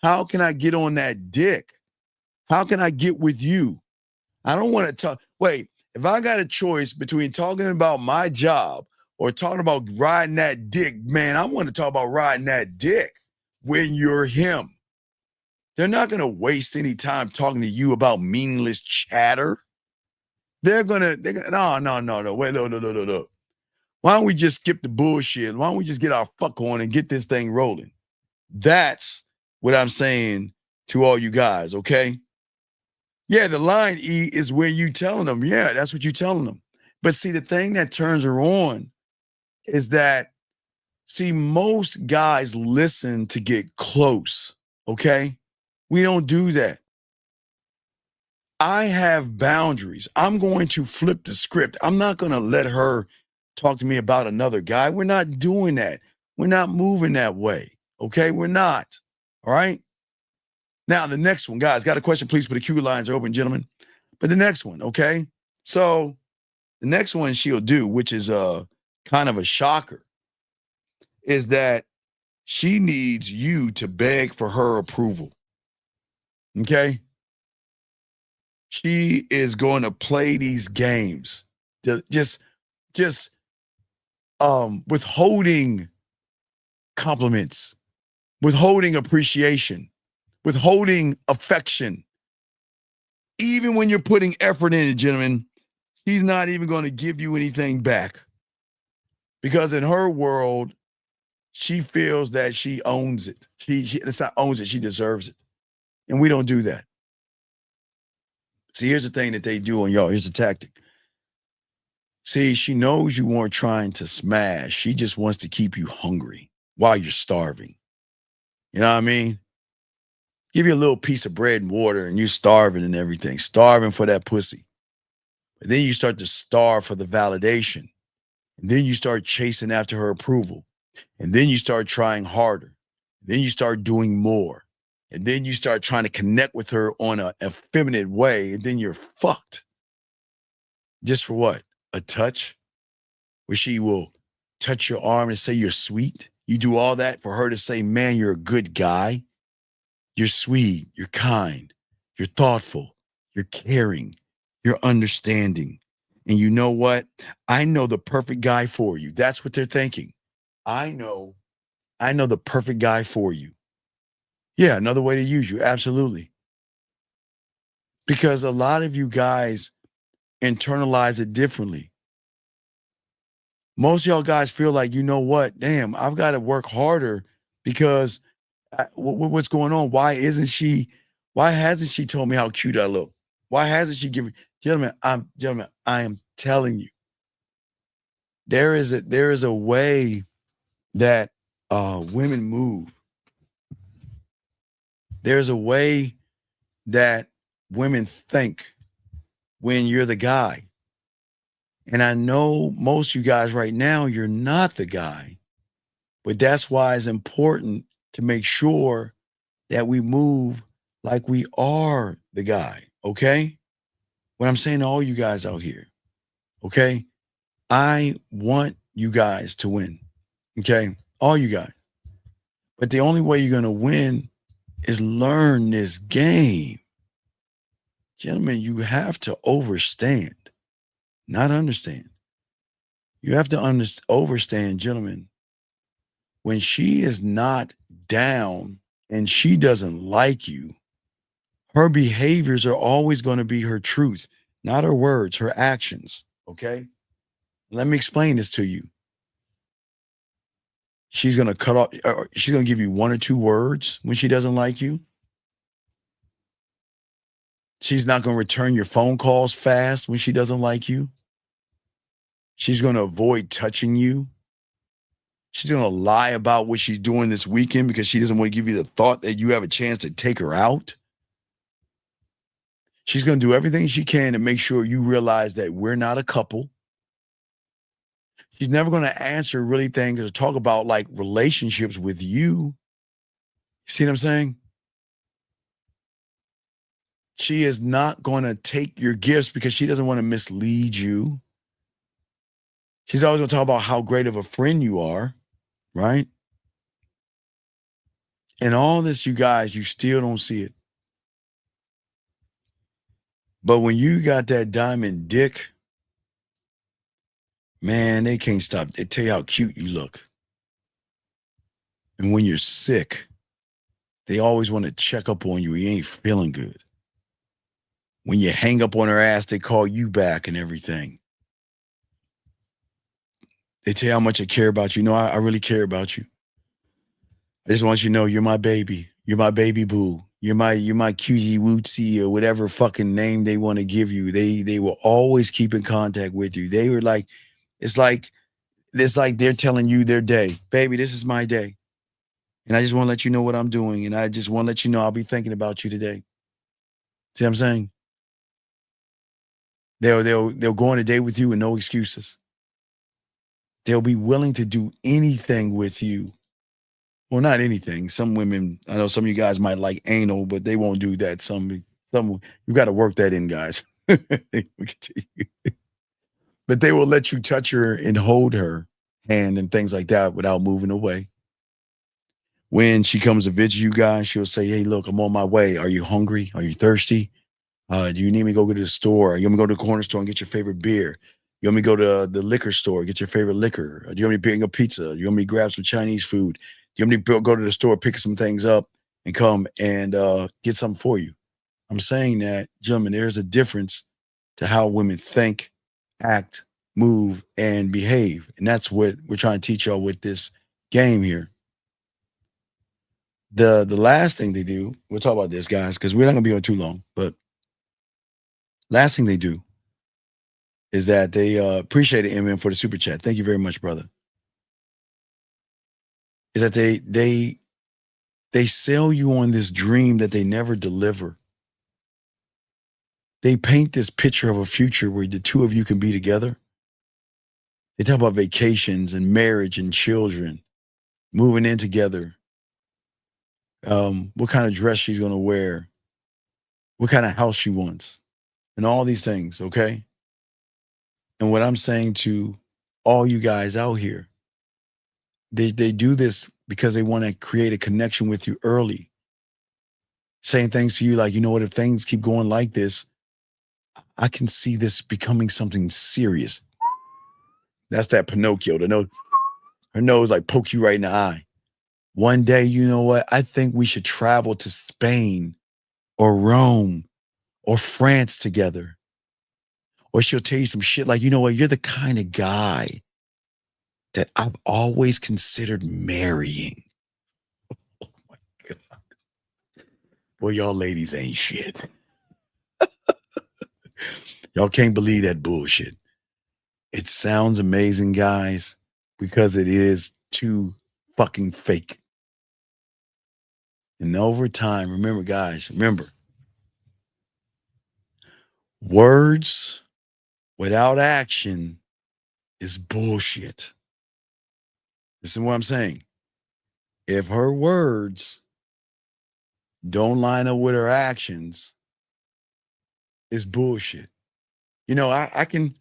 how can I get on that dick? How can I get with you? I don't want to talk. Wait, if I got a choice between talking about my job or talking about riding that dick, man, I want to talk about riding that dick when you're him. They're not going to waste any time talking to you about meaningless chatter. They're going to, no. Wait, no. Why don't we just skip the bullshit? Why don't we just get our fuck on and get this thing rolling? That's what I'm saying to all you guys, okay? Yeah, the line E is where you telling them. Yeah, that's what you telling them. But see, the thing that turns her on is that, see, most guys listen to get close, okay? We don't do that. I have boundaries. I'm going to flip the script. I'm not going to let her talk to me about another guy. We're not doing that. We're not moving that way, okay? We're not, all right? Now, the next one, guys, got a question, please put the queue lines are open, gentlemen. But the next one, okay? So the next one she'll do, which is kind of a shocker, is that she needs you to beg for her approval, okay? She is going to play these games, just withholding compliments, withholding appreciation, withholding affection. Even when you're putting effort in it, gentlemen, she's not even going to give you anything back. Because in her world, She feels that she owns it. It's not owns it, she deserves it. And we don't do that. See, here's the thing that they do on y'all. Here's the tactic. See, she knows you weren't trying to smash. She just wants to keep you hungry while you're starving. You know what I mean? Give you a little piece of bread and water and you're starving and everything. Starving for that pussy. But then you start to starve for the validation. And then you start chasing after her approval. And then you start trying harder. Then you start doing more. And then you start trying to connect with her on an effeminate way. And then you're fucked. Just for what? A touch? Where she will touch your arm and say you're sweet. You do all that for her to say, man, you're a good guy. You're sweet. You're kind. You're thoughtful. You're caring. You're understanding. And you know what? I know the perfect guy for you. That's what they're thinking. I know the perfect guy for you. Yeah, another way to use you. Absolutely. Because a lot of you guys internalize it differently. Most of y'all guys feel like, you know what? Damn, I've got to work harder because what's going on? Why hasn't she told me how cute I look? Why hasn't she given? Gentlemen, I am telling you, there is a way that women move. There's a way that women think when you're the guy. And I know most of you guys right now, you're not the guy, but that's why it's important to make sure that we move like we are the guy, okay? What I'm saying to all you guys out here, okay? I want you guys to win, okay? All you guys. But the only way you're going to win is learn this game. Gentlemen, you have to overstand, not understand. You have to overstand, gentlemen. When she is not down and she doesn't like you, her behaviors are always going to be her truth, not her words, her actions, okay? Let me explain this to you. She's going to cut off, she's going to give you one or two words when she doesn't like you. She's not going to return your phone calls fast when she doesn't like you. She's going to avoid touching you. She's going to lie about what she's doing this weekend because she doesn't want to give you the thought that you have a chance to take her out. She's going to do everything she can to make sure you realize that we're not a couple. She's never going to answer really things or talk about like relationships with you. See what I'm saying? She is not going to take your gifts because she doesn't want to mislead you. She's always going to talk about how great of a friend you are, right? And all this, you guys, you still don't see it. But when you got that diamond dick, man, they can't stop. They tell you how cute you look. And when you're sick, they always want to check up on you. You ain't feeling good. When you hang up on her ass, they call you back and everything. They tell you how much I care about you. No, I really care about you. I just want you to know you're my baby. You're my baby boo. You're my cutie wootsy or whatever fucking name they want to give you. They will always keep in contact with you. They were like, it's like they're telling you their day. Baby, this is my day. And I just want to let you know what I'm doing. And I just want to let you know I'll be thinking about you today. See what I'm saying? They'll go on a date with you with no excuses. They'll be willing to do anything with you. Well, not anything. Some women, I know some of you guys might like anal, but they won't do that. Some you got to work that in, guys. But they will let you touch her and hold her hand and things like that without moving away. When she comes to visit you guys, she'll say, hey, look, I'm on my way. Are you hungry? Are you thirsty? Do you need me to go to the store? You want me to go to the corner store and get your favorite beer? You want me to go to the liquor store, get your favorite liquor? Do you want me to bring a pizza? Do you want me to grab some Chinese food? Do you want me to go to the store, pick some things up and come and get something for you? I'm saying that, gentlemen, there's a difference to how women think, act, move, and behave. And that's what we're trying to teach y'all with this game here. The last thing they do, we'll talk about this, guys, because we're not gonna be on too long, but last thing they do is that they appreciate it, MN, for the super chat. Thank you very much, brother. Is that they sell you on this dream that they never deliver. They paint this picture of a future where the two of you can be together. They talk about vacations and marriage and children, moving in together. What kind of dress she's going to wear, what kind of house she wants, and all these things, okay? And what I'm saying to all you guys out here, they do this because they want to create a connection with you early. Saying things to you like, you know what, if things keep going like this, I can see this becoming something serious. That's that Pinocchio. Her nose like poke you right in the eye. One day, you know what? I think we should travel to Spain or Rome or France together. Or she'll tell you some shit like, you know what? You're the kind of guy that I've always considered marrying. Oh my God. Boy, y'all ladies ain't shit. Y'all can't believe that bullshit. It sounds amazing, guys, because it is too fucking fake. And over time, remember, guys, words without action is bullshit. Listen to what I'm saying. If her words don't line up with her actions, it's bullshit. You know, I can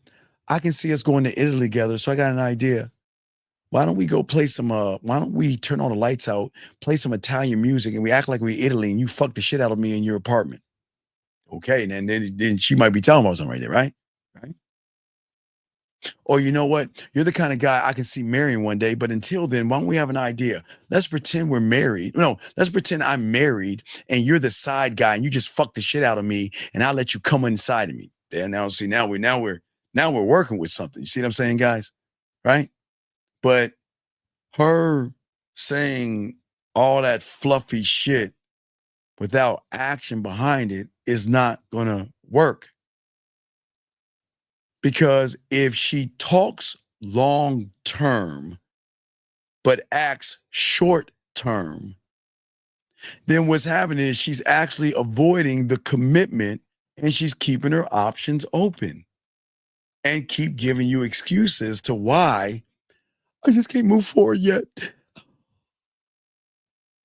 see us going to Italy together, so I got an idea. Why don't we go play some, why don't we turn all the lights out, play some Italian music, and we act like we're Italy, and you fuck the shit out of me in your apartment. Okay, and then she might be telling about something right there, right? Right? Or you know what? You're the kind of guy I can see marrying one day, but until then, why don't we have an idea? Let's pretend we're married. No, let's pretend I'm married, and you're the side guy, and you just fuck the shit out of me, and I'll let you come inside of me. And now, see, now we're working with something. You see what I'm saying, guys? Right? But her saying all that fluffy shit without action behind it is not going to work. Because if she talks long term, but acts short term, then what's happening is she's actually avoiding the commitment and she's keeping her options open and keep giving you excuses to why I just can't move forward yet.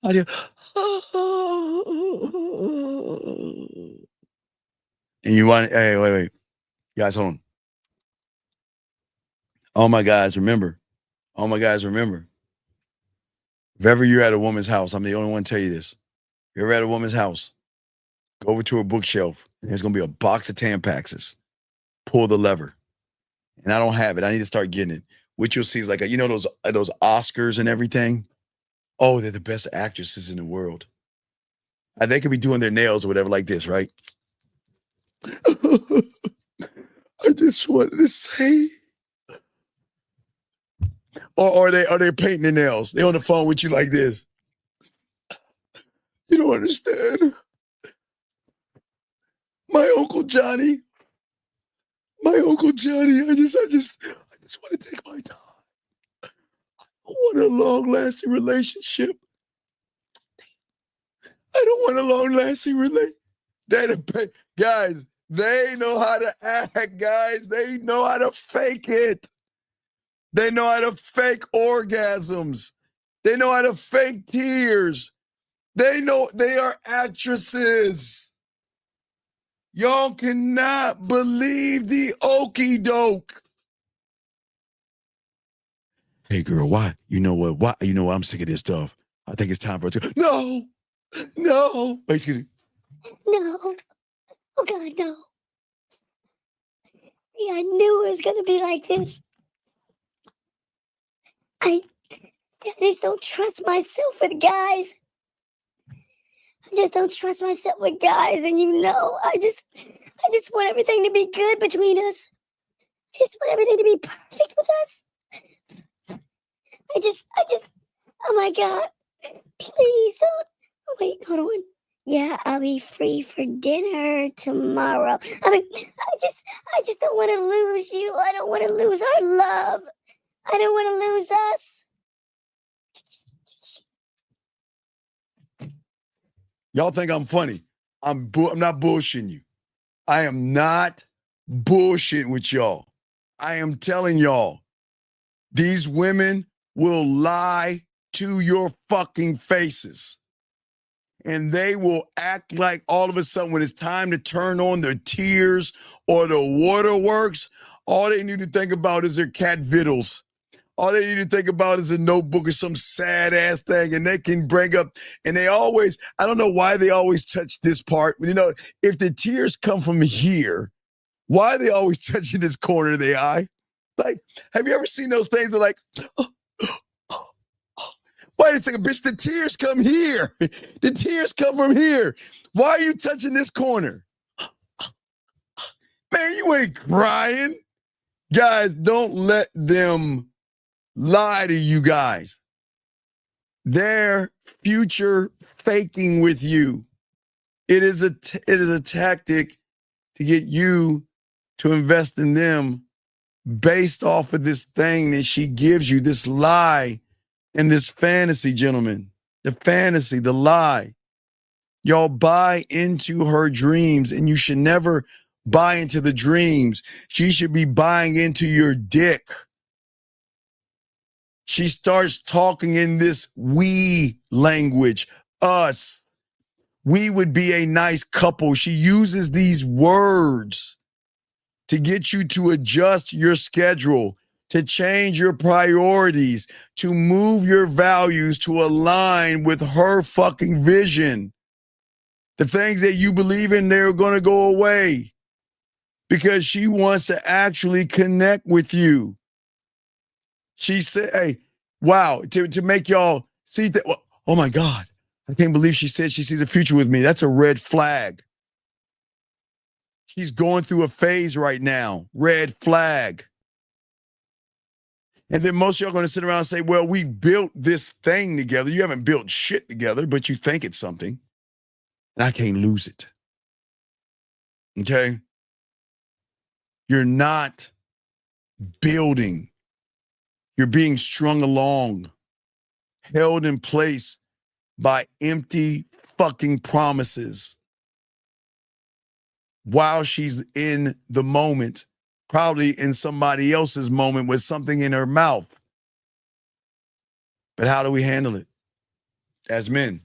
And you want, hey, wait. You guys, hold on. All my guys, remember. If ever you're at a woman's house, I'm the only one to tell you this. If you're ever at a woman's house, go over to her bookshelf, and there's going to be a box of Tampaxes. Pull the lever. And I don't have it. I need to start getting it. What you'll see is like, you know, those Oscars and everything. Oh, they're the best actresses in the world. And they could be doing their nails or whatever like this, right? I just wanted to say. Or they painting their nails. They on the phone with you like this. You don't understand. My Uncle Johnny. I just want to take my time. I want a long-lasting relationship. Guys, they know how to act, guys. They know how to fake it. They know how to fake orgasms. They know how to fake tears. They know they are actresses. Y'all cannot believe the okey doke. Hey girl, why? You know what? Why? You know what? I'm sick of this stuff. I think it's time for it to. No. Wait, excuse me. No. Oh God, no. Yeah, I knew it was gonna be like this. I just don't trust myself with guys. And you know, I just want everything to be good between us. I just want everything to be perfect with us. I just Oh my God. Please don't. Oh, wait, hold on. Yeah, I'll be free for dinner tomorrow. I mean, I just don't want to lose you. I don't want to lose our love. I don't want to lose us. Y'all think I'm funny. I'm not bullshitting you. I am not bullshitting with y'all. I am telling y'all, these women will lie to your fucking faces. And they will act like all of a sudden when it's time to turn on their tears or the waterworks, all they need to think about is their cat vittles. All they need to think about is a notebook or some sad ass thing, and they can bring up, and they always, I don't know why they always touch this part. You know, if the tears come from here, why are they always touching this corner of the eye? Like, have you ever seen those things that like, wait a second, bitch, the tears come here. The tears come from here. Why are you touching this corner? Man, you ain't crying. Guys, don't let them lie to you guys. They're future faking with you. It is a tactic to get you to invest in them based off of this thing that she gives you, this lie and this fantasy, gentlemen. The fantasy, the lie. Y'all buy into her dreams, and you should never buy into the dreams. She should be buying into your dick. She starts talking in this we language, us. We would be a nice couple. She uses these words to get you to adjust your schedule, to change your priorities, to move your values to align with her fucking vision. The things that you believe in, they're going to go away because she wants to actually connect with you. She said, hey, wow, to make y'all see that. Oh my God, I can't believe she said she sees a future with me. That's a red flag. She's going through a phase right now. Red flag. And then most of y'all are going to sit around and say, well, we built this thing together. You haven't built shit together, but you think it's something. And I can't lose it. Okay? You're not building. You're being strung along, held in place by empty fucking promises while she's in the moment, probably in somebody else's moment with something in her mouth. But how do we handle it? As men,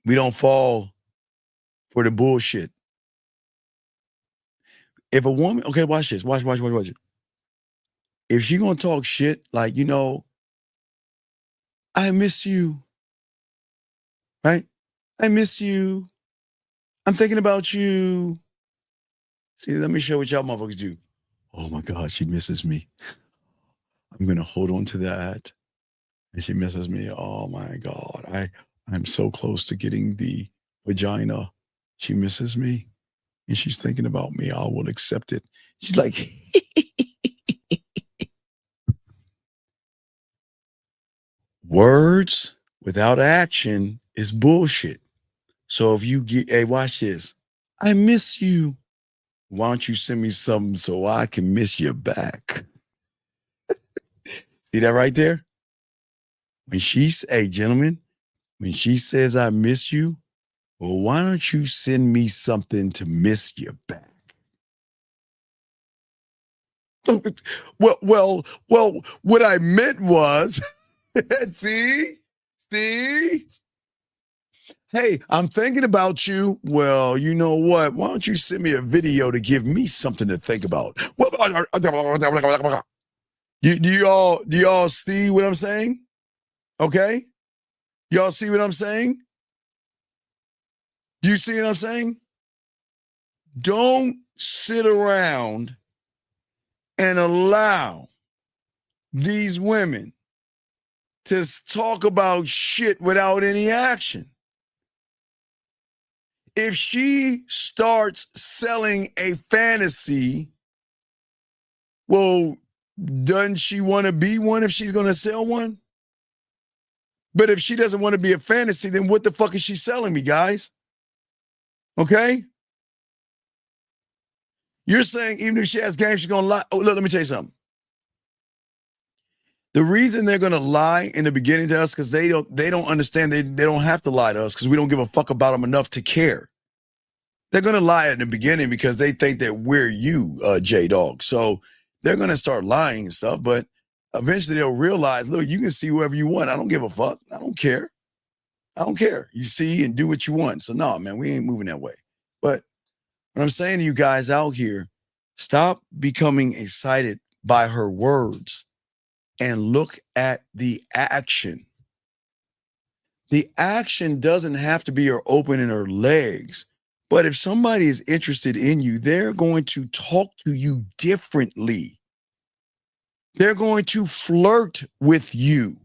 we don't fall for the bullshit. If a woman, okay, watch this, watch it. If she gonna talk shit like, you know, I miss you, right? I miss you. I'm thinking about you. See, let me show what y'all motherfuckers do. Oh my God, she misses me. I'm gonna hold on to that. And she misses me. Oh my God, I'm so close to getting the vagina. She misses me. And she's thinking about me. I will accept it. She's like, words without action is bullshit. So if you get, hey, watch this. I miss you. Why don't you send me something so I can miss you back? See that right there? When she's, hey, gentlemen, when she says I miss you, well, why don't you send me something to miss you back? Well, what I meant was, see? Hey, I'm thinking about you. Well, you know what? Why don't you send me a video to give me something to think about? Do y'all see what I'm saying? Okay? Y'all see what I'm saying? Do you see what I'm saying? Don't sit around and allow these women to talk about shit without any action. If she starts selling a fantasy, well, doesn't she want to be one if she's going to sell one? But if she doesn't want to be a fantasy, then what the fuck is she selling me, guys? Okay? You're saying even if she has game, she's going to lie. Oh, look, let me tell you something. The reason they're going to lie in the beginning to us because they don't understand they don't have to lie to us because we don't give a fuck about them enough to care. They're going to lie in the beginning because they think that we're you, J-Dog. So they're going to start lying and stuff, but eventually they'll realize, look, you can see whoever you want. I don't give a fuck. I don't care. I don't care. You see and do what you want. So no, man, we ain't moving that way. But what I'm saying to you guys out here, stop becoming excited by her words and look at the action. The action doesn't have to be her opening her legs. But if somebody is interested in you, they're going to talk to you differently. They're going to flirt with you.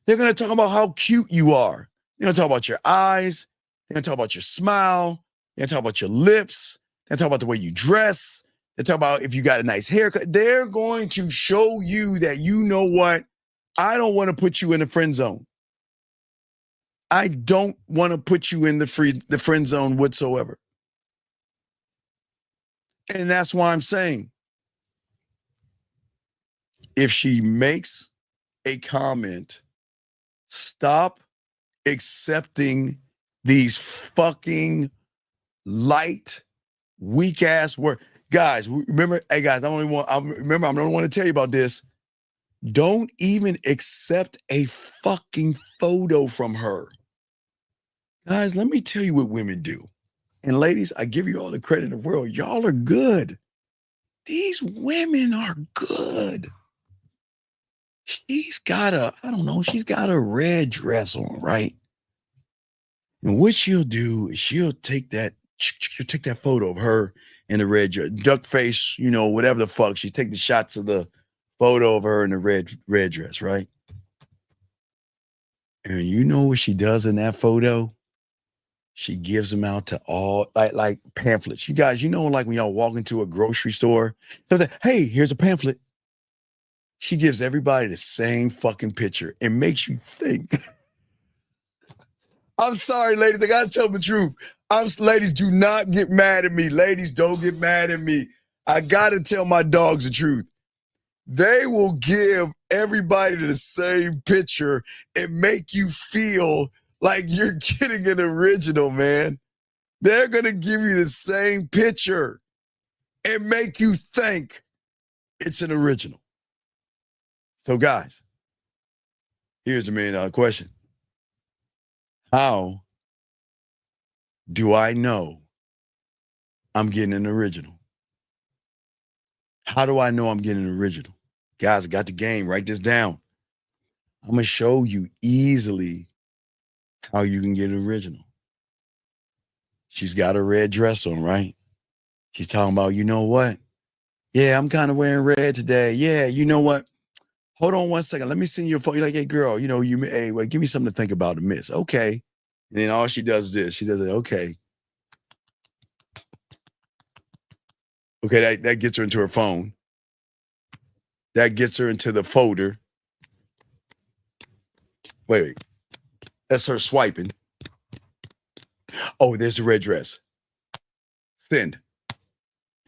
They're going to talk about how cute you are. They're going to talk about your eyes. They're going to talk about your smile. They're going to talk about your lips. They're going to talk about the way you dress. They're talking about if you got a nice haircut. They're going to show you that, you know what? I don't want to put you in the friend zone. I don't want to put you in the friend zone whatsoever. And that's why I'm saying, if she makes a comment, stop accepting these fucking light, weak ass words. Guys, remember, hey guys, I'm the only one to tell you about this. Don't even accept a fucking photo from her. Guys, let me tell you what women do. And ladies, I give you all the credit in the world. Y'all are good. These women are good. She's got a red dress on, right? And what she'll do is she'll take that photo of her in the red dress, duck face, whatever the fuck. She take the shots of the photo of her in the red dress, right? And you know what she does in that photo? She gives them out to all like pamphlets. You guys, like when y'all walk into a grocery store, so that, hey, here's a pamphlet. She gives everybody the same fucking picture. It makes you think. I'm sorry, ladies. I gotta tell the truth. Ladies, do not get mad at me. Ladies, don't get mad at me. I gotta tell my dogs the truth. They will give everybody the same picture and make you feel like you're getting an original, man. They're going to give you the same picture and make you think it's an original. So, guys, here's the $1 million question. How do I know I'm getting an original? How do I know I'm getting an original? Guys, I got the game. Write this down. I'm going to show you easily how you can get an original. She's got a red dress on, right? She's talking about, you know what? Yeah, I'm kind of wearing red today. Yeah, you know what? Hold on one second. Let me send you a photo. You're like, hey, girl, hey, wait, give me something to think about to miss. Okay. And then all she does is this. She does it, okay. Okay, that gets her into her phone. That gets her into the folder. Wait. That's her swiping. Oh, there's the red dress. Send.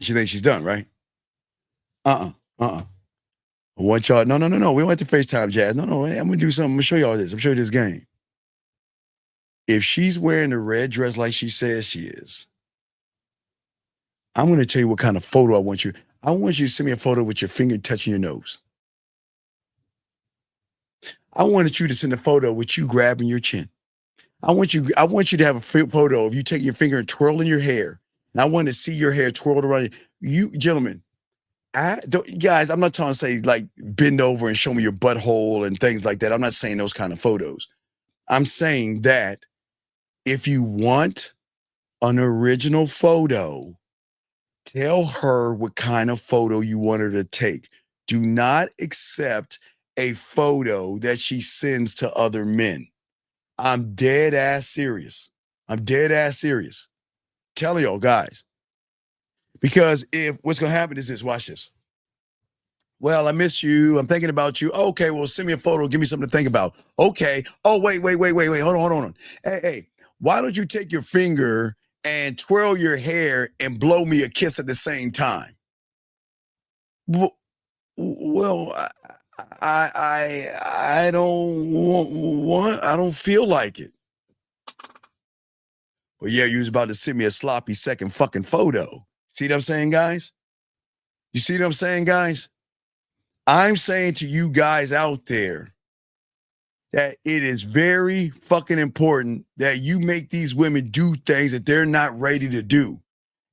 She thinks she's done, right? I want y'all. No. We don't have to FaceTime, Jazz. No. I'm going to do something. I'm going to show y'all this. I'm going to show you this game. If she's wearing the red dress like she says she is, I'm going to tell you what kind of photo I want you. I want you to send me a photo with your finger touching your nose. I wanted you to send a photo with you grabbing your chin. I want you to have a photo of you taking your finger and twirling your hair. And I want to see your hair twirled around you. Gentlemen, guys, I'm not trying to say like bend over and show me your butthole and things like that. I'm not saying those kind of photos. I'm saying that if you want an original photo, tell her what kind of photo you want her to take. Do not accept a photo that she sends to other men. I'm dead ass serious. Telling y'all guys. Because if what's going to happen is this, watch this. Well, I miss you. I'm thinking about you. Okay, well, send me a photo. Give me something to think about. Okay. Oh, wait. Hold on. Hey, why don't you take your finger and twirl your hair and blow me a kiss at the same time? Well, I don't want. I don't feel like it. Well, yeah, you was about to send me a sloppy second fucking photo. See what I'm saying, guys? You see what I'm saying, guys? I'm saying to you guys out there that it is very fucking important that you make these women do things that they're not ready to do.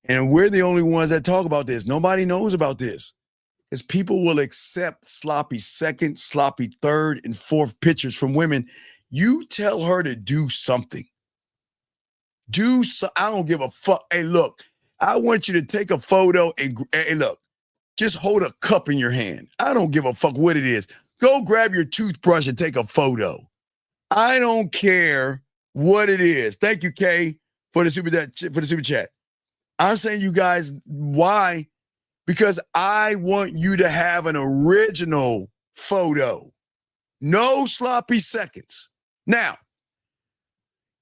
And we're the only ones that talk about this. Nobody knows about this. Because people will accept sloppy second, sloppy third, and fourth pictures from women. You tell her to do something. I don't give a fuck. Hey, look, I want you to take a photo and hey, look, just hold a cup in your hand. I don't give a fuck what it is. Go grab your toothbrush and take a photo. I don't care what it is. Thank you, Kay, for the super chat. I'm saying, you guys, why? Because I want you to have an original photo. No sloppy seconds. Now,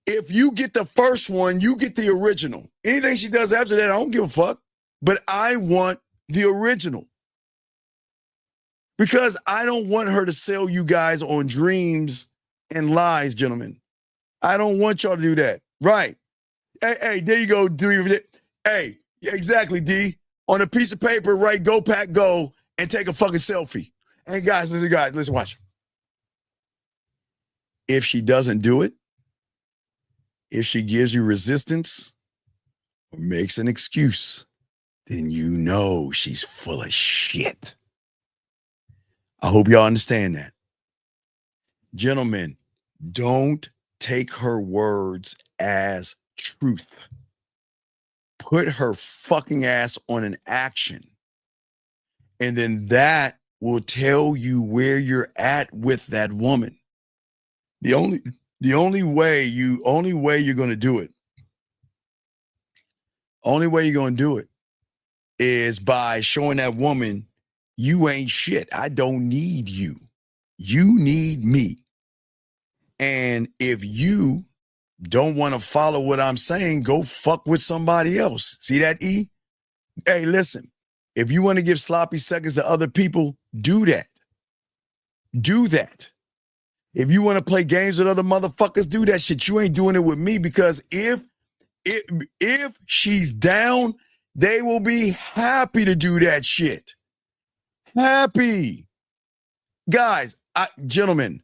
if you get the first one, you get the original. Anything she does after that, I don't give a fuck. But I want the original. Because I don't want her to sell you guys on dreams and lies, gentlemen. I don't want y'all to do that. Right. Hey, there you go. Hey, exactly, D. On a piece of paper, write go pack go and take a fucking selfie. And guys, listen, watch. If she doesn't do it, if she gives you resistance or makes an excuse, then you know she's full of shit. I hope y'all understand that. Gentlemen, don't take her words as truth. Put her fucking ass on an action. And then that will tell you where you're at with that woman. The only way you're going to do it. Only way you're going to do it is by showing that woman you ain't shit. I don't need you. You need me. And if you don't want to follow what I'm saying, go fuck with somebody else. See that, E? Hey, listen, if you want to give sloppy seconds to other people, do that. Do that. If you want to play games with other motherfuckers, do that shit. You ain't doing it with me, because if she's down, they will be happy to do that shit. Happy. Guys, gentlemen,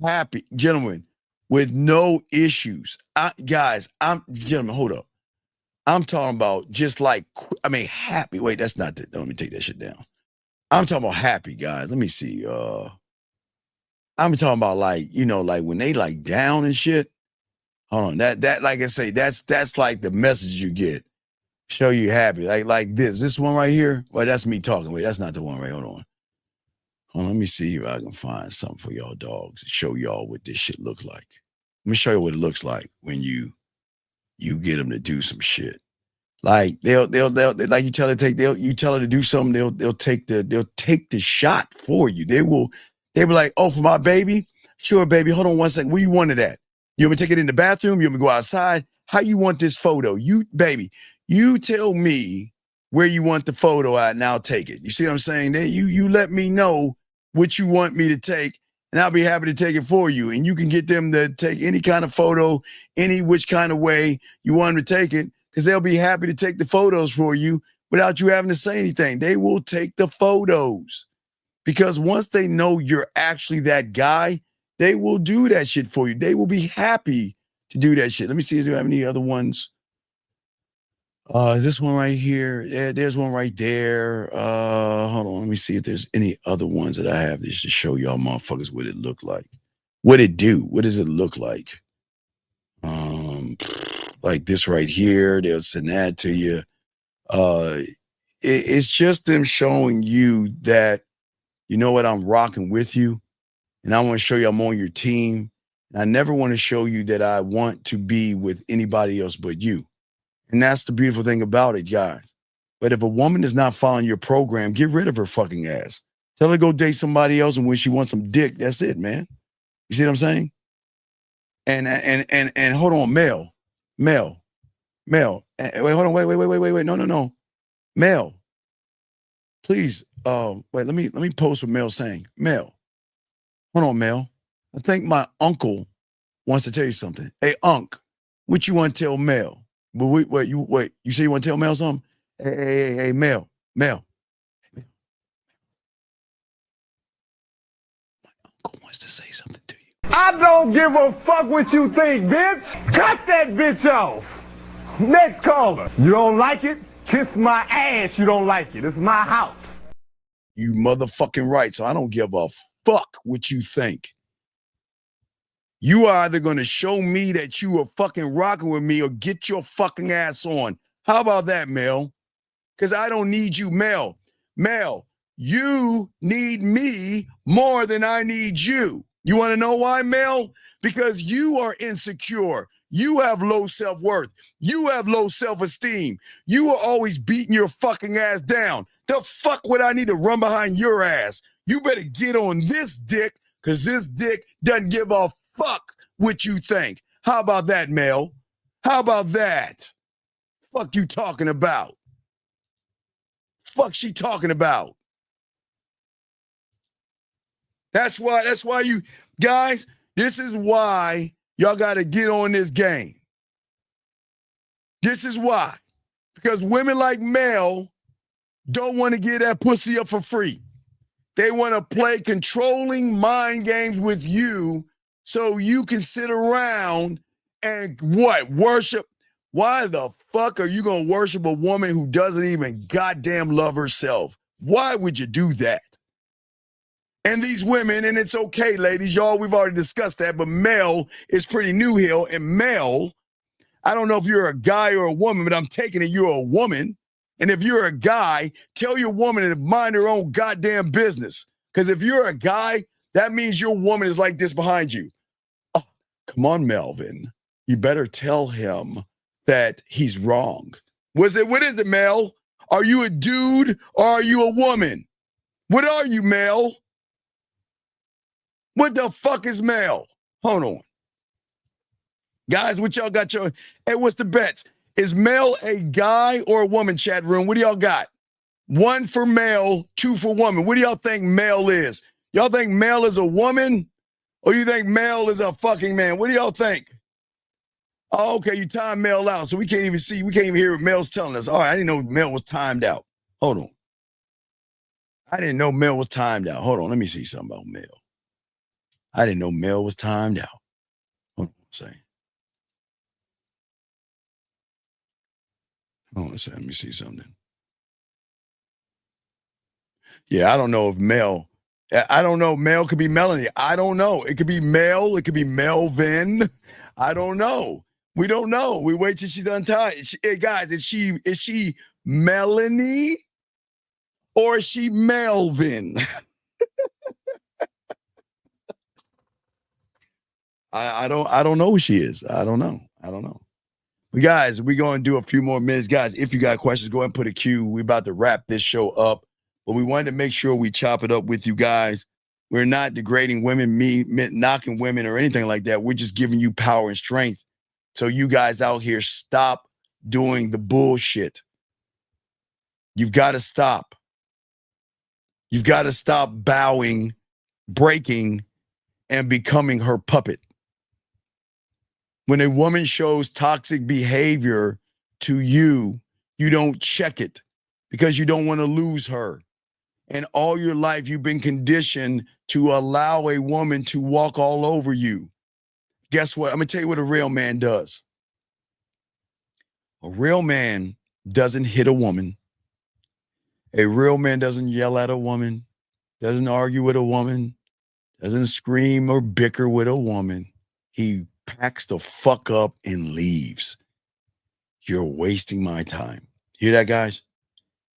happy. Gentlemen, with no issues. Gentlemen, hold up. I'm talking about just like, happy. Wait, that's not it. Let me take that shit down. I'm talking about happy, guys. Let me see. I'm talking about like when they like down and shit. Hold on. That like I say, that's like the message you get. Show you happy. Like this one right here. Well, that's me talking. Wait, that's not the one right. Hold on. Let me see if I can find something for y'all dogs to show y'all what this shit looks like. Let me show you what it looks like when you get them to do some shit. Like they'll like you tell her to do something, they'll take the shot for you. They'll be like, oh, for my baby? Sure, baby. Hold on 1 second. Where you want it at? You want me to take it in the bathroom? You want me to go outside? How you want this photo? You tell me where you want the photo at, and I'll take it. You see what I'm saying? You let me know what you want me to take, and I'll be happy to take it for you. And you can get them to take any kind of photo, which kind of way you want them to take it, because they'll be happy to take the photos for you without you having to say anything. They will take the photos, because once they know you're actually that guy, they will do that shit for you. They will be happy to do that shit. Let me see if there have any other ones. Is this one right here? There's one right there. Hold on. Let me see if there's any other ones that I have just to show y'all motherfuckers what it look like. What it do? What does it look like? Like this right here. They'll send that to you. It's just them showing you that, you know what, I'm rocking with you. And I want to show you I'm on your team. And I never want to show you that I want to be with anybody else but you. And that's the beautiful thing about it, guys. But if a woman is not following your program, get rid of her fucking ass. Tell her to go date somebody else, and when she wants some dick, that's it, man. You see what I'm saying? And hold on, Mel. Wait, hold on, wait. No. Mel, please, wait, let me post what Mel's saying. Mel, hold on, Mel. I think my uncle wants to tell you something. Hey, Unc, what you want to tell Mel? But wait, you say you want to tell Mel something? Hey, Mel. Uncle wants to say something to you. I don't give a fuck what you think, bitch. Cut that bitch off. Next caller. You don't like it? Kiss my ass. You don't like it. It's my house. You motherfucking right. So I don't give a fuck what you think. You are either going to show me that you are fucking rocking with me or get your fucking ass on. How about that, Mel? Because I don't need you, Mel. Mel, you need me more than I need you. You want to know why, Mel? Because you are insecure. You have low self-worth. You have low self-esteem. You are always beating your fucking ass down. The fuck would I need to run behind your ass? You better get on this dick, because this dick doesn't give a fuck what you think. How about that, Mel? How about that? Fuck you talking about? Fuck she talking about? That's why you guys, this is why y'all got to get on this game. This is why. Because women like Mel don't want to get that pussy up for free. They want to play controlling mind games with you so you can sit around and worship. Why the fuck are you going to worship a woman who doesn't even goddamn love herself? Why would you do that? And these women, and it's okay, ladies, y'all, we've already discussed that, but Mel is pretty new here. And Mel, I don't know if you're a guy or a woman, but I'm taking it you're a woman. And if you're a guy, tell your woman to mind her own goddamn business. Because if you're a guy, that means your woman is like this behind you. Oh, come on, Melvin. You better tell him that he's wrong. What is it, Mel? Are you a dude or are you a woman? What are you, Mel? What the fuck is Mel? Hold on. Guys, what y'all got your... Hey, what's the bets? Is Mel a guy or a woman, chat room? What do y'all got? 1 for male, 2 for woman. What do y'all think Mel is? Y'all think Mel is a woman? Or you think Mel is a fucking man? What do y'all think? Oh, okay, you timed Mel out, so we can't even see. We can't even hear what Mel's telling us. All right, I didn't know Mel was timed out. Hold on. I didn't know Mel was timed out. Hold on, let me see something about Mel. I didn't know Mel was timed out. Hold on a second. Hold on a second. Let me see something. Yeah, I don't know if Mel. I don't know. Mel could be Melanie. I don't know. It could be Mel. It could be Melvin. I don't know. We don't know. We wait till she's untied. Hey, guys, is she Melanie or is she Melvin? I don't know who she is. I don't know. But guys, we're going to do a few more minutes. Guys, if you got questions, go ahead and put a Q. We're about to wrap this show up. But we wanted to make sure we chop it up with you guys. We're not degrading women, knocking women or anything like that. We're just giving you power and strength. So you guys out here, stop doing the bullshit. You've got to stop. You've got to stop bowing, breaking, and becoming her puppet. When a woman shows toxic behavior to you, you don't check it because you don't want to lose her. And all your life, you've been conditioned to allow a woman to walk all over you. Guess what? I'm going to tell you what a real man does. A real man doesn't hit a woman. A real man doesn't yell at a woman, doesn't argue with a woman, doesn't scream or bicker with a woman. He packs the fuck up and leaves. You're wasting my time. Hear that, guys?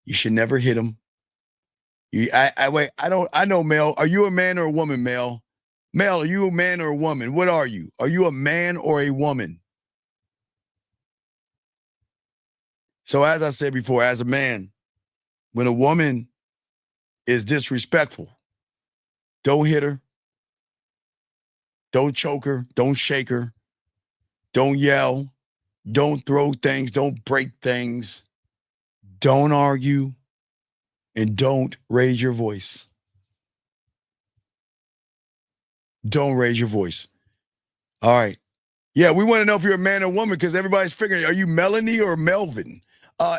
You should never hit him. I know, Mel. Are you a man or a woman, Mel? Mel, are you a man or a woman? What are you? Are you a man or a woman? So as I said before, as a man, when a woman is disrespectful. Don't hit her. Don't choke her. Don't shake her. Don't yell. Don't throw things. Don't break things. Don't argue. And don't raise your voice. Don't raise your voice. All right. Yeah, we want to know if you're a man or woman because everybody's figuring, are you Melanie or Melvin?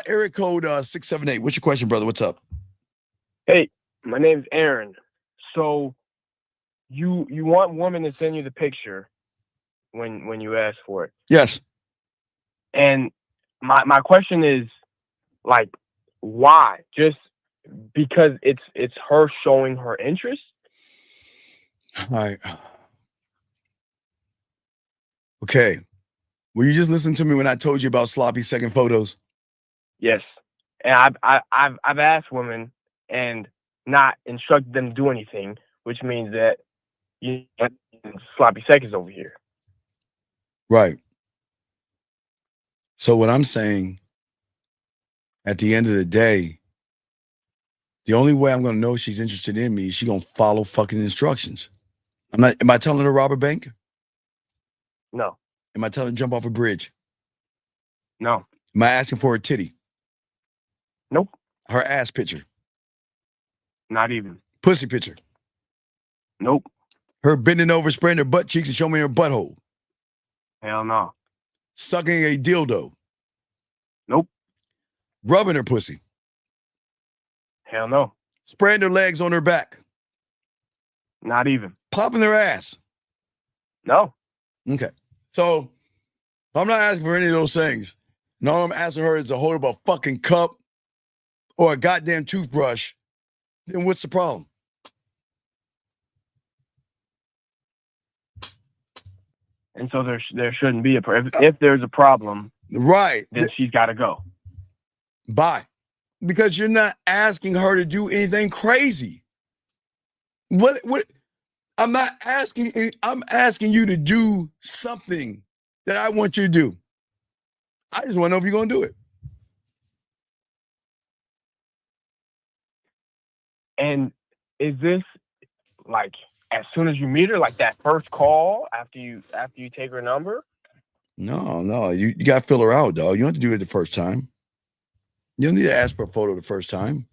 Area code 678. What's your question, brother? What's up? Hey, my name's Aaron. So you want women to send you the picture when you ask for it. Yes. And my question is, like, why? Just because it's her showing her interest? All right. Okay. Will you just listen to me when I told you about sloppy second photos? Yes. And I've asked women and not instructed them to do anything, which means that you sloppy seconds over here. Right. So what I'm saying, at the end of the day, the only way I'm going to know she's interested in me is she's going to follow fucking instructions. Am I telling her to rob a bank? No. Am I telling her to jump off a bridge? No. Am I asking for her titty? Nope. Her ass picture? Not even. Pussy picture? Nope. Her bending over, spraying her butt cheeks and showing me her butthole? Hell no. Sucking a dildo? Nope. Rubbing her pussy? Hell no. Spraying her legs on her back? Not even. Popping her ass? No. Okay. So I'm not asking for any of those things. No, I'm asking her is to hold up a fucking cup or a goddamn toothbrush. Then what's the problem? And so there shouldn't be if there's a problem, right? Then she's got to go. Bye, because you're not asking her to do anything crazy. What? I'm not asking. I'm asking you to do something that I want you to do. I just want to know if you're gonna do it. And is this like as soon as you meet her, like that first call after you take her number? No. You got to fill her out, dog. You don't have to do it the first time. You don't need to ask for a photo the first time.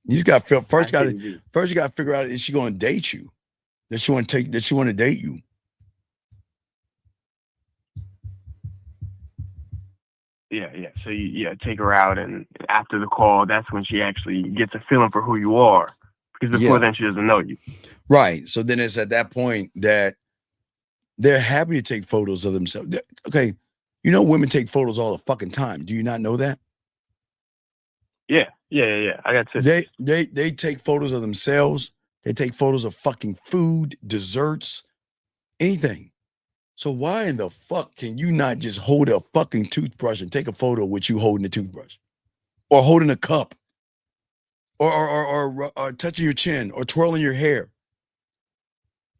You just got to first. You got to figure out, is she going to date you? Does she want to date you? Yeah. So you take her out, and after the call, that's when she actually gets a feeling for who you are. Because before then, she doesn't know you. Right. So then it's at that point that they're happy to take photos of themselves. Okay. You know, women take photos all the fucking time. Do you not know that? Yeah. I got sisters. They take photos of themselves. They take photos of fucking food, desserts, anything. So why in the fuck can you not just hold a fucking toothbrush and take a photo with you holding the toothbrush, or holding a cup, or touching your chin, or twirling your hair?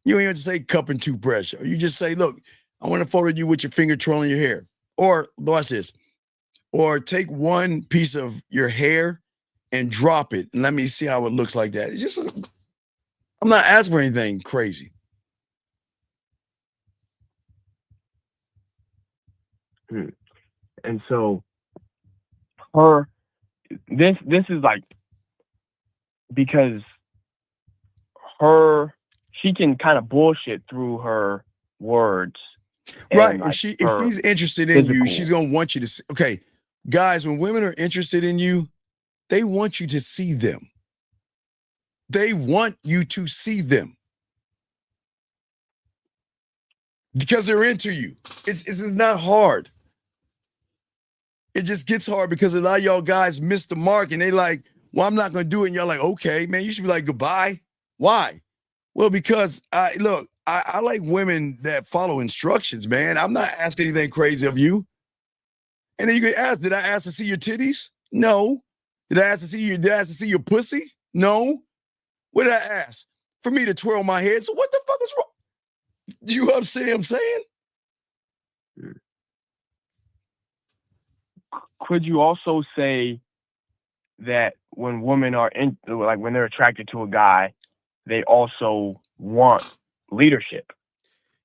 You don't even have to say cup and toothbrush. Or you just say, look, I want a photo of you with your finger twirling your hair. Or watch this. Or take one piece of your hair and drop it and let me see how it looks like that. It's just, I'm not asking for anything crazy. And so this is like, because she can kind of bullshit through her words. Right. Like If she's interested in you, she's going to want you to see. Okay. Guys, when women are interested in you, they want you to see them. They want you to see them. Because they're into you. It's not hard. It just gets hard because a lot of y'all guys miss the mark and they like, well, I'm not going to do it. And you're like, okay, man, you should be like, goodbye. Why? Well, because I like women that follow instructions, man. I'm not asking anything crazy of you. And then you can ask, did I ask to see your titties? No. Did I ask to see your pussy? No. What did I ask? For me to twirl my head. So what the fuck is wrong? Do you understand what I'm saying? Could you also say that when women are when they're attracted to a guy, they also want leadership.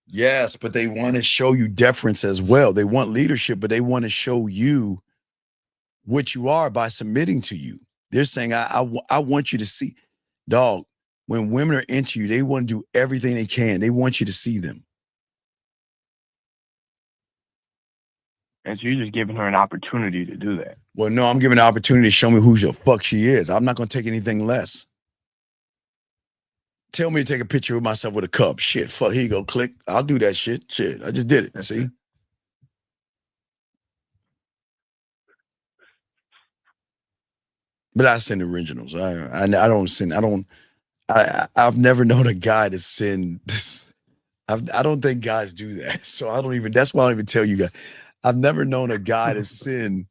Yes, but they want to show you deference as well. They want leadership, but they want to show you what you are by submitting to you. They're saying, I want you to see, dog, when women are into you, they want to do everything they can. They want you to see them. And so you're just giving her an opportunity to do that. Well, no, I'm giving her an opportunity to show me who the fuck she is. I'm not going to take anything less. Tell me to take a picture of myself with a cup. Shit, fuck, here you go, click. I'll do that shit. Shit, I just did it. See? But I send originals. I've never known a guy to send this. I don't think guys do that. So that's why I don't even tell you guys. I've never known a guy to send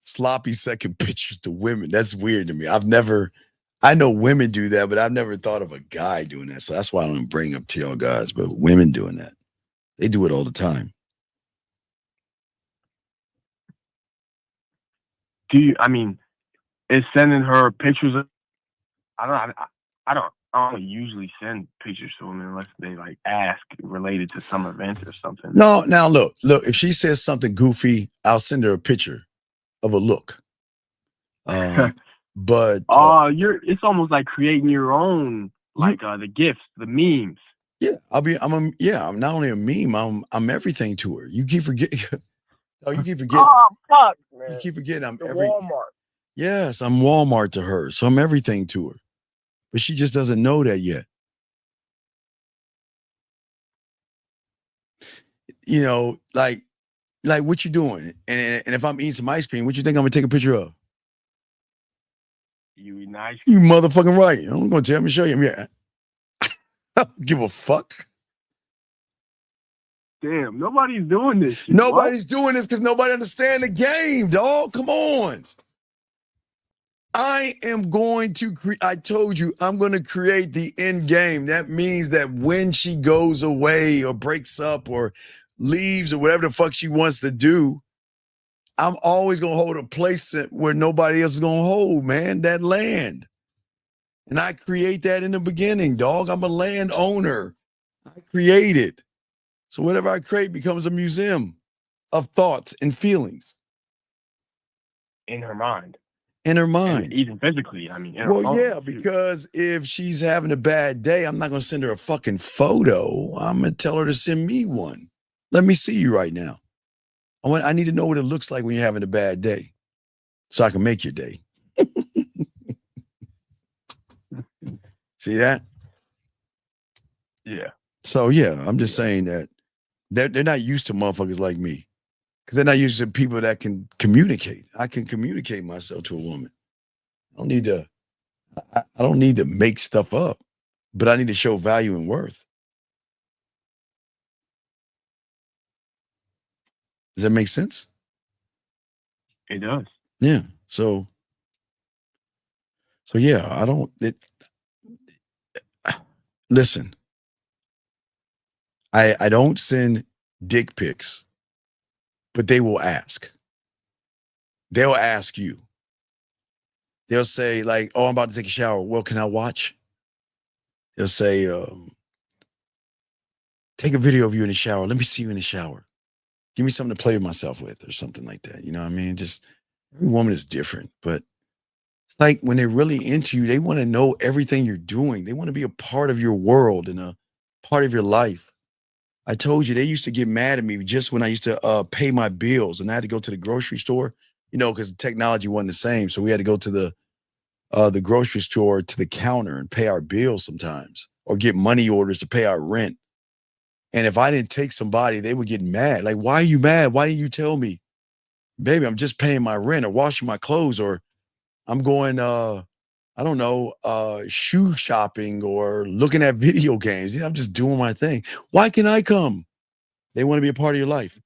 sloppy second pictures to women. That's weird to me. I know women do that, but I've never thought of a guy doing that. So that's why I don't bring up to y'all guys, but women doing that. They do it all the time. Is sending her pictures of, I don't usually send pictures to women unless they like ask related to some event or something. No, now look, if she says something goofy, I'll send her a picture of a look. But it's almost like creating your own, like the gifts, the memes. Yeah, I'm not only a meme, I'm everything to her. You keep forgetting. Oh, you keep forgetting. Oh fuck, man. You keep forgetting I'm Walmart. Yes, I'm Walmart to her, so I'm everything to her. But she just doesn't know that yet. You know, like what you doing? And if I'm eating some ice cream, what you think I'm gonna take a picture of? You eating ice You cream? motherfucking right. I'm gonna tell me, show you. Yeah. I don't give a fuck. Damn, nobody's doing this shit. Nobody's doing this because nobody understands the game, dog. Come on. I am going to I told you I'm going to create the end game. That means that when she goes away or breaks up or leaves or whatever the fuck she wants to do, I'm always going to hold a place where nobody else is going to hold, man, that land. And I create that in the beginning, dog. I'm a landowner. I create it. So whatever I create becomes a museum of thoughts and feelings. In her mind. In her mind. And even physically, in her Well, phone, yeah, too. because if she's having a bad day, I'm not going to send her a fucking photo. I'm going to tell her to send me one. Let me see you right now. I need to know what it looks like when you're having a bad day so I can make your day. See that? Yeah. So, yeah, I'm just saying that they're not used to motherfuckers like me. Because they're not used to people that can communicate. I can communicate myself to a woman. I don't need to make stuff up, but I need to show value and worth. Does that make sense? It does. Yeah. So yeah, listen, I don't send dick pics, but they will ask. They'll ask you. They'll say like, oh, I'm about to take a shower. Well, can I watch? They'll say, take a video of you in the shower. Let me see you in the shower. Give me something to play with myself with or something like that. You know what I mean? Just every woman is different, but it's like when they're really into you, they want to know everything you're doing. They want to be a part of your world and a part of your life. I told you, they used to get mad at me just when I used to pay my bills and I had to go to the grocery store, because the technology wasn't the same. So we had to go to the grocery store to the counter and pay our bills sometimes or get money orders to pay our rent. And if I didn't take somebody, they would get mad. Like, why are you mad? Why didn't you tell me? Baby, I'm just paying my rent or washing my clothes or I'm going, shoe shopping or looking at video games. I'm just doing my thing. Why can I come? They want to be a part of your life.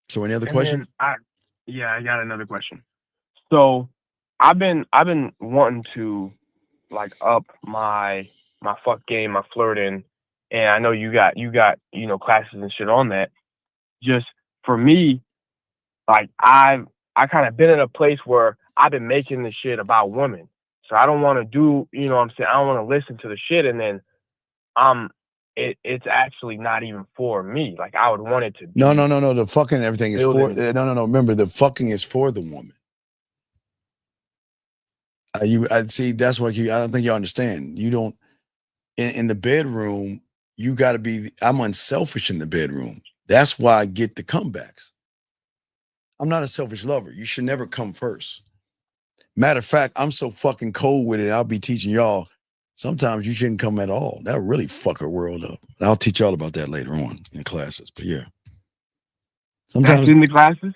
So any other questions? I got another question. So I've been wanting to like up my fuck game, my flirting, and I know you got classes and shit on that. Just for me, like I kind of been in a place where I've been making the shit about women, so I don't want to do, you know what I'm saying, I don't want to listen to the shit and then it's actually not even for me. Like I would want it to be. No. The fucking everything is for. No. Remember, the fucking is for the woman. I see. That's what I don't think you understand. You don't. In the bedroom, you got to be. I'm unselfish in the bedroom. That's why I get the comebacks. I'm not a selfish lover. You should never come first. Matter of fact, I'm so fucking cold with it. I'll be teaching y'all. Sometimes you shouldn't come at all. That'll really fuck our world up. I'll teach y'all about that later on in classes. But yeah. Sometimes that's in the classes?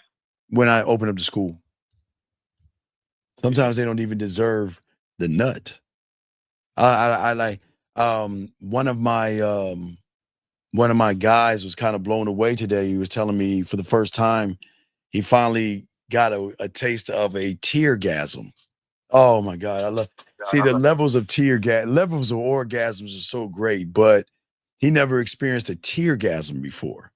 When I open up the school. Sometimes they don't even deserve the nut. I like one of my guys was kind of blown away today. He was telling me for the first time he finally got a taste of a teargasm. Oh my God. I love the levels of levels of orgasms are so great, but he never experienced a teargasm before.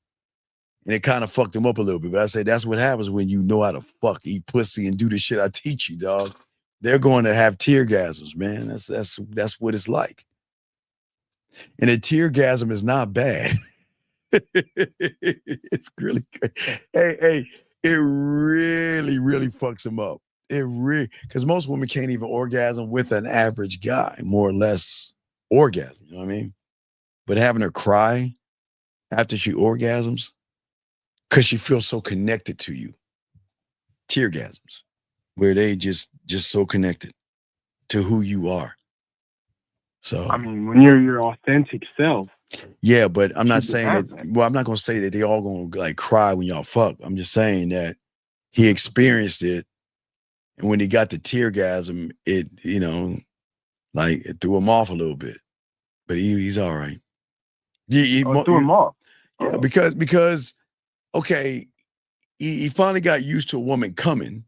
And it kind of fucked him up a little bit. But I say that's what happens when you know how to fuck, eat pussy, and do the shit I teach you, dog. They're going to have teargasms, man. That's what it's like. And a teargasm is not bad. It's really good. Hey, it really, really fucks them up. Because most women can't even orgasm with an average guy, more or less orgasm, you know what I mean? But having her cry after she orgasms, because she feels so connected to you. Teargasms, where they just so connected to who you are. So I mean, when you're your authentic self. Yeah, but I'm not saying that. Well, I'm not gonna say that they all gonna like cry when y'all fuck. I'm just saying that he experienced it, and when he got the teargasm, it like it threw him off a little bit. But he's all right. He threw him off. Yeah, because okay, he finally got used to a woman coming,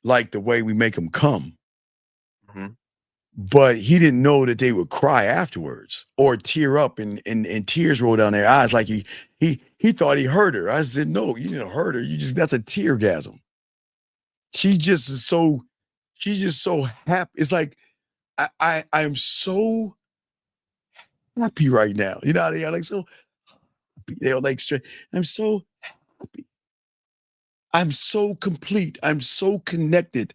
like the way we make them come. Mm-hmm. But he didn't know that they would cry afterwards or tear up and tears roll down their eyes. Like he thought he hurt her. I said, no, you didn't hurt her. That's a teargasm. She's just so happy. It's like I'm so happy right now. You know, they're like so happy. They're like straight. I'm so happy. I'm so complete. I'm so connected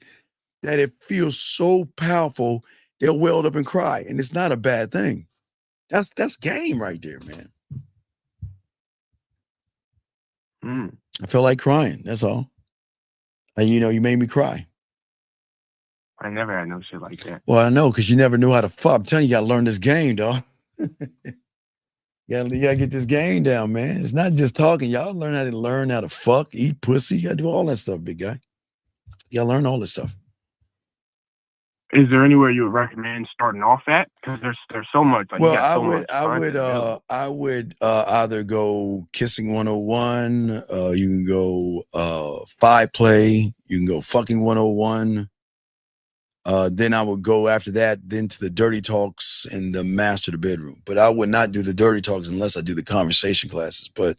that it feels so powerful. They'll weld up and cry, and it's not a bad thing. That's game right there, man. I feel like crying. That's all. And you made me cry. I never had no shit like that. Well, I know, because you never knew how to fuck. I'm telling you, you gotta learn this game, dog. You gotta get this game down, man. It's not just talking. Y'all learn how to fuck, eat pussy. You gotta do all that stuff, big guy. You gotta learn all this stuff. Is there anywhere you would recommend starting off at? Because there's so much. Like, well, I would either go Kissing 101. You can go Five Play. You can go Fucking 101. Then I would go after that, then to the Dirty Talks and the Master the Bedroom. But I would not do the Dirty Talks unless I do the conversation classes. But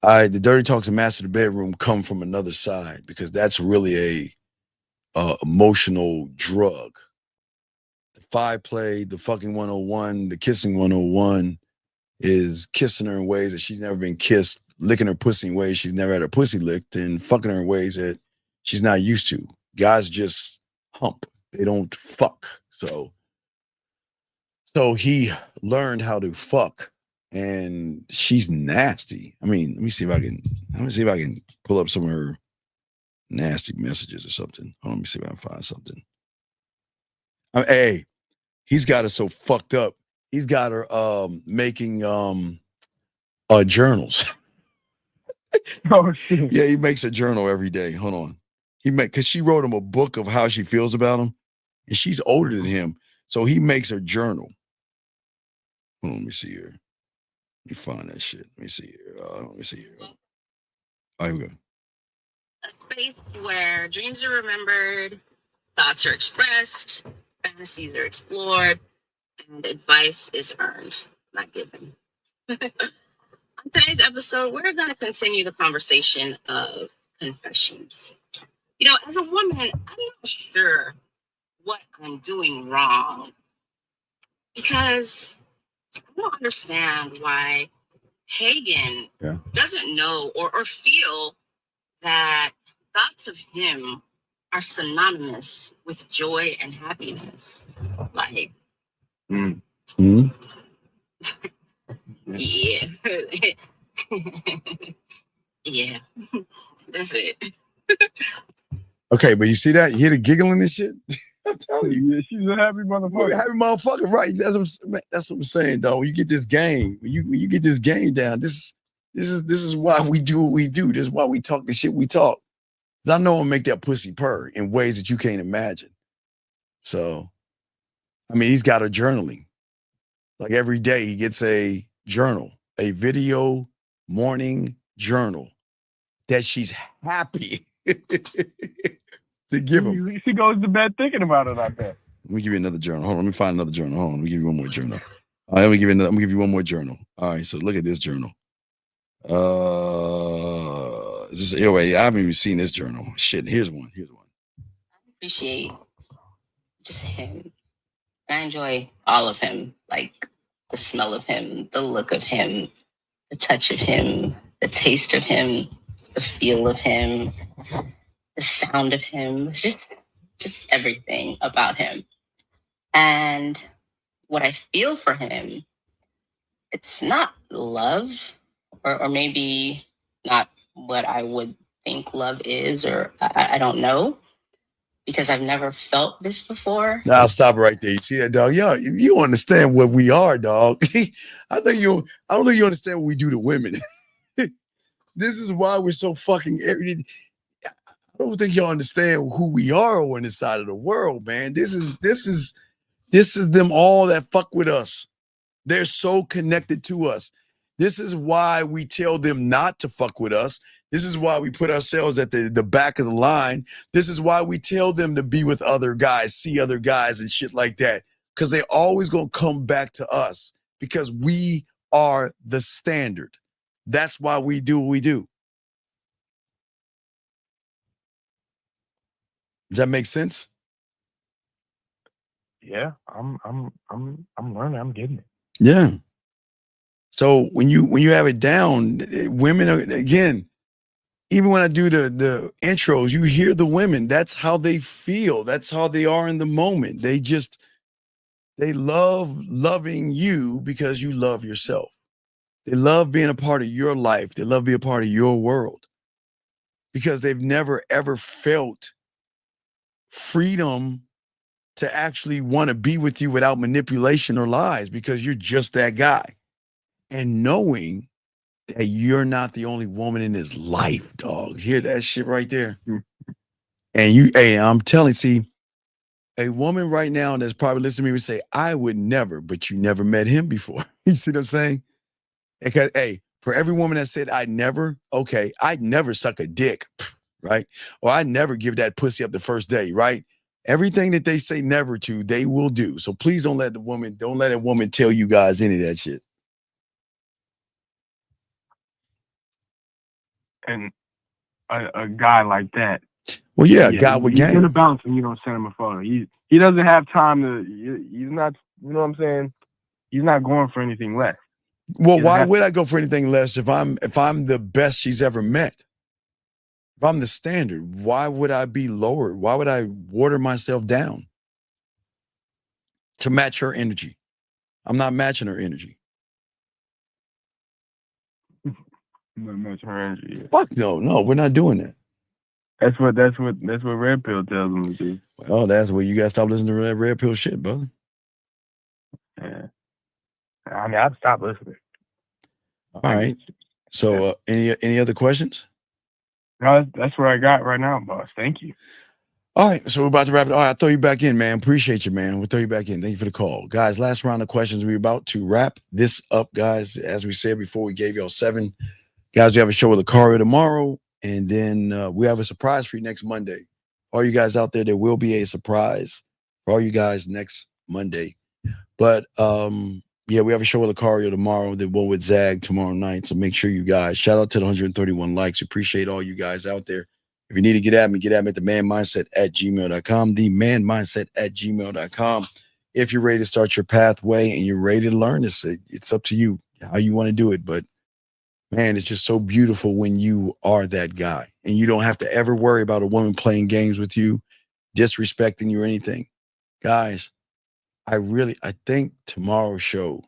the Dirty Talks and Master the Bedroom come from another side, because that's really a emotional drug. The Five Play, the Fucking 101, the Kissing 101 is kissing her in ways that she's never been kissed, licking her pussy in ways she's never had her pussy licked, and fucking her in ways that she's not used to. Guys just hump. They don't fuck. So he learned how to fuck, and she's nasty. I mean, let me see if I can pull up some of her nasty messages or something. Hold on, let me see if I can find something. Hey, he's got her so fucked up. He's got her making journals. Oh shit. Yeah, he makes a journal every day. Hold on. Because she wrote him a book of how she feels about him, and she's older than him, so he makes her journal. Hold on, let me see here. Let me find that shit. Let me see here. Let me see here. All right, here we go. A space where dreams are remembered, thoughts are expressed, fantasies are explored, and advice is earned. not given. On today's episode, we're going to continue the conversation of confessions. You know, as a woman, I'm not sure what I'm doing wrong because I don't understand why Hagen doesn't know or feel that thoughts of him are synonymous with joy and happiness. Like, yeah. Yeah. That's it. Okay, but you see that? You hear the giggling and shit? I'm telling you. Yeah, she's a happy motherfucker. Happy motherfucker, right? That's what I'm saying, dog. When you get this game, when you get this game down, this is why we do what we do. This is why we talk the shit we talk. I know I'll make that pussy purr in ways that you can't imagine. So, I mean, he's got a journaling. Like every day he gets a journal, a video morning journal that she's happy to give him. She goes to bed thinking about it, I bet. Let me give you another journal. Hold on, let me find another journal. Hold on, let me give you one more journal. All right, let me give you one more journal. All right, so look at this journal. Is this anyway? I haven't even seen this journal. Shit, here's one. I appreciate just him. I enjoy all of him, like the smell of him, the look of him, the touch of him, the taste of him, the feel of him, the sound of him. It's just everything about him. And what I feel for him, it's not love, or maybe not what I would think love is, or I don't know, because I've never felt this before. Now I'll stop right there. You see that, dog? Yo, you understand what we are, dog. I don't think you understand what we do to women. This is why we're so fucking. I don't think y'all understand who we are on this side of the world, man. This is them all that fuck with us. They're so connected to us. This is why we tell them not to fuck with us. This is why we put ourselves at the back of the line. This is why we tell them to be with other guys, see other guys and shit like that. Because they always gonna come back to us because we are the standard. That's why we do what we do. Does that make sense? Yeah, I'm learning. I'm getting it. Yeah. So when you have it down, women are, again, even when I do the intros, you hear the women. That's how they feel. That's how they are in the moment. They love loving you because you love yourself. They love being a part of your life. They love being a part of your world because they've never, ever felt freedom to actually want to be with you without manipulation or lies because you're just that guy. And knowing that you're not the only woman in his life, dog. Hear that shit right there? And I'm telling, see, a woman right now that's probably listening to me would say, I would never, but you never met him before. You see what I'm saying? Because, hey, for every woman that said, I'd never suck a dick, right? Or I'd never give that pussy up the first day, right? Everything that they say never to, they will do. So please don't let a woman tell you guys any of that shit. And a guy like that. Well, yeah, a guy with game. He's gonna bounce and you don't send him a photo. He doesn't have time to. He's not. You know what I'm saying? He's not going for anything less. Well, why would I go for anything less if I'm the best she's ever met? If I'm the standard, why would I be lower? Why would I water myself down to match her energy? I'm not matching her energy. Not matching her energy. Fuck no, we're not doing that. That's what Red Pill tells them to do. Well, that's where you gotta stop listening to that Red Pill shit, brother. Yeah. I mean, I've stopped listening. All right. So, any other questions? No, that's what I got right now, boss. Thank you. All right, so we're about to wrap it. All right, I'll throw you back in, man. Appreciate you, man. We'll throw you back in. Thank you for the call. Guys, last round of questions. We're about to wrap this up, guys. As we said before, we gave y'all 7. Guys, we have a show with Akari tomorrow, and then we have a surprise for you next Monday. All you guys out there will be a surprise for all you guys next Monday. But Yeah, we have a show with Lucario tomorrow, the one with Zag tomorrow night. So make sure you guys, shout out to the 131 likes. Appreciate all you guys out there. If you need to get at me at themanmindset@gmail.com, themanmindset@gmail.com. If you're ready to start your pathway and you're ready to learn this, it's up to you how you want to do it. But man, it's just so beautiful when you are that guy and you don't have to ever worry about a woman playing games with you, disrespecting you or anything. Guys, I think tomorrow's show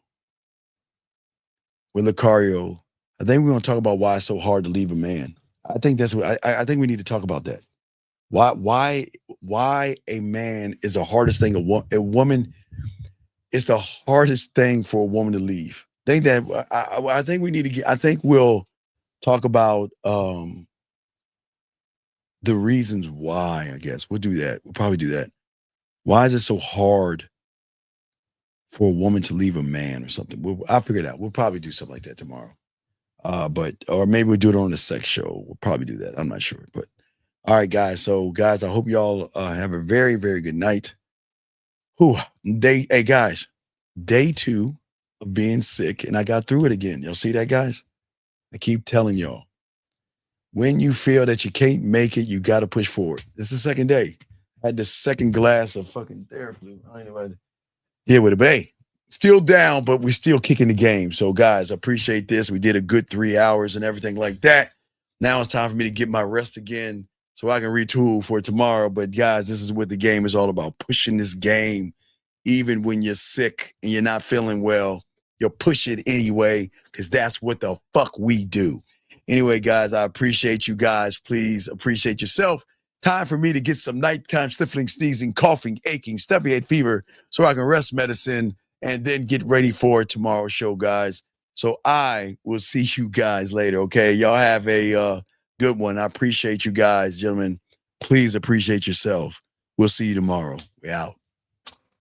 with Lucario, I think we're going to talk about why it's so hard to leave a man. I think that's what I think we need to talk about that. Why a man is the hardest thing a woman is the hardest thing for a woman to leave. I think we need to I think we'll talk about the reasons why, I guess. We'll do that. We'll probably do that. Why is it so hard for a woman to leave a man or something? I'll figure it out. We'll probably do something like that tomorrow. Or maybe we'll do it on the sex show. We'll probably do that. I'm not sure. But all right, guys. So, guys, I hope y'all have a very, very good night. Hey, guys, day 2 of being sick, and I got through it again. Y'all see that, guys? I keep telling y'all, when you feel that you can't make it, you got to push forward. It's the second day. I had the second glass of fucking Theraflu. I don't know what yeah, with it, but hey, still down, but we're still kicking the game. So, guys, I appreciate this. We did a good 3 hours and everything like that. Now it's time for me to get my rest again so I can retool for tomorrow. But, guys, this is what the game is all about, pushing this game. Even when you're sick and you're not feeling well, you'll push it anyway because that's what the fuck we do. Anyway, guys, I appreciate you guys. Please appreciate yourself. Time for me to get some nighttime sniffling, sneezing, coughing, aching, stuffy head fever so I can rest medicine and then get ready for tomorrow's show, guys. So I will see you guys later, okay? Y'all have a good one. I appreciate you guys, gentlemen. Please appreciate yourself. We'll see you tomorrow. We out.